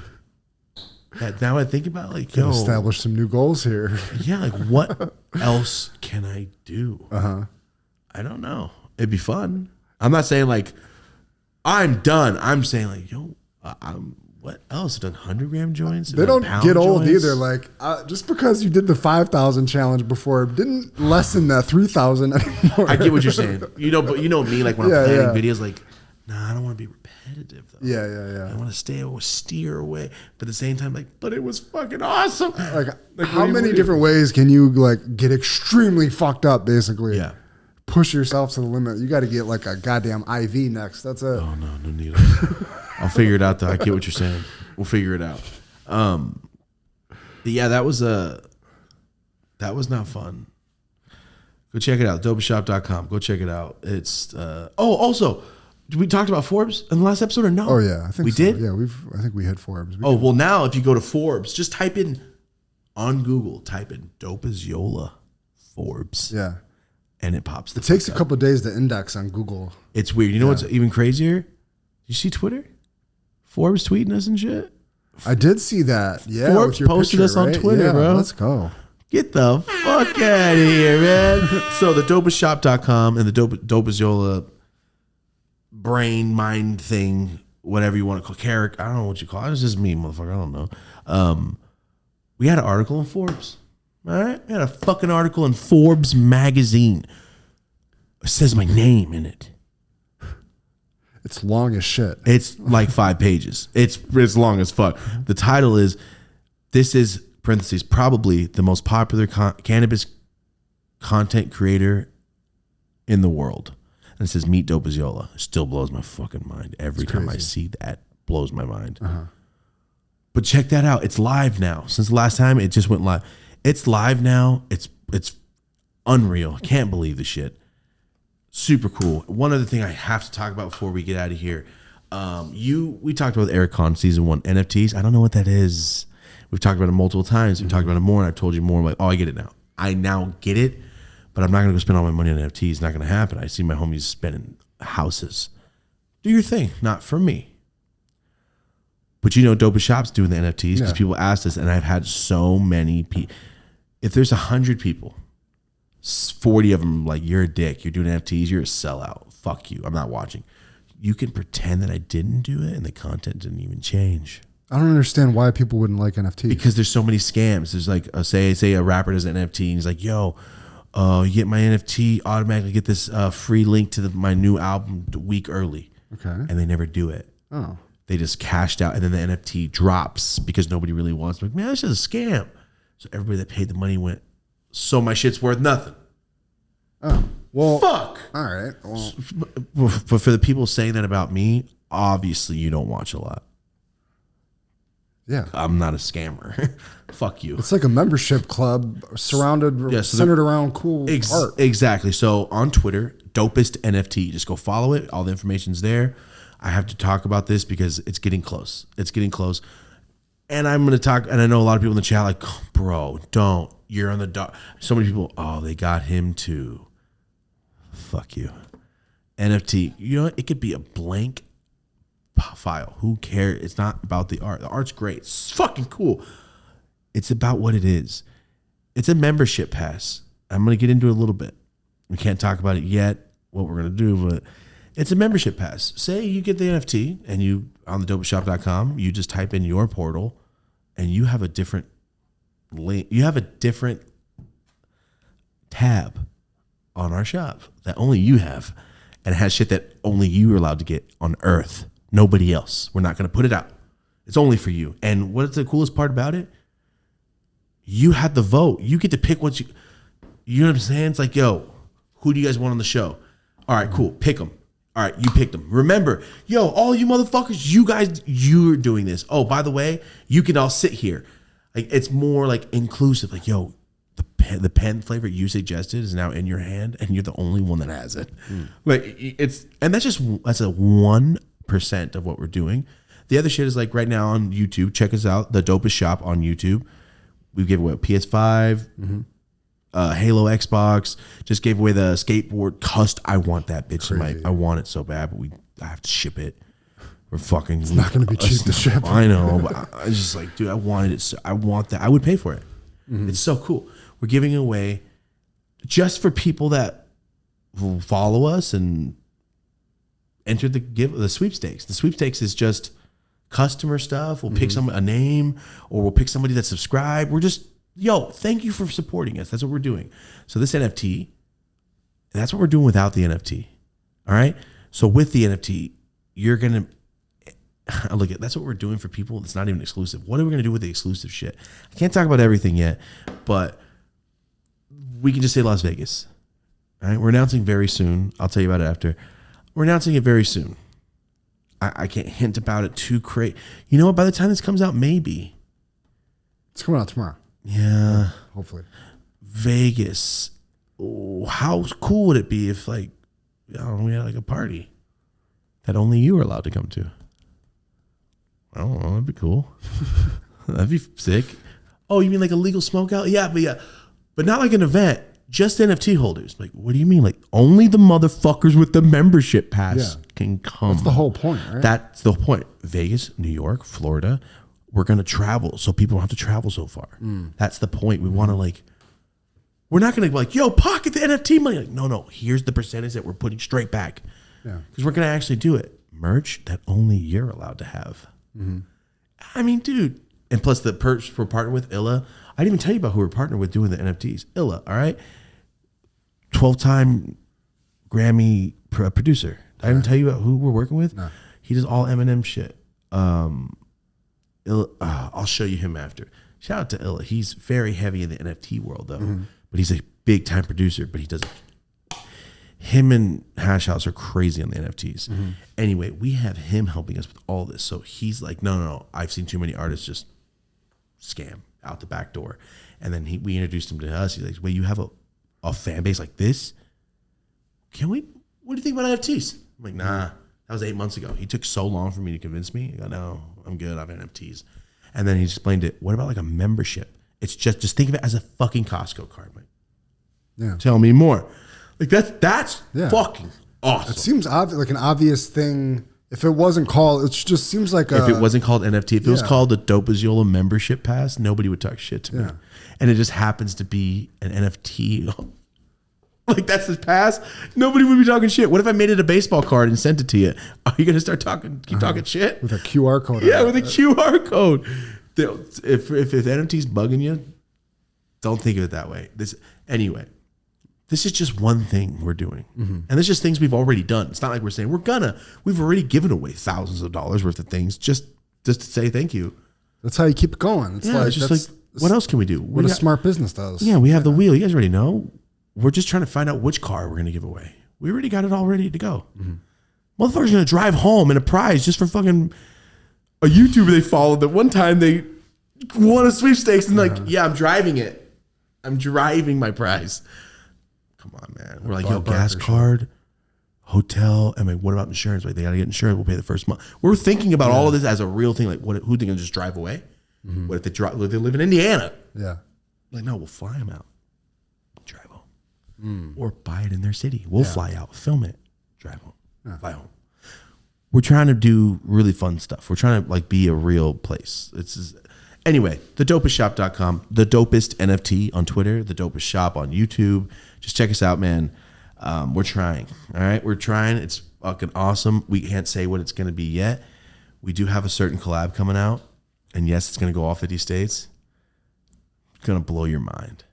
that now I think about like, yo, establish some new goals here. yeah, like what else can I do? I don't know. It'd be fun. I'm not saying like I'm done. I'm saying like, yo, what else? I've done 100-gram joints. They don't get old either. Like just because you did the 5,000 challenge before didn't lessen that 3,000 anymore. I get what you're saying. But you know me, like when I'm planning videos, like, nah, I don't want to be repetitive though. Yeah. I want to steer away. But at the same time, like, but it was fucking awesome. Like how many different ways can you like get extremely fucked up basically? Yeah. Push yourself to the limit. You got to get like a goddamn IV next. That's it. Oh no needle. I'll figure it out though. I get what you're saying. We'll figure it out. But yeah, that was not fun. Go check it out. Dopeshop.com. Go check it out. It's also, we talked about Forbes in the last episode or no? Oh yeah, I think we did. Yeah, I think we hit Forbes. Well, now if you go to Forbes, just type in on Google, type in "dope as Yola Forbes." Yeah. And it pops. It takes a couple of days to index on Google. It's weird. You know what's even crazier? You see Twitter? Forbes tweeting us and shit. I did see that. Yeah. Forbes posted us on Twitter, bro. Let's go. Get the fuck out of here, man. So the dopeshop.com and the dope as Yola brain mind thing, whatever you want to call character. I don't know what you call it. It's just me, motherfucker. I don't know. We had an article in Forbes. All right, we had a fucking article in Forbes magazine. It says my name in it. It's long as shit. It's like 5 pages. It's long as fuck. The title is, "This is parentheses probably the most popular cannabis content creator in the world." And it says "Meet Dope as Yola." It still blows my fucking mind every time I see that. Blows my mind. But check that out. It's live now. Since the last time it just went live. It's live now. It's unreal. I can't believe the shit. Super cool. One other thing I have to talk about before we get out of here. We talked about Eric Kahn season 1 NFTs. I don't know what that is. We've talked about it multiple times. We've talked about it more, and I've told you more. I'm like, oh, I get it now. I now get it, but I'm not going to go spend all my money on NFTs. It's not going to happen. I see my homies spending houses. Do your thing. Not for me. But you know, Dope Shop's doing the NFTs because people asked us, and I've had so many people. If there's 100 people, 40 of them like, you're a dick, you're doing NFTs, you're a sellout, fuck you, I'm not watching. You can pretend that I didn't do it and the content didn't even change. I don't understand why people wouldn't like NFTs. Because there's so many scams. There's like, say a rapper does an NFT and he's like, yo, you get my NFT, automatically get this free link to my new album a week early. Okay. And they never do it. Oh. They just cashed out, and then the NFT drops because nobody really wants it. Like, man, this is a scam. So everybody that paid the money went, so my shit's worth nothing. Oh, well. Fuck. All right. Well. But for the people saying that about me, obviously you don't watch a lot. Yeah. I'm not a scammer. Fuck you. It's like a membership club centered around cool art. Exactly. So on Twitter, Dopest NFT. Just go follow it. All the information's there. I have to talk about this because it's getting close. It's getting close. And I'm going to talk, and I know a lot of people in the chat like, bro, don't. You're on the dark. So many people, oh, they got him too. Fuck you. NFT. You know, it could be a blank file. Who cares? It's not about the art. The art's great. It's fucking cool. It's about what it is. It's a membership pass. I'm going to get into it a little bit. We can't talk about it yet, what we're going to do, but it's a membership pass. Say you get the NFT and you, on the dopeshop.com, you just type in your portal and you have a different link. You have a different tab on our shop that only you have. And it has shit that only you are allowed to get on Earth. Nobody else. We're not going to put it out. It's only for you. And what's the coolest part about it? You had the vote. You get to pick what you know what I'm saying? It's like, yo, who do you guys want on the show? All right, cool. Pick them. All right, you picked them. Remember, yo, all you motherfuckers, you guys, you're doing this. Oh, by the way, you can all sit here. Like, it's more like inclusive. Like, yo, the pen flavor you suggested is now in your hand, and you're the only one that has it. Like, that's a 1% of what we're doing. The other shit is like right now on YouTube. Check us out, the Dopest Shop on YouTube. We give away a PS5, Halo Xbox. Just gave away the skateboard. I want that bitch in my. Crazy. I want it so bad, but I have to ship it. We're fucking. It's not gonna be cheap to ship. I know, but I was just like, dude, I wanted it. I want that. I would pay for it. It's so cool. We're giving it away just for people that will follow us and enter the sweepstakes. The sweepstakes is just customer stuff. We'll pick a name, or we'll pick somebody that's subscribed. We're just, thank you for supporting us. That's what we're doing. So this NFT, that's what we're doing without the NFT. All right. So with the NFT, you're going to look at, that's what we're doing for people. That's not even exclusive. What are we going to do with the exclusive shit? I can't talk about everything yet, but we can just say Las Vegas. All right. We're announcing very soon. I'll tell you about it after. We're announcing it very soon. I can't hint about it too crazy. You know what? By the time this comes out, maybe. It's coming out tomorrow. Yeah. Hopefully. Vegas. Oh, how cool would it be if, like, we had like a party that only you were allowed to come to? I don't know. That'd be cool. That'd be sick. Oh, you mean like a legal smoke out? Yeah. But not like an event. Just NFT holders. Like, what do you mean? Like, only the motherfuckers with the membership pass can come. That's the whole point, right? That's the point. Vegas, New York, Florida, we're going to travel so people don't have to travel so far. That's the point. We want to, like, we're not going to be like, yo, pocket the NFT money. Like, no, here's the percentage that we're putting straight back. Yeah. Because we're going to actually do it. Merch that only you're allowed to have. I mean, dude. And plus the perks we're partnered with, Illa. I didn't even tell you about who we're partnered with doing the NFTs. Illa, all right? 12-time Grammy producer. I didn't tell you about who we're working with. No. He does all Eminem shit. Illa, I'll show you him after. Shout out to Illa. He's very heavy in the NFT world, though. But he's a big-time producer, but he does it. Him and Hash House are crazy on the NFTs. Anyway, we have him helping us with all this. So he's like, no. I've seen too many artists just scam out the back door. And then we introduced him to us. He's like, wait, you have a fan base like this? What do you think about NFTs? I'm like, nah, that was 8 months ago. He took so long for me to convince me. I go, no, I'm good. I have NFTs. And then he explained it. What about like a membership? It's just think of it as a fucking Costco card. Like, yeah. Tell me more. Like that's fucking awesome. It seems like an obvious thing. If it wasn't called, it just seems like if it wasn't called NFT, if it was called the Dope as Yola membership pass, nobody would talk shit to me. And it just happens to be an NFT. Like, that's his pass. Nobody would be talking shit. What if I made it a baseball card and sent it to you? Are you gonna start keep talking shit with a QR code? Yeah, with a QR code. If NFT's bugging you, don't think of it that way. This is just one thing we're doing. And it's just things we've already done. It's not like we're saying we've already given away thousands of dollars worth of things just to say thank you. That's how you keep it going. It's what else can we do? What a smart business does. Yeah, we have the wheel. You guys already know. We're just trying to find out which car we're going to give away. We already got it all ready to go. Motherfuckers going to drive home in a prize just for fucking a YouTuber they followed that one time they won a sweepstakes and I'm driving it. I'm driving my prize. Come on, man. We're like, yo, gas card, hotel. And like, what about insurance? Like, they got to get insurance. We'll pay the first month. We're thinking about all of this as a real thing. Like, who they going to just drive away? What if they live in Indiana? Yeah. Like, no, we'll fly them out. Drive home. Or buy it in their city. We'll fly out, film it, drive home, fly home. We're trying to do really fun stuff. We're trying to like be a real place. Anyway, thedopestshop.com, the dopest NFT on Twitter, the dopest shop on YouTube. Just check us out, man. We're trying. All right. We're trying. It's fucking awesome. We can't say what it's going to be yet. We do have a certain collab coming out. And yes, it's going to go all 50 states. It's going to blow your mind.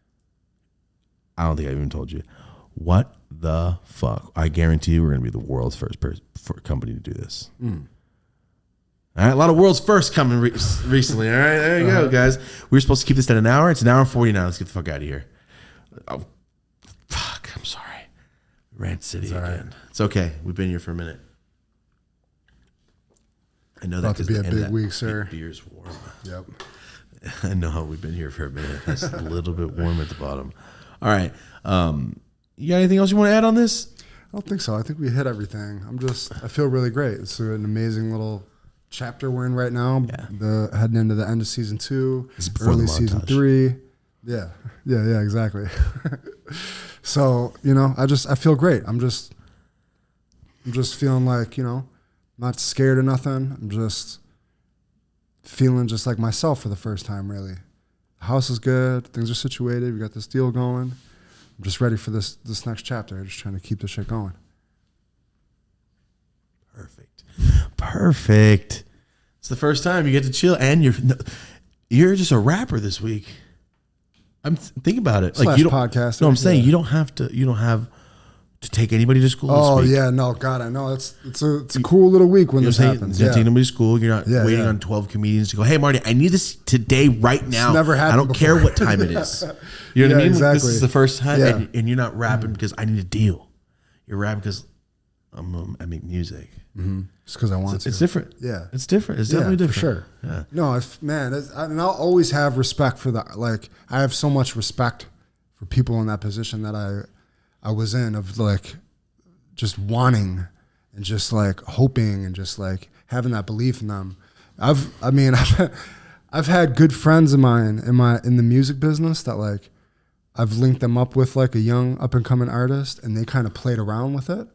I don't think I even told you. What the fuck? I guarantee you we're going to be the world's first company to do this. All right, a lot of world's first coming recently. All right, there you go, guys. We were supposed to keep this at an hour. It's an hour and 40 now. Let's get the fuck out of here. Oh, fuck. I'm sorry. Rant City again. Right. It's okay. We've been here for a minute. I know about to be a big week, sir. Beer's warm. Yep. I know we've been here for a minute. That's a little bit warm at the bottom. All right. You got anything else you want to add on this? I don't think so. I think we hit everything. I feel really great. It's an amazing little chapter we're in right now. Yeah. Heading into the end of season 2, early season 3. Yeah, exactly. So, you know, I feel great. I'm just feeling like, you know, I'm not scared of nothing. I'm just feeling just like myself for the first time, really. The house is good. Things are situated. We got this deal going. I'm just ready for this next chapter. I'm just trying to keep this shit going. Perfect. It's the first time you get to chill, and you're just a rapper this week. I'm thinking about it. Slash you don't podcaster. No, I'm saying you don't have to take anybody to school. Oh this week. yeah, no, God, I know it's a cool little week when this happens. You're Yeah. not taking nobody to school. You're not waiting on 12 comedians to go, hey Marty, I need this today, right now. It's never happened I don't before. care what time it is. You know what I mean? Exactly. This is the first time, Yeah. and you're not rapping because I need a deal. You're rapping because I make music. Just because I want to. It's different. Yeah. It's different. It's definitely different. For sure. Yeah. No, and I'll always have respect for that. Like, I have so much respect for people in that position that I was in, of like just wanting and just like hoping and just like having that belief in them. I've had good friends of mine in the music business that like I've linked them up with like a young up and coming artist, and they kind of played around with it,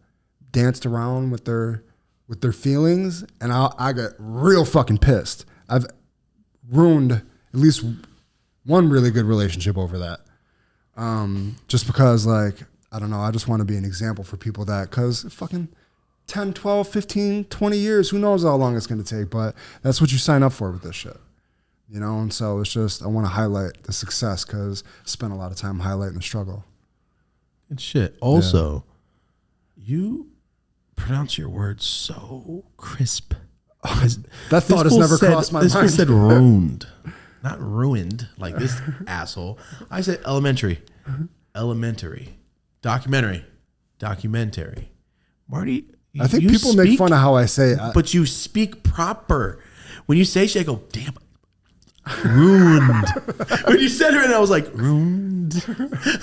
danced around with their feelings, and I got real fucking pissed. I've ruined at least one really good relationship over that. Just because, like, I don't know, I just want to be an example for people that, because fucking 10, 12, 15, 20 years, who knows how long it's going to take, but that's what you sign up for with this shit. You know, and so it's just, I want to highlight the success because I spent a lot of time highlighting the struggle. And shit. Also, you pronounce your words so crisp. That thought has never crossed my mind. This fool said ruined, not ruined, like this asshole. I said elementary, documentary. Marty, I think people make fun of how I say it. But you speak proper. When you say shit, I go, damn, ruined. When you said it, and I was like, ruined.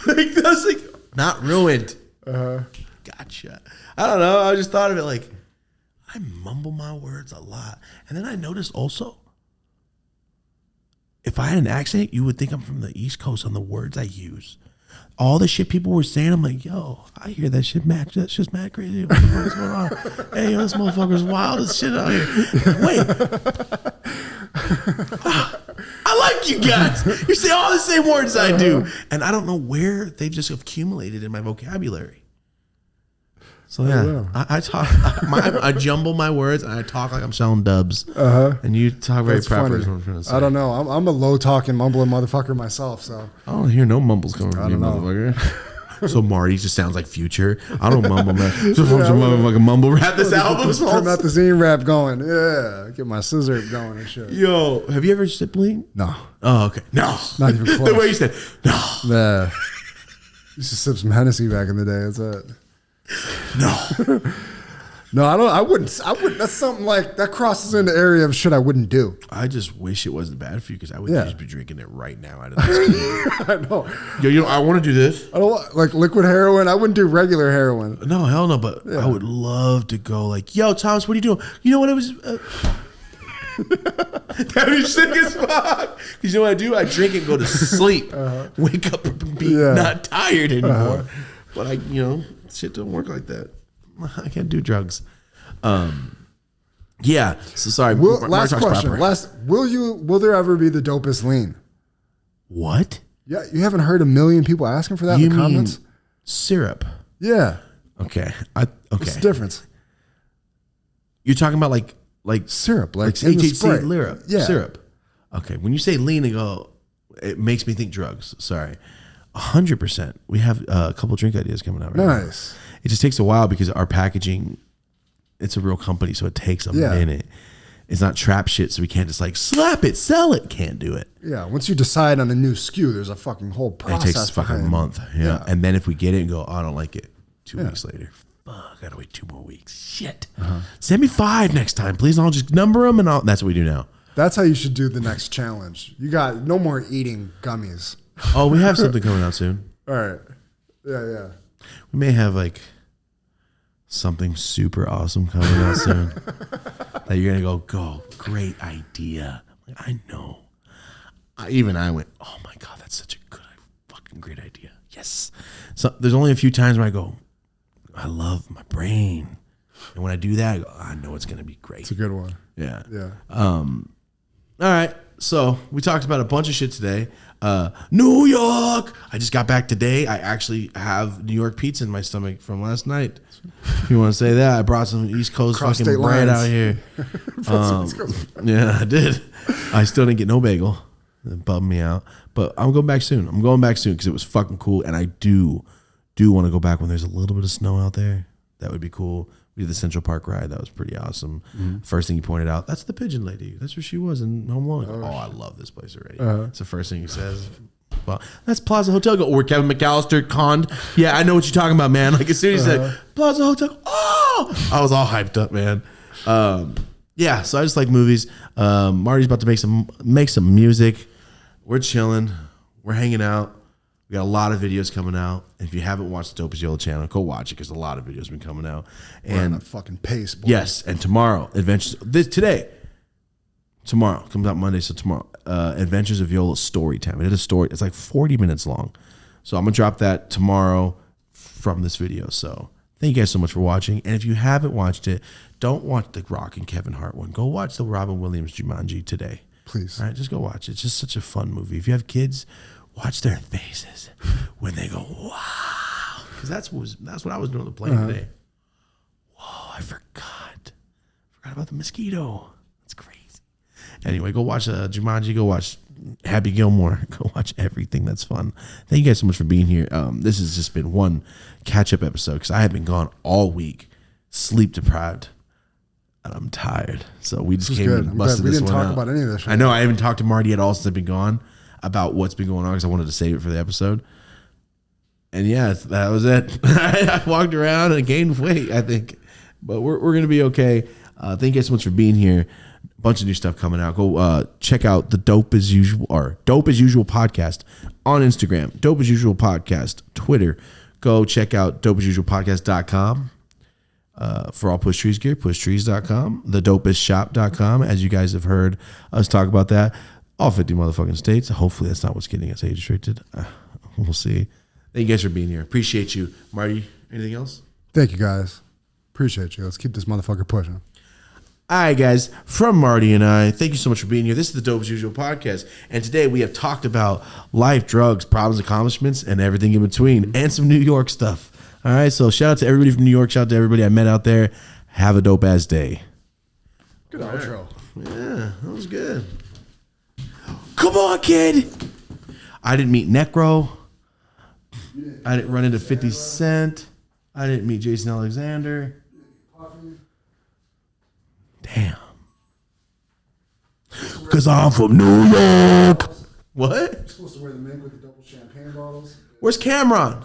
Like, I was like, not ruined. Gotcha. I don't know. I just thought of it like, I mumble my words a lot. And then I noticed also, if I had an accent, you would think I'm from the East Coast on the words I use. All the shit people were saying, I'm like, yo, I hear that shit, Matt. That's just mad crazy. What the fuck is going on? Hey, yo, this motherfucker's wild as shit out here. Wait. I like you guys. You say all the same words I do. And I don't know where they've just accumulated in my vocabulary. So yeah, I talk. I jumble my words and I talk like I'm selling dubs. And you talk very proper. Is what I'm trying to say. I don't know. I'm a low talking, mumbling motherfucker myself. So I don't hear no mumbles coming from you, motherfucker. So Marty just sounds like Future. I don't mumble, man. Just motherfucking mumble rap this album. Promethazine rap going. Yeah, get my scissor going and shit. Yo, have you ever sipped lean? No. Oh, okay. No. Not even close. The way you said no. Nah. Used to sip some Hennessy back in the day. That's it. No. No, I wouldn't. That's something like that crosses into the area of shit I wouldn't do. I just wish it wasn't bad for you because I would just be drinking it right now out of this can. I know. Yo, you know, I want to do this. I don't like liquid heroin. I wouldn't do regular heroin. No, hell no. But I would love to go like, yo, Thomas, what are you doing? You know what I was? That'd be sick as fuck. Because you know what I do? I drink and go to sleep. Wake up and be not tired anymore. But shit don't work like that. I can't do drugs. Yeah. So sorry. Last question. Will there ever be the dopest lean? What? Yeah, you haven't heard a million people asking for that in the comments? Syrup. Yeah. Okay. What's the difference? You're talking about like syrup, like HHC syrup. Yeah. Syrup. Okay. When you say lean, it makes me think drugs. Sorry. 100%. We have a couple drink ideas coming out right now. Nice. It just takes a while because our packaging, it's a real company, so it takes a minute. It's not trap shit, so we can't just like slap it, sell it. Can't do it. Yeah, once you decide on a new SKU, there's a fucking whole process. It takes a fucking month. Yeah. And then if we get it and go, oh, I don't like it, 2 weeks later. Fuck, I gotta wait 2 more weeks. Shit. Send me 5 next time, please. And I'll just number them, and that's what we do now. That's how you should do the next challenge. You got no more eating gummies. Oh, we have something coming out soon. All right. Yeah. We may have like something super awesome coming out soon that you're gonna go, great idea. Like, I know. I went, oh my God, that's such a good fucking great idea. Yes. So there's only a few times where I go, I love my brain. And when I do that, I go, I know it's going to be great. It's a good one. Yeah. Yeah. All right. So we talked about a bunch of shit today. New York. I just got back today. I actually have New York pizza in my stomach from last night. If you want to say that, I brought some East Coast Cross fucking state bread lines. out here. Yeah, I did. I still didn't get no bagel. It bummed me out. But I'm going back soon. I'm going back soon because it was fucking cool. And I do want to go back when there's a little bit of snow out there. That would be cool. We did the Central Park ride. That was pretty awesome. First thing he pointed out, that's the pigeon lady. That's where she was in Home Alone. Oh, I love this place already. It's the first thing he says. Well, that's Plaza Hotel. Go, or Kevin McAllister conned. Yeah, I know what you're talking about, man. Like as soon as he said Plaza Hotel, oh, I was all hyped up, man. Yeah, so I just like movies. Marty's about to make some music. We're chilling. We're hanging out. We got a lot of videos coming out. If you haven't watched the Dope as Yola channel, go watch it because a lot of videos have been coming out. We're on a fucking pace, boy. Yes, and tomorrow, tomorrow comes out Monday, so tomorrow, Adventures of Yola story time. I did a story. It's like 40 minutes long. So I'm going to drop that tomorrow from this video. So thank you guys so much for watching. And if you haven't watched it, don't watch the Rock and Kevin Hart one. Go watch the Robin Williams Jumanji today. Please. All right, just go watch it. It's just such a fun movie. If you have kids, watch their faces when they go, wow. Because that's what I was doing on the plane today. Whoa, I forgot about the mosquito. That's crazy. Anyway, go watch Jumanji. Go watch Happy Gilmore. Go watch everything that's fun. Thank you guys so much for being here. This has just been one catch-up episode because I have been gone all week, sleep deprived, and I'm tired. So we just came and busted this one out. We didn't talk about any of this shit. I know. I haven't talked to Marty at all since I've been gone about what's been going on because I wanted to save it for the episode. And yeah, that was it. I walked around and gained weight, I think. But we're going to be okay. Thank you guys so much for being here. A bunch of new stuff coming out. Go check out the Dope as Usual podcast on Instagram. Dope as Usual podcast, Twitter. Go check out dopeasusualpodcast.com. For all Push Trees gear, pushtrees.com. thedopestshop.com. As you guys have heard us talk about that. All 50 motherfucking states. Hopefully that's not what's getting us age restricted. We'll see. Thank you guys for being here. Appreciate you. Marty, anything else? Thank you, guys. Appreciate you. Let's keep this motherfucker pushing. All right, guys. From Marty and I, thank you so much for being here. This is the Dope as Usual podcast. And today we have talked about life, drugs, problems, accomplishments, and everything in between, and some New York stuff. All right, so shout out to everybody from New York. Shout out to everybody I met out there. Have a dope-ass day. Good outro. Yeah, that was good. Come on, kid. I didn't meet Necro. I didn't run into 50 Cent. I didn't meet Jason Alexander. Damn. Because I'm from New York. What? You're supposed to wear the mink with the double champagne bottles. Where's Cameron?